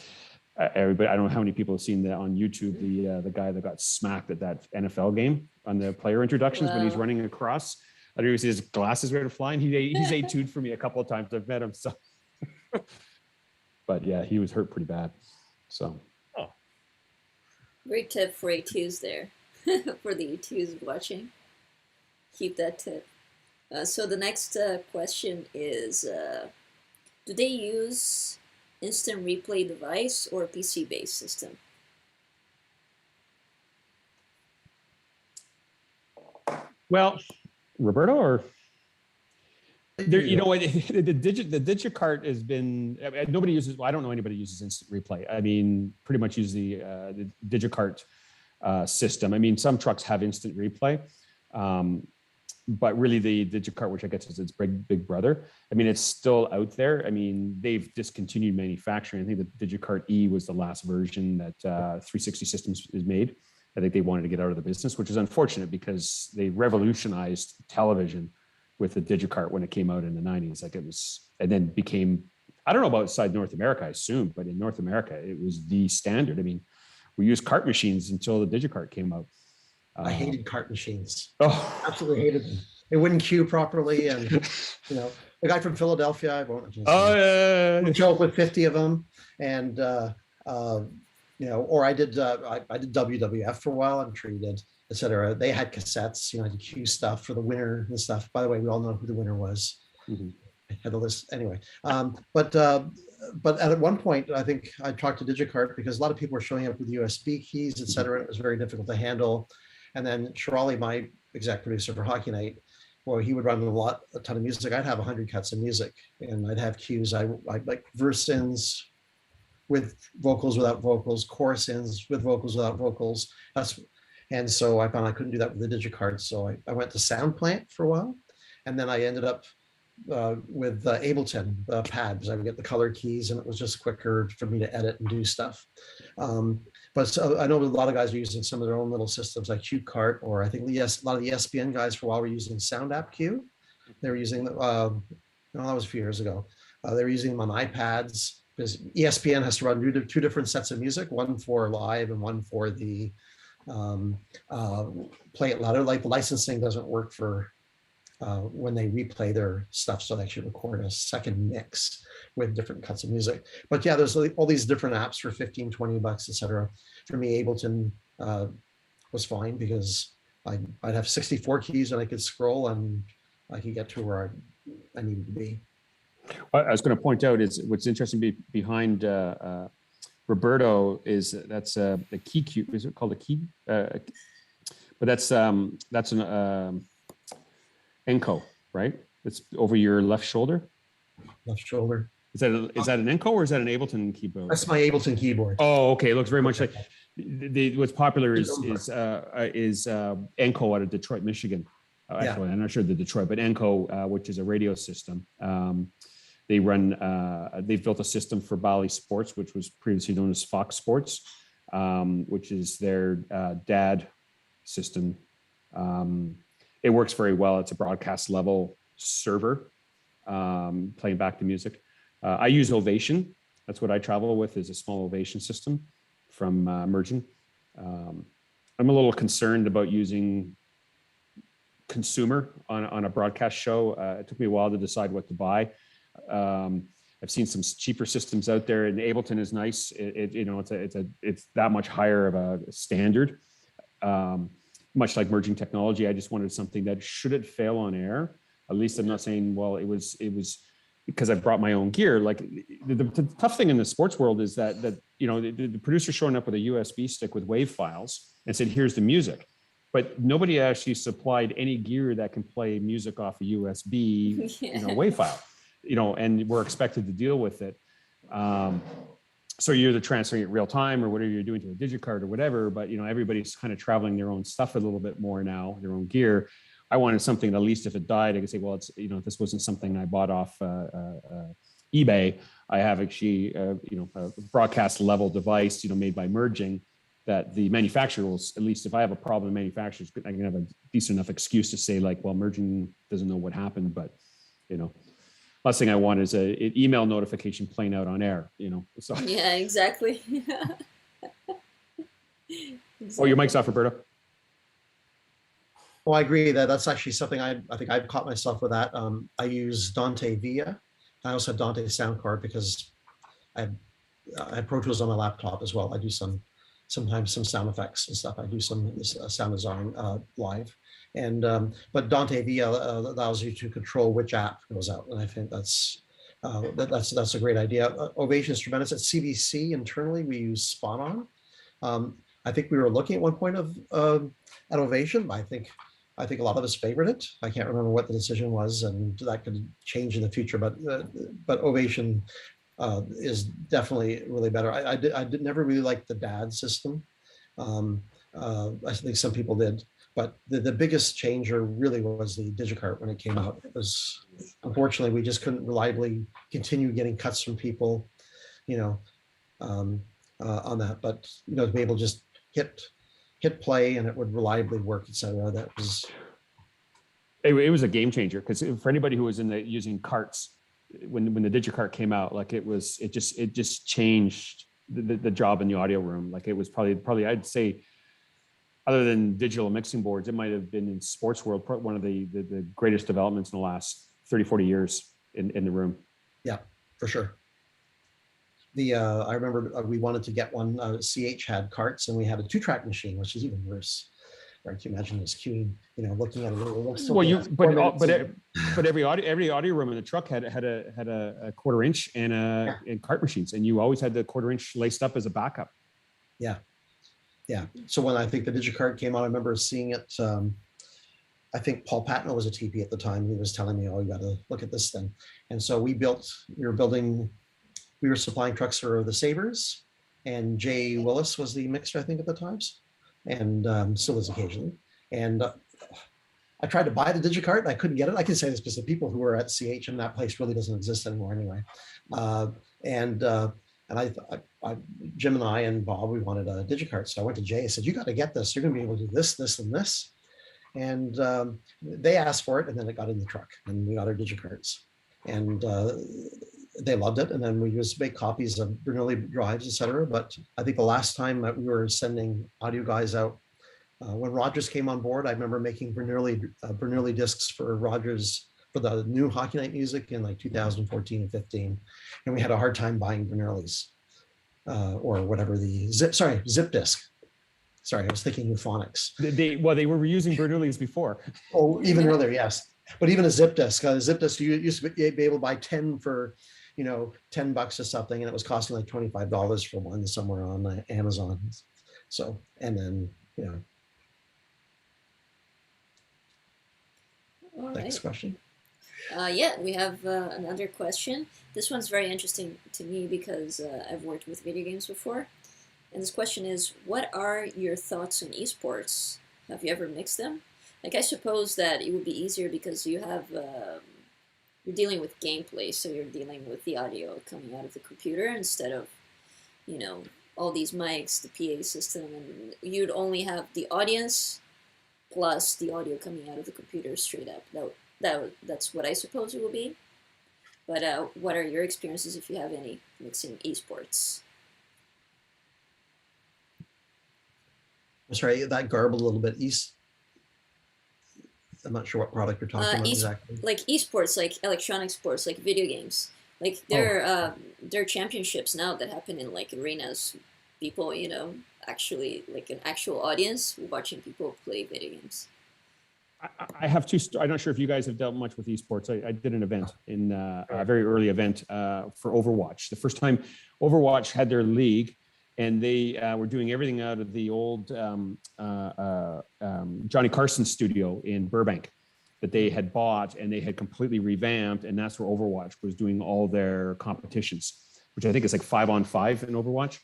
Speaker 1: everybody, I don't know how many people have seen that on YouTube, the guy that got smacked at that NFL game on the player introductions when he's running across. I don't even see his glasses ready to fly. And he's A2'd for me a couple of times. I've met him. So, but yeah, he was hurt pretty bad. So.
Speaker 4: Oh.
Speaker 3: Great tip for A2s there, for the A2s watching. Keep that tip. So the next question is, do they use instant replay device or PC-based system?
Speaker 1: Well, Roberto, or there, you know what, the Digicart has been, nobody uses, well, I don't know anybody uses instant replay. I mean, pretty much use the Digicart system. I mean, some trucks have instant replay, but really the Digicart, which I guess is its big brother. I mean, it's still out there. I mean, they've discontinued manufacturing. I think the Digicart E was the last version that 360 Systems is made. I think they wanted to get out of the business, which is unfortunate because they revolutionized television with the Digicart when it came out in the 90s. Like it was, and then became, I don't know about outside North America, I assume, but in North America, it was the standard. I mean, we used cart machines until the Digicart came out.
Speaker 2: I hated cart machines.
Speaker 1: Oh,
Speaker 2: Absolutely hated them. They wouldn't queue properly, and you know, the guy from Philadelphia, I won't mention his name, would show up with 50 of them, and you know, or I did WWF for a while. I'm sure you did, etc. They had cassettes, you know, to queue stuff for the winner and stuff. By the way, we all know who the winner was.
Speaker 1: Mm-hmm.
Speaker 2: I had the list anyway. But at one point, I think I talked to Digicart because a lot of people were showing up with USB keys, etc. It was very difficult to handle. And then Shirley, my exec producer for Hockey Night, well, he would run a ton of music. I'd have 100 cuts of music, and I'd have cues. I'd like verse ins with vocals, without vocals, chorus ins with vocals, without vocals. And so I found I couldn't do that with the Digicart. So I went to Soundplant for a while, and then I ended up with Ableton pad, because I would get the color keys, and it was just quicker for me to edit and do stuff. But so I know a lot of guys are using some of their own little systems like QCart, or I think a lot of the ESPN guys for a while were using Sound App Q. They were using, no, that was a few years ago. They were using them on iPads, because ESPN has to run two different sets of music, one for live and one for the play it louder. Like the licensing doesn't work for when they replay their stuff, so they should record a second mix with different cuts of music. But yeah, there's all these different apps for 15, 20 bucks, etc. For me, Ableton was fine because I'd have 64 keys and I could scroll and I could get to where I needed to be.
Speaker 1: I was going to point out is what's interesting behind Roberto is that's a key cube. Is it called a key? But that's an Enco, right? It's over your left shoulder.
Speaker 2: Left shoulder.
Speaker 1: Is that an Enco or is that an Ableton keyboard?
Speaker 2: That's my Ableton keyboard.
Speaker 1: Oh, okay. It looks very much like what's popular is Enco out of Detroit, Michigan. Actually, I'm not sure the Detroit, but Enco, which is a radio system. They run. They've built a system for Bally Sports, which was previously known as Fox Sports, which is their DAD system. It works very well. It's a broadcast level server, playing back the music. I use Ovation. That's what I travel with, is a small Ovation system from Mergin. I'm a little concerned about using consumer on a broadcast show. It took me a while to decide what to buy. I've seen some cheaper systems out there, and Ableton is nice. It's that much higher of a standard. Much like merging technology, I just wanted something that, should it fail on air, at least I'm not saying, well, it was because I brought my own gear. Like the tough thing in the sports world is that the producer showing up with a USB stick with WAV files and said, here's the music. But nobody actually supplied any gear that can play music off a USB WAV file, and we're expected to deal with it. So you're either transferring it real time or whatever you're doing to a Digicart or whatever, but everybody's kind of traveling their own stuff a little bit more now, their own gear. I wanted something that, at least if it died, I could say, well, it's, this wasn't something I bought off eBay. I have actually, a broadcast level device, made by Merging, that the manufacturer will, at least if I have a problem with manufacturers, I can have a decent enough excuse to say, like, well, Merging doesn't know what happened, but, last thing I want is an email notification playing out on air, so.
Speaker 3: Yeah, exactly.
Speaker 1: Oh, your mic's off, Roberto.
Speaker 2: Well, I agree that that's actually something I think I've caught myself with that. I use Dante Via. I also have Dante sound card because I have Pro Tools on my laptop as well. I do sometimes some sound effects and stuff. I do some sound design live, and but Dante Via allows you to control which app goes out, and I think that's a great idea. Ovation Instrumentus at CBC internally we use Spot On. I think we were looking at one point of at Ovation, but I think a lot of us favored it. I can't remember what the decision was, and that could change in the future. But Ovation is definitely really better. I did never really like the DAD system. I think some people did, but the biggest changer really was the DigiCart when it came out. It was, unfortunately, we just couldn't reliably continue getting cuts from people, on that. But to be able to just hit play and it would reliably work, etc. That was.
Speaker 1: It was a game changer because for anybody who was using carts when the DigiCart came out, like it just changed the job in the audio room. Like it was probably I'd say, other than digital mixing boards, it might have been in sports world one of the greatest developments in the last 30, 40 years in the room.
Speaker 2: Yeah, for sure. I remember we wanted to get one. CH had carts, and we had a 2-track machine, which is even worse. Right? Can you imagine this queuing, looking at a little.
Speaker 1: But every audio room in the truck had a 1/4 inch and cart machines, and you always had the 1/4 inch laced up as a backup.
Speaker 2: Yeah. So when I think the DigiCart came out, I remember seeing it. I think Paul Patno was a TP at the time. He was telling me, "Oh, you got to look at this thing." And so we were supplying trucks for the Sabres, and Jay Willis was the mixer, I think, at the times, and still is occasionally. And I tried to buy the DigiCart, and I couldn't get it. I can say this because the people who were at CH, and that place really doesn't exist anymore anyway. And Jim and I and Bob, we wanted a DigiCart. So I went to Jay. I said, "You got to get this. You're going to be able to do this, this, and this." And they asked for it, and then it got in the truck, and we got our DigiCarts. And they loved it. And then we used to make copies of Bernoulli drives, etc. But I think the last time that we were sending audio guys out, when Rogers came on board, I remember making Bernoulli discs for Rogers for the new Hockey Night music in like 2014 and 15. And we had a hard time buying Bernoullis or whatever zip disc. Sorry, I was thinking Euphonics.
Speaker 1: They were using Bernoullis before.
Speaker 2: Oh, even earlier, yes. But even a zip disc, you used to be able to buy 10 for, $10 or something, and it was costing like $25 for one somewhere on Amazon. So, and then,
Speaker 3: All
Speaker 2: next
Speaker 3: right.
Speaker 2: question.
Speaker 3: Yeah, we have another question. This one's very interesting to me because I've worked with video games before. And this question is, what are your thoughts on esports? Have you ever mixed them? Like, I suppose that it would be easier because you have, you're dealing with gameplay, so you're dealing with the audio coming out of the computer instead of, all these mics, the PA system, and you'd only have the audience plus the audio coming out of the computer straight up. That's what I suppose it will be. But what are your experiences, if you have any, mixing esports?
Speaker 2: I'm sorry, that garbled a little bit. I'm not sure what product you're talking about exactly.
Speaker 3: Like esports, like electronic sports, like video games. Like there are championships now that happen in like arenas. People, actually like an actual audience watching people play video games.
Speaker 1: I have I'm not sure if you guys have dealt much with esports. I did an event in a very early event for Overwatch. The first time Overwatch had their league, and they were doing everything out of the old Johnny Carson studio in Burbank that they had bought, and they had completely revamped, and that's where Overwatch was doing all their competitions, which I think is like 5-on-5 in Overwatch.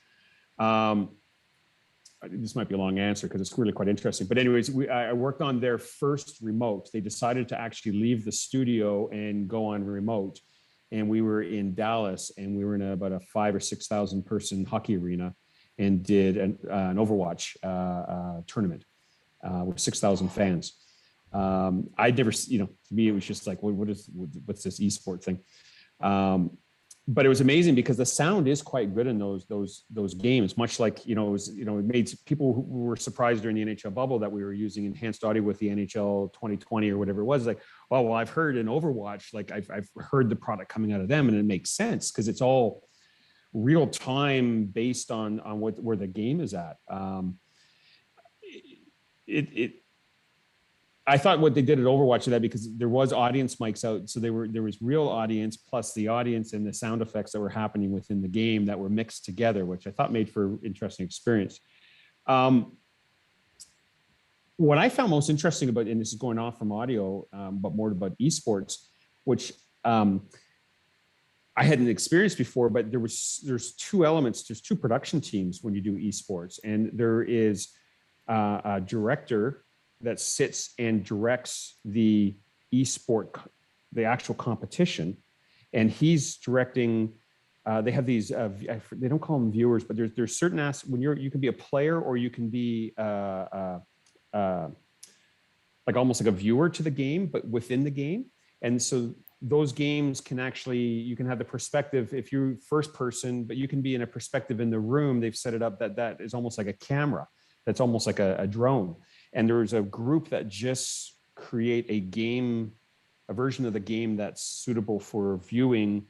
Speaker 1: This might be a long answer because it's really quite interesting. But anyways, I worked on their first remote. They decided to actually leave the studio and go on remote. And we were in Dallas, and we were in about a 5,000 or 6,000 person hockey arena and did an Overwatch tournament with 6,000 fans. I'd never, to me, it was just like, what's this esport thing? But it was amazing because the sound is quite good in those games. Much like it made people who were surprised during the NHL bubble that we were using enhanced audio with the NHL 2020 or whatever it was. Like, oh well, I've heard in Overwatch, like I've heard the product coming out of them, and it makes sense because it's all real time based on where the game is at. I thought what they did at Overwatch of that, because there was audience mics out, so there was real audience plus the audience and the sound effects that were happening within the game that were mixed together, which I thought made for an interesting experience. What I found most interesting about, and this is going off from audio, but more about esports, which I hadn't experienced before, but there's two elements. There's two production teams when you do esports, and there is a director that sits and directs the the actual competition, and he's directing. They have these. They don't call them viewers, but there's certain when you can be a player or you can be like almost like a viewer to the game, but within the game, and so those games can actually, you can have the perspective if you're first person, but you can be in a perspective in the room. They've set it up that is almost like a camera. That's almost like a drone. And there's a group that just create a version of the game that's suitable for viewing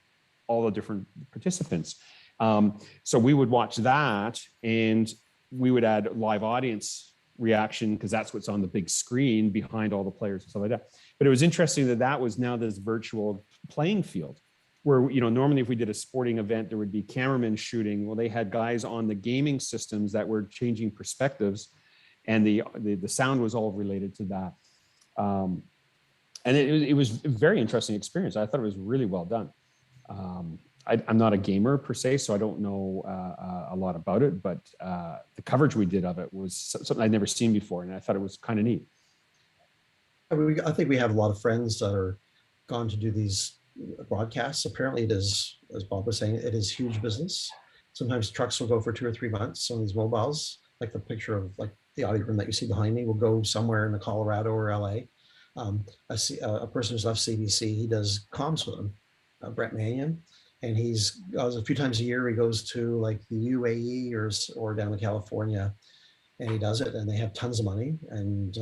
Speaker 1: all the different participants. So we would watch that and we would add live audience reaction because that's what's on the big screen behind all the players and stuff like that. But it was interesting that was now this virtual playing field where, normally if we did a sporting event, there would be cameramen shooting. Well, they had guys on the gaming systems that were changing perspectives, and the sound was all related to that. And it was a very interesting experience. I thought it was really well done. I'm not a gamer per se, so I don't know a lot about it, but the coverage we did of it was something I'd never seen before, and I thought it was kind of neat.
Speaker 2: I think we have a lot of friends that are gone to do these broadcasts. Apparently it is, as Bob was saying, it is huge business. Sometimes trucks will go for 2 or 3 months. Some of these mobiles, like the picture of like the audio room that you see behind me, will go somewhere in the Colorado or LA. A person who's left CBC, he does comms with them, Brett Mannion, and he's goes a few times a year. He goes to like the UAE or down to California, and he does it, and they have tons of money and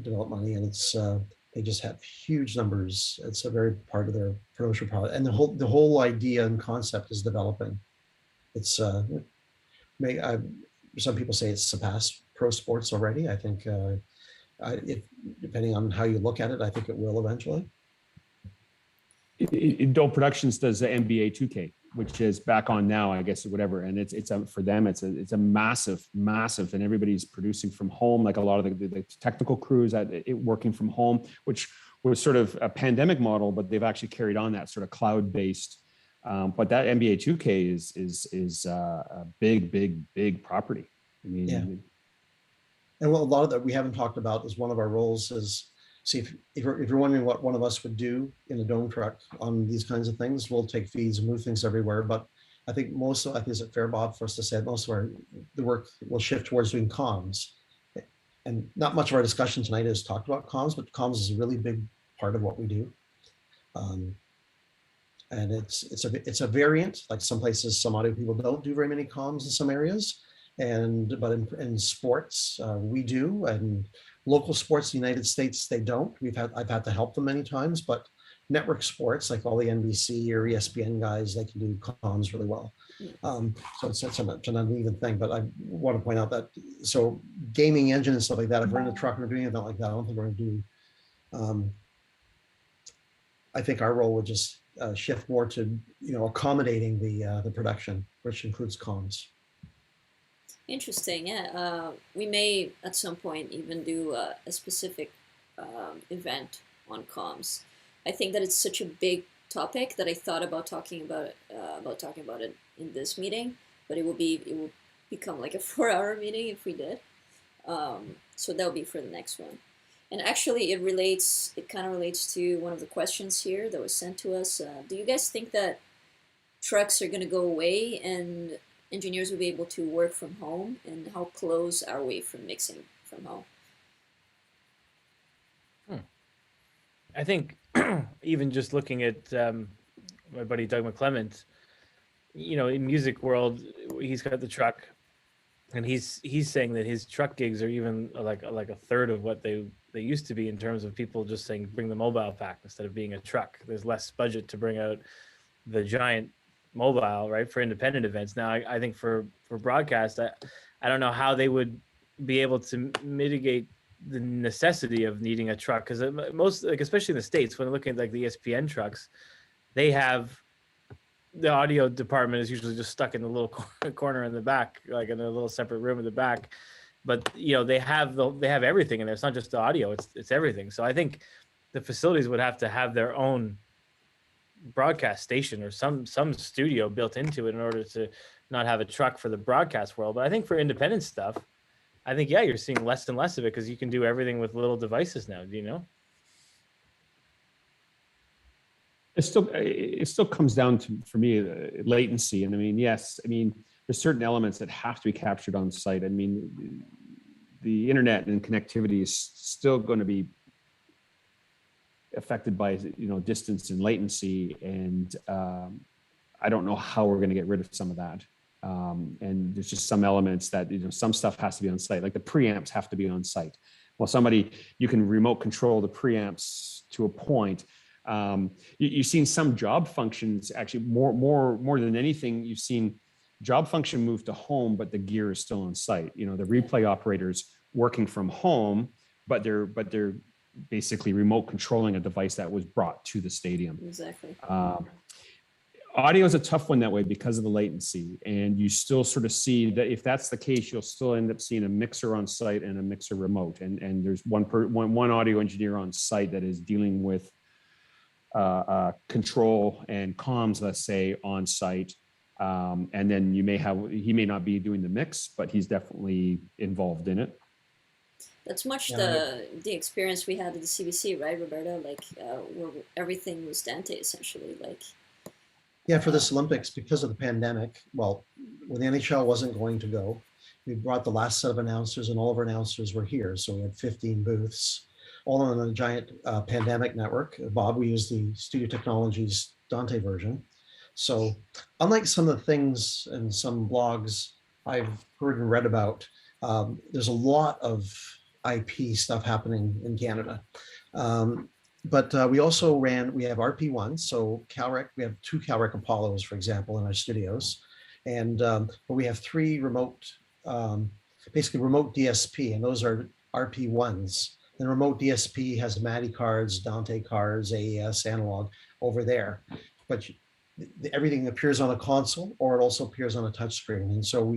Speaker 2: develop money, and it's they just have huge numbers. It's a very part of their promotional product, and the whole idea and concept is developing. It's some people say it's surpassed pro sports already. I think if depending on how you look at it, I think it will eventually.
Speaker 1: Dole Productions does the NBA 2K, which is back on now, I guess, or whatever. And it's for them, it's a massive, and everybody's producing from home. Like a lot of the technical crews working from home, which was sort of a pandemic model, but they've actually carried on that sort of cloud-based. But that NBA 2K is a big property. I mean,
Speaker 2: yeah. And a lot of that we haven't talked about is one of our roles is, see, if you're wondering what one of us would do in a dome truck on these kinds of things, we'll take feeds and move things everywhere. But I think is it fair, Bob, for us to say most of the work will shift towards doing comms. And not much of our discussion tonight is talked about comms, but comms is a really big part of what we do. And it's a variant. Like some places, some audio people don't do very many comms in some areas. But in sports, we do, and local sports in the United States, they don't. I've had to help them many times, but network sports, like all the NBC or ESPN guys, they can do comms really well. So it's an uneven thing, but I want to point out that, so gaming engine and stuff like that, if we're in a truck and we're doing anything like that, I don't think we're going to do, I think our role would just shift more to, accommodating the production, which includes comms.
Speaker 3: Interesting. Yeah, we may at some point even do a specific event on comms. I think that it's such a big topic that I thought about talking about it in this meeting, but it will become like a 4-hour meeting if we did. So that'll be for the next one. And actually, it kind of relates to one of the questions here that was sent to us. Do you guys think that trucks are going to go away and engineers will be able to work from home, and how close are we from mixing from home?
Speaker 4: I think even just looking at my buddy Doug McClement, in music world, he's got the truck, and he's saying that his truck gigs are even like a third of what they used to be, in terms of people just saying bring the mobile pack instead of being a truck. There's less budget to bring out the giant mobile, right, for independent events. Now I think for broadcast, I don't know how they would be able to mitigate the necessity of needing a truck, because most, like, especially in the States, when looking at like the ESPN trucks, they have the audio department is usually just stuck in the little corner in the back, like in a little separate room in the back. But they have everything in there. It's not just the audio; it's everything. So I think the facilities would have to have their own broadcast station or some studio built into it in order to not have a truck for the broadcast world. But I think for independent stuff, I think, yeah, you're seeing less and less of it, because you can do everything with little devices now. Do you know?
Speaker 1: It still comes down to, for me, latency. And I mean, yes, I mean, there's certain elements that have to be captured on site. I mean, the internet and connectivity is still going to be affected by, distance and latency. And I don't know how we're going to get rid of some of that. And there's just some elements that, some stuff has to be on site, like the preamps have to be on site. Well, you can remote control the preamps to a point. You've seen some job functions, actually more than anything, you've seen job function move to home, but the gear is still on site. The replay operators working from home, but they're basically remote controlling a device that was brought to the stadium.
Speaker 3: Exactly.
Speaker 1: Audio is a tough one that way because of the latency, and you still sort of see that if that's the case, you'll still end up seeing a mixer on site and a mixer remote, and there's one audio engineer on site that is dealing with control and comms, let's say, on site, and then he may not be doing the mix, but he's definitely involved in it.
Speaker 3: That's much the experience we had at the CBC, right, Roberto? Like where everything was Dante, essentially. Like,
Speaker 2: yeah, for this Olympics, because of the pandemic, well, when the NHL wasn't going to go, we brought the last set of announcers, and all of our announcers were here. So we had 15 booths, all on a giant pandemic network. Bob, we used the Studio Technologies Dante version. So unlike some of the things and some blogs I've heard and read about, there's a lot of IP stuff happening in Canada. But we also we have RP1, so CalRec, we have 2 CalRec Apollos, for example, in our studios. And but we have 3 remote, basically remote DSP, and those are RP1s. The remote DSP has MADI cards, Dante cards, AES, analog over there. But everything appears on a console, or it also appears on a touchscreen. And so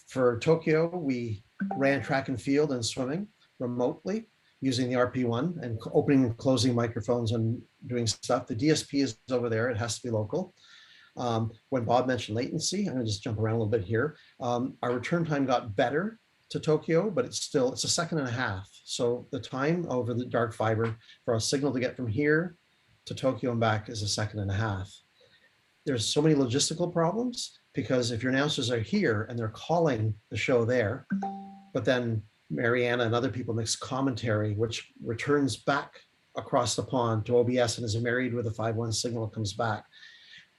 Speaker 2: for Tokyo, we ran track and field and swimming remotely using the RP1 and opening and closing microphones and doing stuff. The DSP is over there. It has to be local. When Bob mentioned latency, I'm going to just jump around a little bit here. Our return time got better to Tokyo, but it's a 1.5 seconds. So the time over the dark fiber for a signal to get from here to Tokyo and back is 1.5 seconds. There's so many logistical problems, because if your announcers are here and they're calling the show there, but then Mariana and other people mix commentary, which returns back across the pond to OBS and is married with a 5.1 signal that comes back.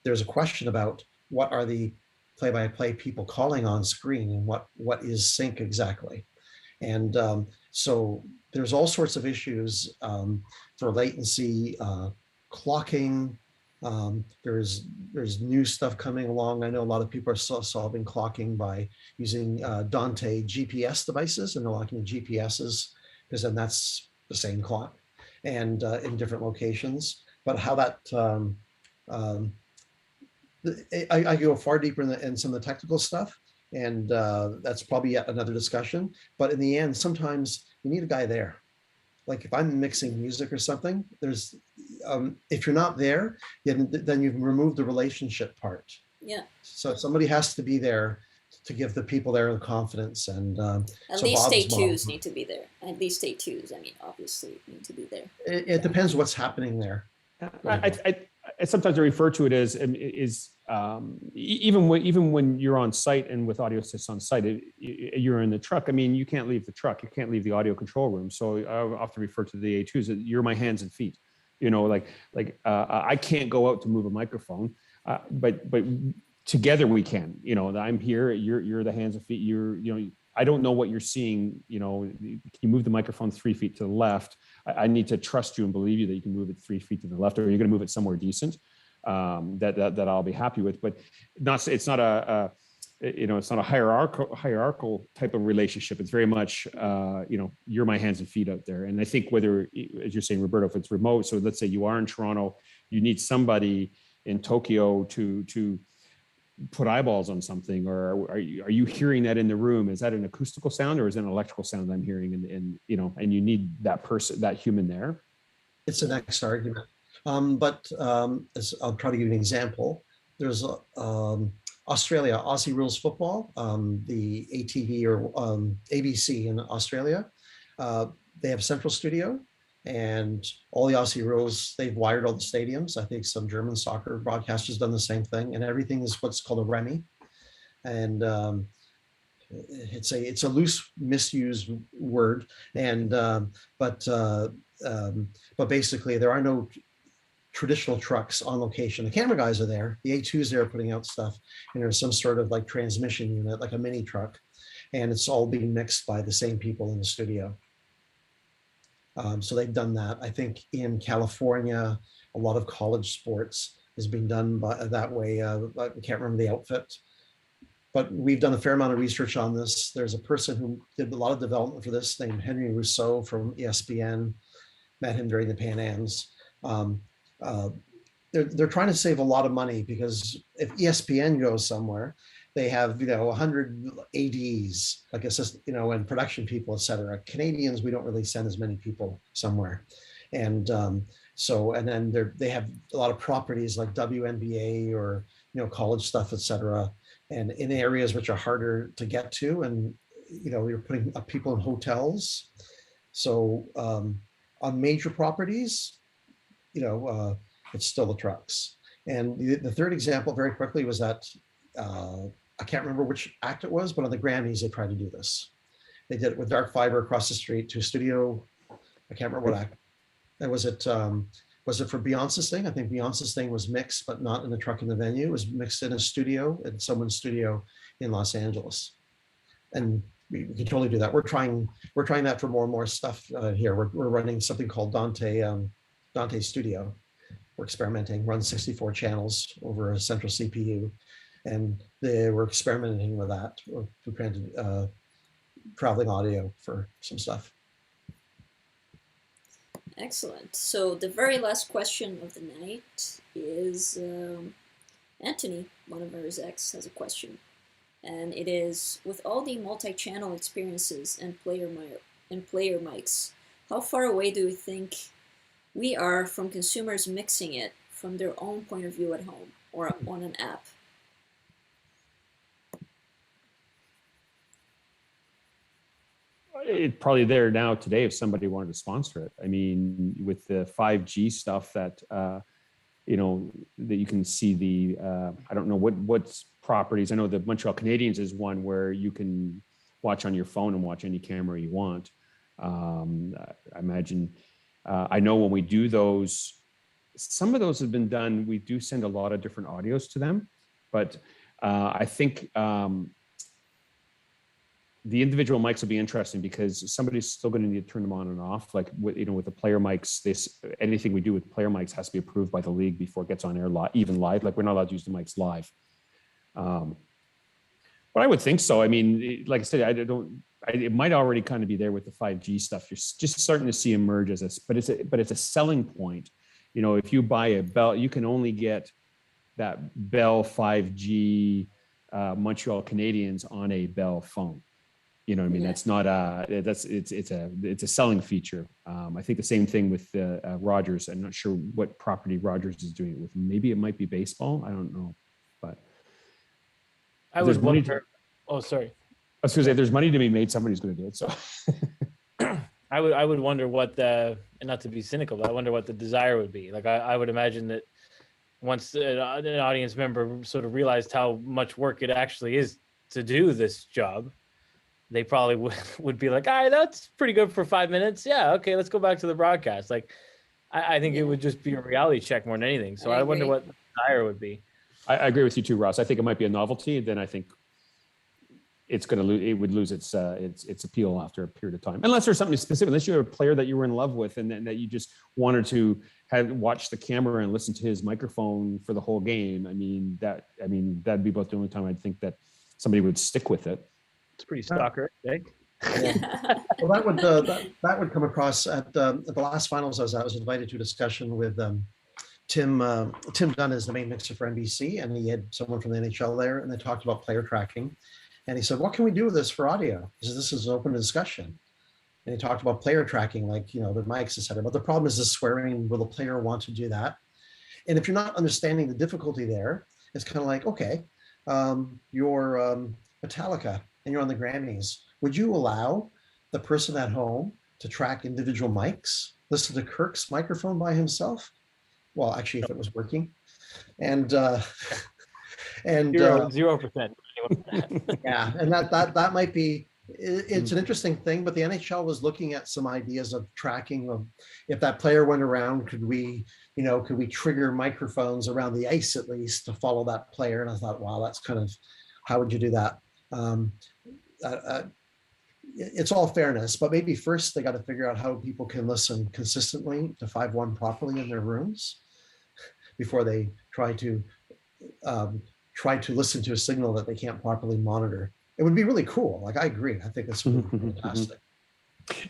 Speaker 2: There's a question about what are the play-by-play people calling on screen, and what is sync exactly. And so there's all sorts of issues for latency, clocking. There's new stuff coming along. I know a lot of people are solving clocking by using Dante GPS devices, and they're locking GPSs, because then that's the same clock, and in different locations. But how that I go far deeper in some of the technical stuff, and that's probably yet another discussion. But in the end, sometimes you need a guy there. Like if I'm mixing music or something, there's if you're not there, then you've removed the relationship part.
Speaker 3: yeah.
Speaker 2: So somebody has to be there to give the people there the confidence. And
Speaker 3: At least state twos need to be there. At least state twos, I mean, obviously need to be there.
Speaker 2: It depends what's happening there.
Speaker 1: I sometimes I refer to it as even when you're on site and with audio assists on site, you're in the truck. I mean, you can't leave the truck. You can't leave the audio control room. So I often refer to the A2s. You're my hands and feet. I can't go out to move a microphone, but together we can. I'm here, you're the hands and feet. I don't know what you're seeing. Can you move the microphone 3 feet to the left? I need to trust you and believe you that you can move it 3 feet to the left, or you're going to move it somewhere decent that I'll be happy with. But it's not a hierarchical type of relationship. It's very much, you're my hands and feet out there. And I think whether, as you're saying, Roberto, if it's remote, so let's say you are in Toronto, you need somebody in Tokyo to put eyeballs on something, or are you hearing that in the room? Is that an acoustical sound or is it an electrical sound I'm hearing? And you need that person, that human there.
Speaker 2: It's the next argument. As I'll try to give you an example. There's Australia, Aussie Rules Football, the ATV or ABC in Australia. They have a central studio, and all the Aussie Rules, they've wired all the stadiums. I think some German soccer broadcasters done the same thing, and everything is what's called a REMI. And it's a loose, misused word. And but basically, there are no traditional trucks on location. The camera guys are there. The A2's there putting out stuff, and there's some sort of like transmission unit, like a mini truck, and it's all being mixed by the same people in the studio. So they've done that. I think in California, a lot of college sports is being done by that way. I can't remember the outfit, but we've done a fair amount of research on this. There's a person who did a lot of development for this named Henry Rousseau from ESPN. Met him during the Pan Ams. They're trying to save a lot of money, because if ESPN goes somewhere, they have 100 ADs, like and production people, etc. Canadians, we don't really send as many people somewhere, and then they have a lot of properties like WNBA or college stuff, etc. And in areas which are harder to get to, and you're putting up people in hotels. So on major properties, it's still the trucks. And the third example, very quickly, was that I can't remember which act it was, but on the Grammys, they tried to do this. They did it with dark fiber across the street to a studio. I can't remember what act. And was it for Beyonce's thing? I think Beyonce's thing was mixed, but not in the truck in the venue. It was mixed in a studio, in someone's studio in Los Angeles. And we can totally do that. We're trying that for more and more stuff here. We're running something called Dante Studio. We're experimenting, runs 64 channels over a central CPU. And we're experimenting with that. We're granted traveling audio for some stuff.
Speaker 3: Excellent. So the very last question of the night is Anthony, one of our execs, has a question. And it is, with all the multi-channel experiences and player mics, how far away do we think we are from consumers mixing it from their own point of view at home or on an app?
Speaker 1: It's probably there now today if somebody wanted to sponsor it. I mean, with the 5G stuff that that you can see the I don't know what's properties. I know the Montreal Canadiens is one where you can watch on your phone and watch any camera you want. I imagine. I know when we do those, some of those have been done. We do send a lot of different audios to them, but I think the individual mics will be interesting because somebody's still going to need to turn them on and off. Like with the player mics, anything we do with player mics has to be approved by the league before it gets on air even live. Like we're not allowed to use the mics live. But I would think so. I mean, like I said, it might already kind of be there with the 5G stuff. You're just starting to see emerge but it's a selling point. If you buy a Bell, you can only get that Bell 5G Montreal Canadiens on a Bell phone. You know what I mean? Yeah. That's not it's a selling feature. I think the same thing with Rogers. I'm not sure what property Rogers is doing it with. Maybe it might be baseball. I don't know, but
Speaker 4: I would wonder. Oh, sorry.
Speaker 1: I was going to say, if there's money to be made, somebody's going to do it. So
Speaker 4: I would wonder what and not to be cynical, but I wonder what the desire would be. Like I would imagine that once an audience member sort of realized how much work it actually is to do this job, they probably would be like, all right, that's pretty good for 5 minutes. Yeah, okay, let's go back to the broadcast. Like, I think it
Speaker 3: Yeah.
Speaker 4: would just be a reality check more than anything. So
Speaker 3: I
Speaker 4: I wonder
Speaker 3: agree.
Speaker 4: what the desire would be.
Speaker 1: I agree with you too, Ross. I think it might be a novelty. Then I think it would lose its appeal after a period of time, unless there's something specific. Unless you have a player that you were in love with, and then that you just wanted to watch the camera and listen to his microphone for the whole game. That'd be about the only time I'd think that somebody would stick with it.
Speaker 4: It's pretty stalker, right?
Speaker 2: Yeah. Well, that would come across at the last finals I was invited to a discussion with Tim Dunn is the main mixer for NBC, and he had someone from the NHL there, and they talked about player tracking. And he said, what can we do with this for audio? He said, this is open to discussion. And he talked about player tracking, like, the mics, et cetera. But the problem is the swearing. Will the player want to do that? And if you're not understanding the difficulty there, it's kind of like, okay, you're Metallica and you're on the Grammys. Would you allow the person at home to track individual mics, listen to Kirk's microphone by himself? Well, actually, if it was working. And
Speaker 4: 0%.
Speaker 2: Yeah, and that might be, it's an interesting thing, but the NHL was looking at some ideas of tracking of, if that player went around, could we trigger microphones around the ice at least to follow that player? And I thought, wow, that's kind of, how would you do that? It's all fairness, but maybe first they got to figure out how people can listen consistently to 5.1 properly in their rooms before they try to listen to a signal that they can't properly monitor. It would be really cool. Like, I agree. I think that's really fantastic.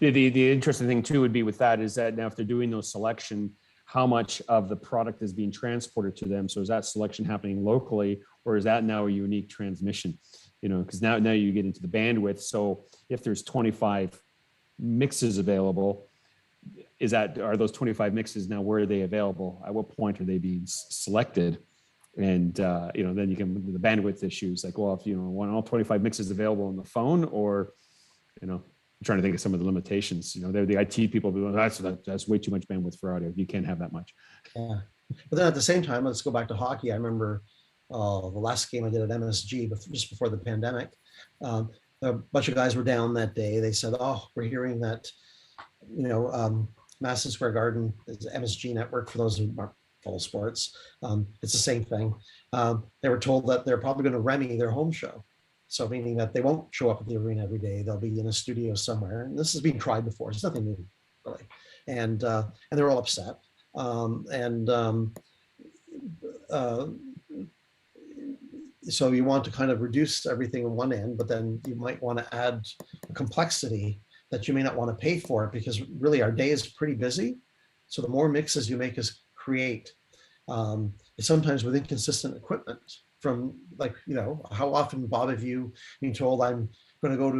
Speaker 1: The interesting thing too would be with that is that now if they're doing those selection, how much of the product is being transported to them? So is that selection happening locally, or is that now a unique transmission? Because now you get into the bandwidth. So if there's 25 mixes available, are those 25 mixes now, where are they available? At what point are they being selected? And then you can the bandwidth issues, like, well, if want all 25 mixes available on the phone, or I'm trying to think of some of the limitations. The IT people be like, that's way too much bandwidth for audio. You can't have that much.
Speaker 2: Yeah, but then at the same time, let's go back to hockey. I remember the last game I did at MSG, just before the pandemic. A bunch of guys were down that day. They said, "Oh, we're hearing that, Madison Square Garden is MSG network for those who aren't full sports. It's the same thing. They were told that they're probably going to Remy their home show. So meaning that they won't show up at the arena every day. They'll be in a studio somewhere. And this has been tried before. It's nothing new, really. And they're all upset. So you want to kind of reduce everything on one end, but then you might want to add a complexity that you may not want to pay for it, because really our day is pretty busy. So the more mixes you make us create, sometimes with inconsistent equipment from, like, how often, Bob, have you been told I'm going to go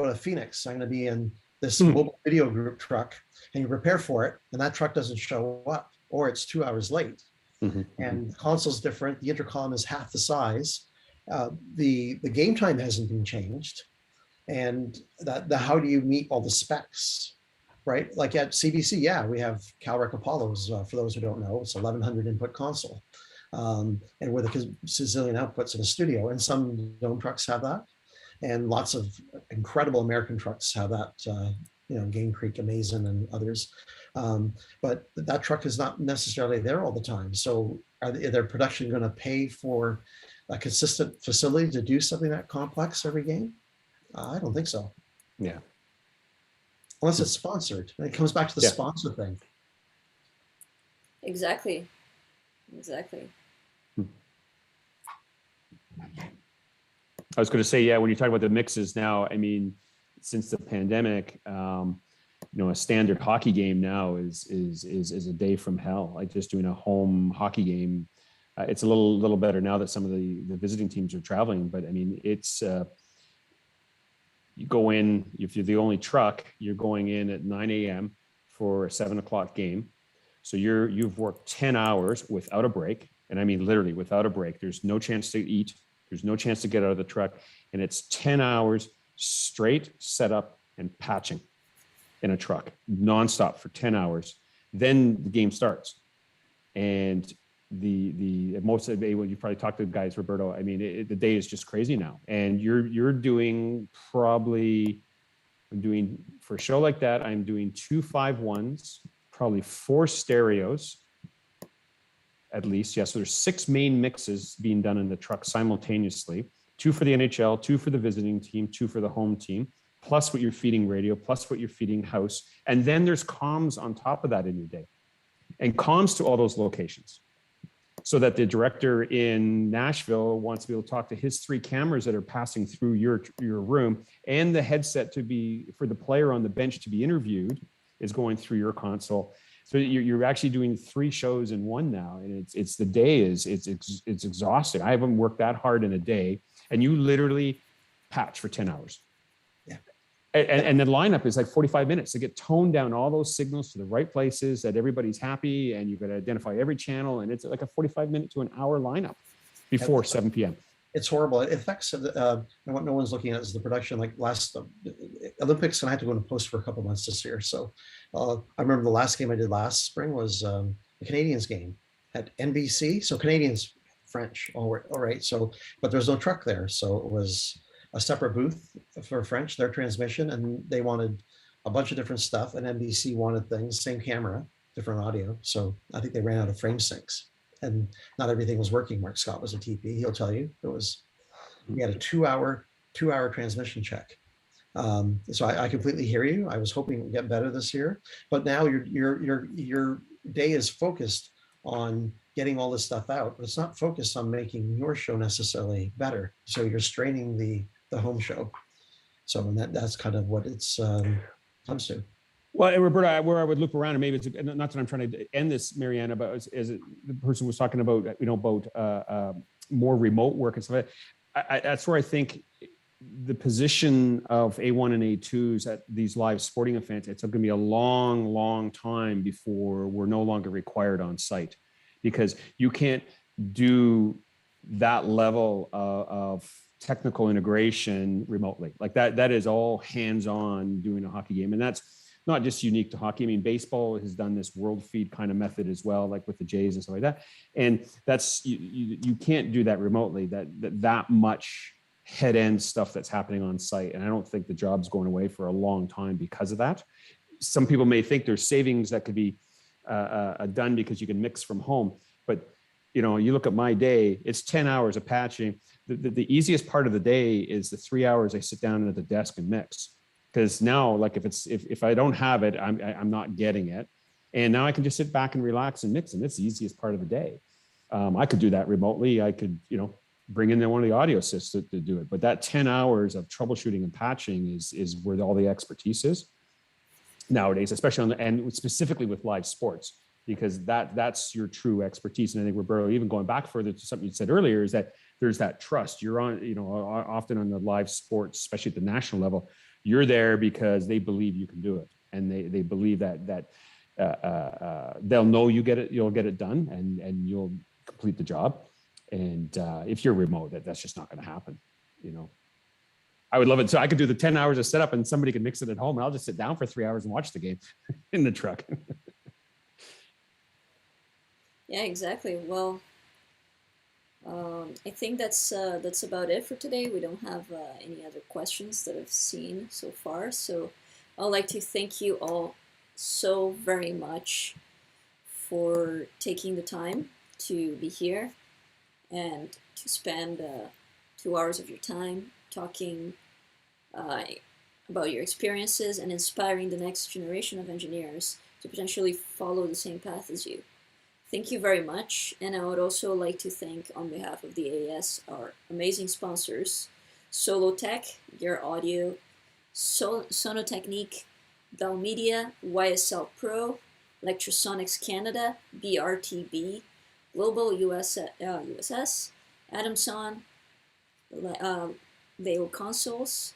Speaker 2: to Phoenix, I'm going to be in this mobile video group truck, and you prepare for it and that truck doesn't show up, or it's 2 hours late. And the console's different, the intercom is half the size, the game time hasn't been changed, and how do you meet all the specs, right? Like at CBC, yeah, we have CalRec Apollos, for those who don't know, it's 1100 input console, and with a zillion outputs in a studio, and some dome trucks have that, and lots of incredible American trucks have that, Game Creek, Amazon, and others. But that truck is not necessarily there all the time. So are their production going to pay for a consistent facility to do something that complex every game? I don't think so.
Speaker 1: Yeah.
Speaker 2: Unless it's sponsored. And it comes back to the sponsor thing.
Speaker 3: Exactly.
Speaker 1: I was going to say, when you talk about the mixes now, since the pandemic, a standard hockey game now is a day from hell. Like just doing a home hockey game, it's a little better now that some of the visiting teams are traveling. But it's you go in, if you're the only truck, you're going in at 9 a.m. for a 7 o'clock game. So you've worked 10 hours without a break, and literally without a break. There's no chance to eat. There's no chance to get out of the truck, and it's 10 hours straight setup and patching in a truck nonstop for 10 hours. Then the game starts. And the most of it, when you probably talk to the guys, Roberto, the day is just crazy now. And you're doing for a show like that, I'm doing 2 5.1s probably 4 stereos, at least. Yes, so there's 6 main mixes being done in the truck simultaneously. 2 for the NHL, 2 for the visiting team, 2 for the home team, plus what you're feeding radio, plus what you're feeding house. And then there's comms on top of that in your day. And comms to all those locations. So that the director in Nashville wants to be able to talk to his 3 cameras that are passing through your room, and the headset to be for the player on the bench to be interviewed is going through your console. So you're actually doing 3 shows in one now, and it's the day is it's exhausting. I haven't worked that hard in a day, and you literally patch for 10 hours. And the lineup is like 45 minutes to get toned down all those signals to the right places that everybody's happy, and you've got to identify every channel, and it's like a 45-minute to an hour lineup before 7 p.m.
Speaker 2: It's horrible. It affects, and what no one's looking at is the production. Like last Olympics, and I had to go into post for a couple months this year. So I remember the last game I did last spring was the Canadians game at NBC. So Canadians, French, all right. So, but there's no truck there. So it was a separate booth for French, their transmission, and they wanted a bunch of different stuff, and NBC wanted things, same camera, different audio. So I think they ran out of frame syncs, and not everything was working. Mark Scott was a TP. He'll tell you we had a 2-hour transmission check. So I completely hear you. I was hoping it would get better this year, but now your day is focused on getting all this stuff out, but it's not focused on making your show necessarily better. So you're straining the home show. So that's kind of what it's comes to.
Speaker 1: Well, and Roberta, where I would look around, and maybe it's not that I'm trying to end this, Mariana, but as the person was talking about, about more remote work and stuff. That's where I think the position of A1 and A2s at these live sporting events, it's going to be a long, long time before we're no longer required on site, because you can't do that level of technical integration remotely. Like that is all hands-on doing a hockey game. And that's not just unique to hockey. I mean, baseball has done this world feed kind of method as well, like with the Jays and stuff like that. And that's, you can't do that remotely, that much head end stuff that's happening on site. And I don't think the job's going away for a long time because of that. Some people may think there's savings that could be done because you can mix from home, but you look at my day, it's 10 hours of patching. The easiest part of the day is the 3 hours I sit down at the desk and mix. Because now, like if I don't have it, I'm not getting it. And now I can just sit back and relax and mix, and it's the easiest part of the day. I could do that remotely. I could, bring in one of the audio systems to do it. But that 10 hours of troubleshooting and patching is where all the expertise is nowadays, especially and specifically with live sports, because that's your true expertise. And I think Roberto, even going back further to something you said earlier, is that there's that trust. You're on, often on the live sports, especially at the national level, you're there because they believe you can do it, and they believe that they'll know you'll get it done, and you'll complete the job. And if you're remote, that's just not going to happen. I would love it. So I could do the 10 hours of setup, and somebody could mix it at home, and I'll just sit down for 3 hours and watch the game in the truck.
Speaker 3: Yeah, exactly. Well, I think that's about it for today. We don't have any other questions that I've seen so far. So I'd like to thank you all so very much for taking the time to be here and to spend 2 hours of your time talking about your experiences and inspiring the next generation of engineers to potentially follow the same path as you. Thank you very much, and I would also like to thank, on behalf of the AES, our amazing sponsors, Solotech, Gear Audio, Sonotechnique, Bell Media, YSL Pro, Electrosonics Canada, BRTB, Global USS, Adamson, Leo Consoles,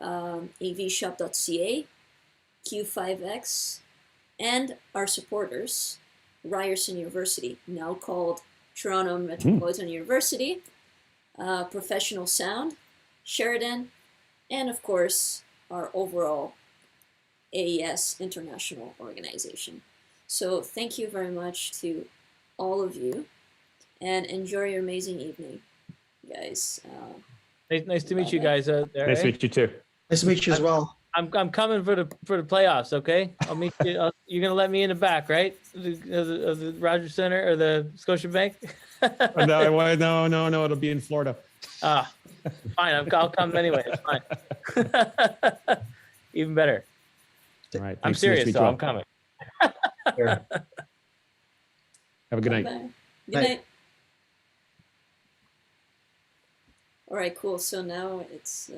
Speaker 3: avshop.ca, Q5X, and our supporters, Ryerson University, now called Toronto Metropolitan University, Professional Sound, Sheridan, and of course, our overall AES International Organization. So thank you very much to all of you, and enjoy your amazing evening, guys.
Speaker 4: Nice to meet you guys there.
Speaker 1: Nice to meet you too.
Speaker 2: Nice to meet you as well.
Speaker 4: I'm coming for the playoffs. Okay, I'll meet you. you're gonna let me in the back, right? Of the Rogers Center or the Scotiabank?
Speaker 1: No, it'll be in Florida.
Speaker 4: Ah, fine. I'll come anyway. It's fine. Even better.
Speaker 1: All right.
Speaker 4: I'm
Speaker 1: Thanks so much,
Speaker 4: serious, so
Speaker 1: Mitro.
Speaker 4: I'm coming.
Speaker 2: Sure.
Speaker 1: Have a good night.
Speaker 3: Bye. Good
Speaker 2: Night.
Speaker 3: night. All right, cool. So now it's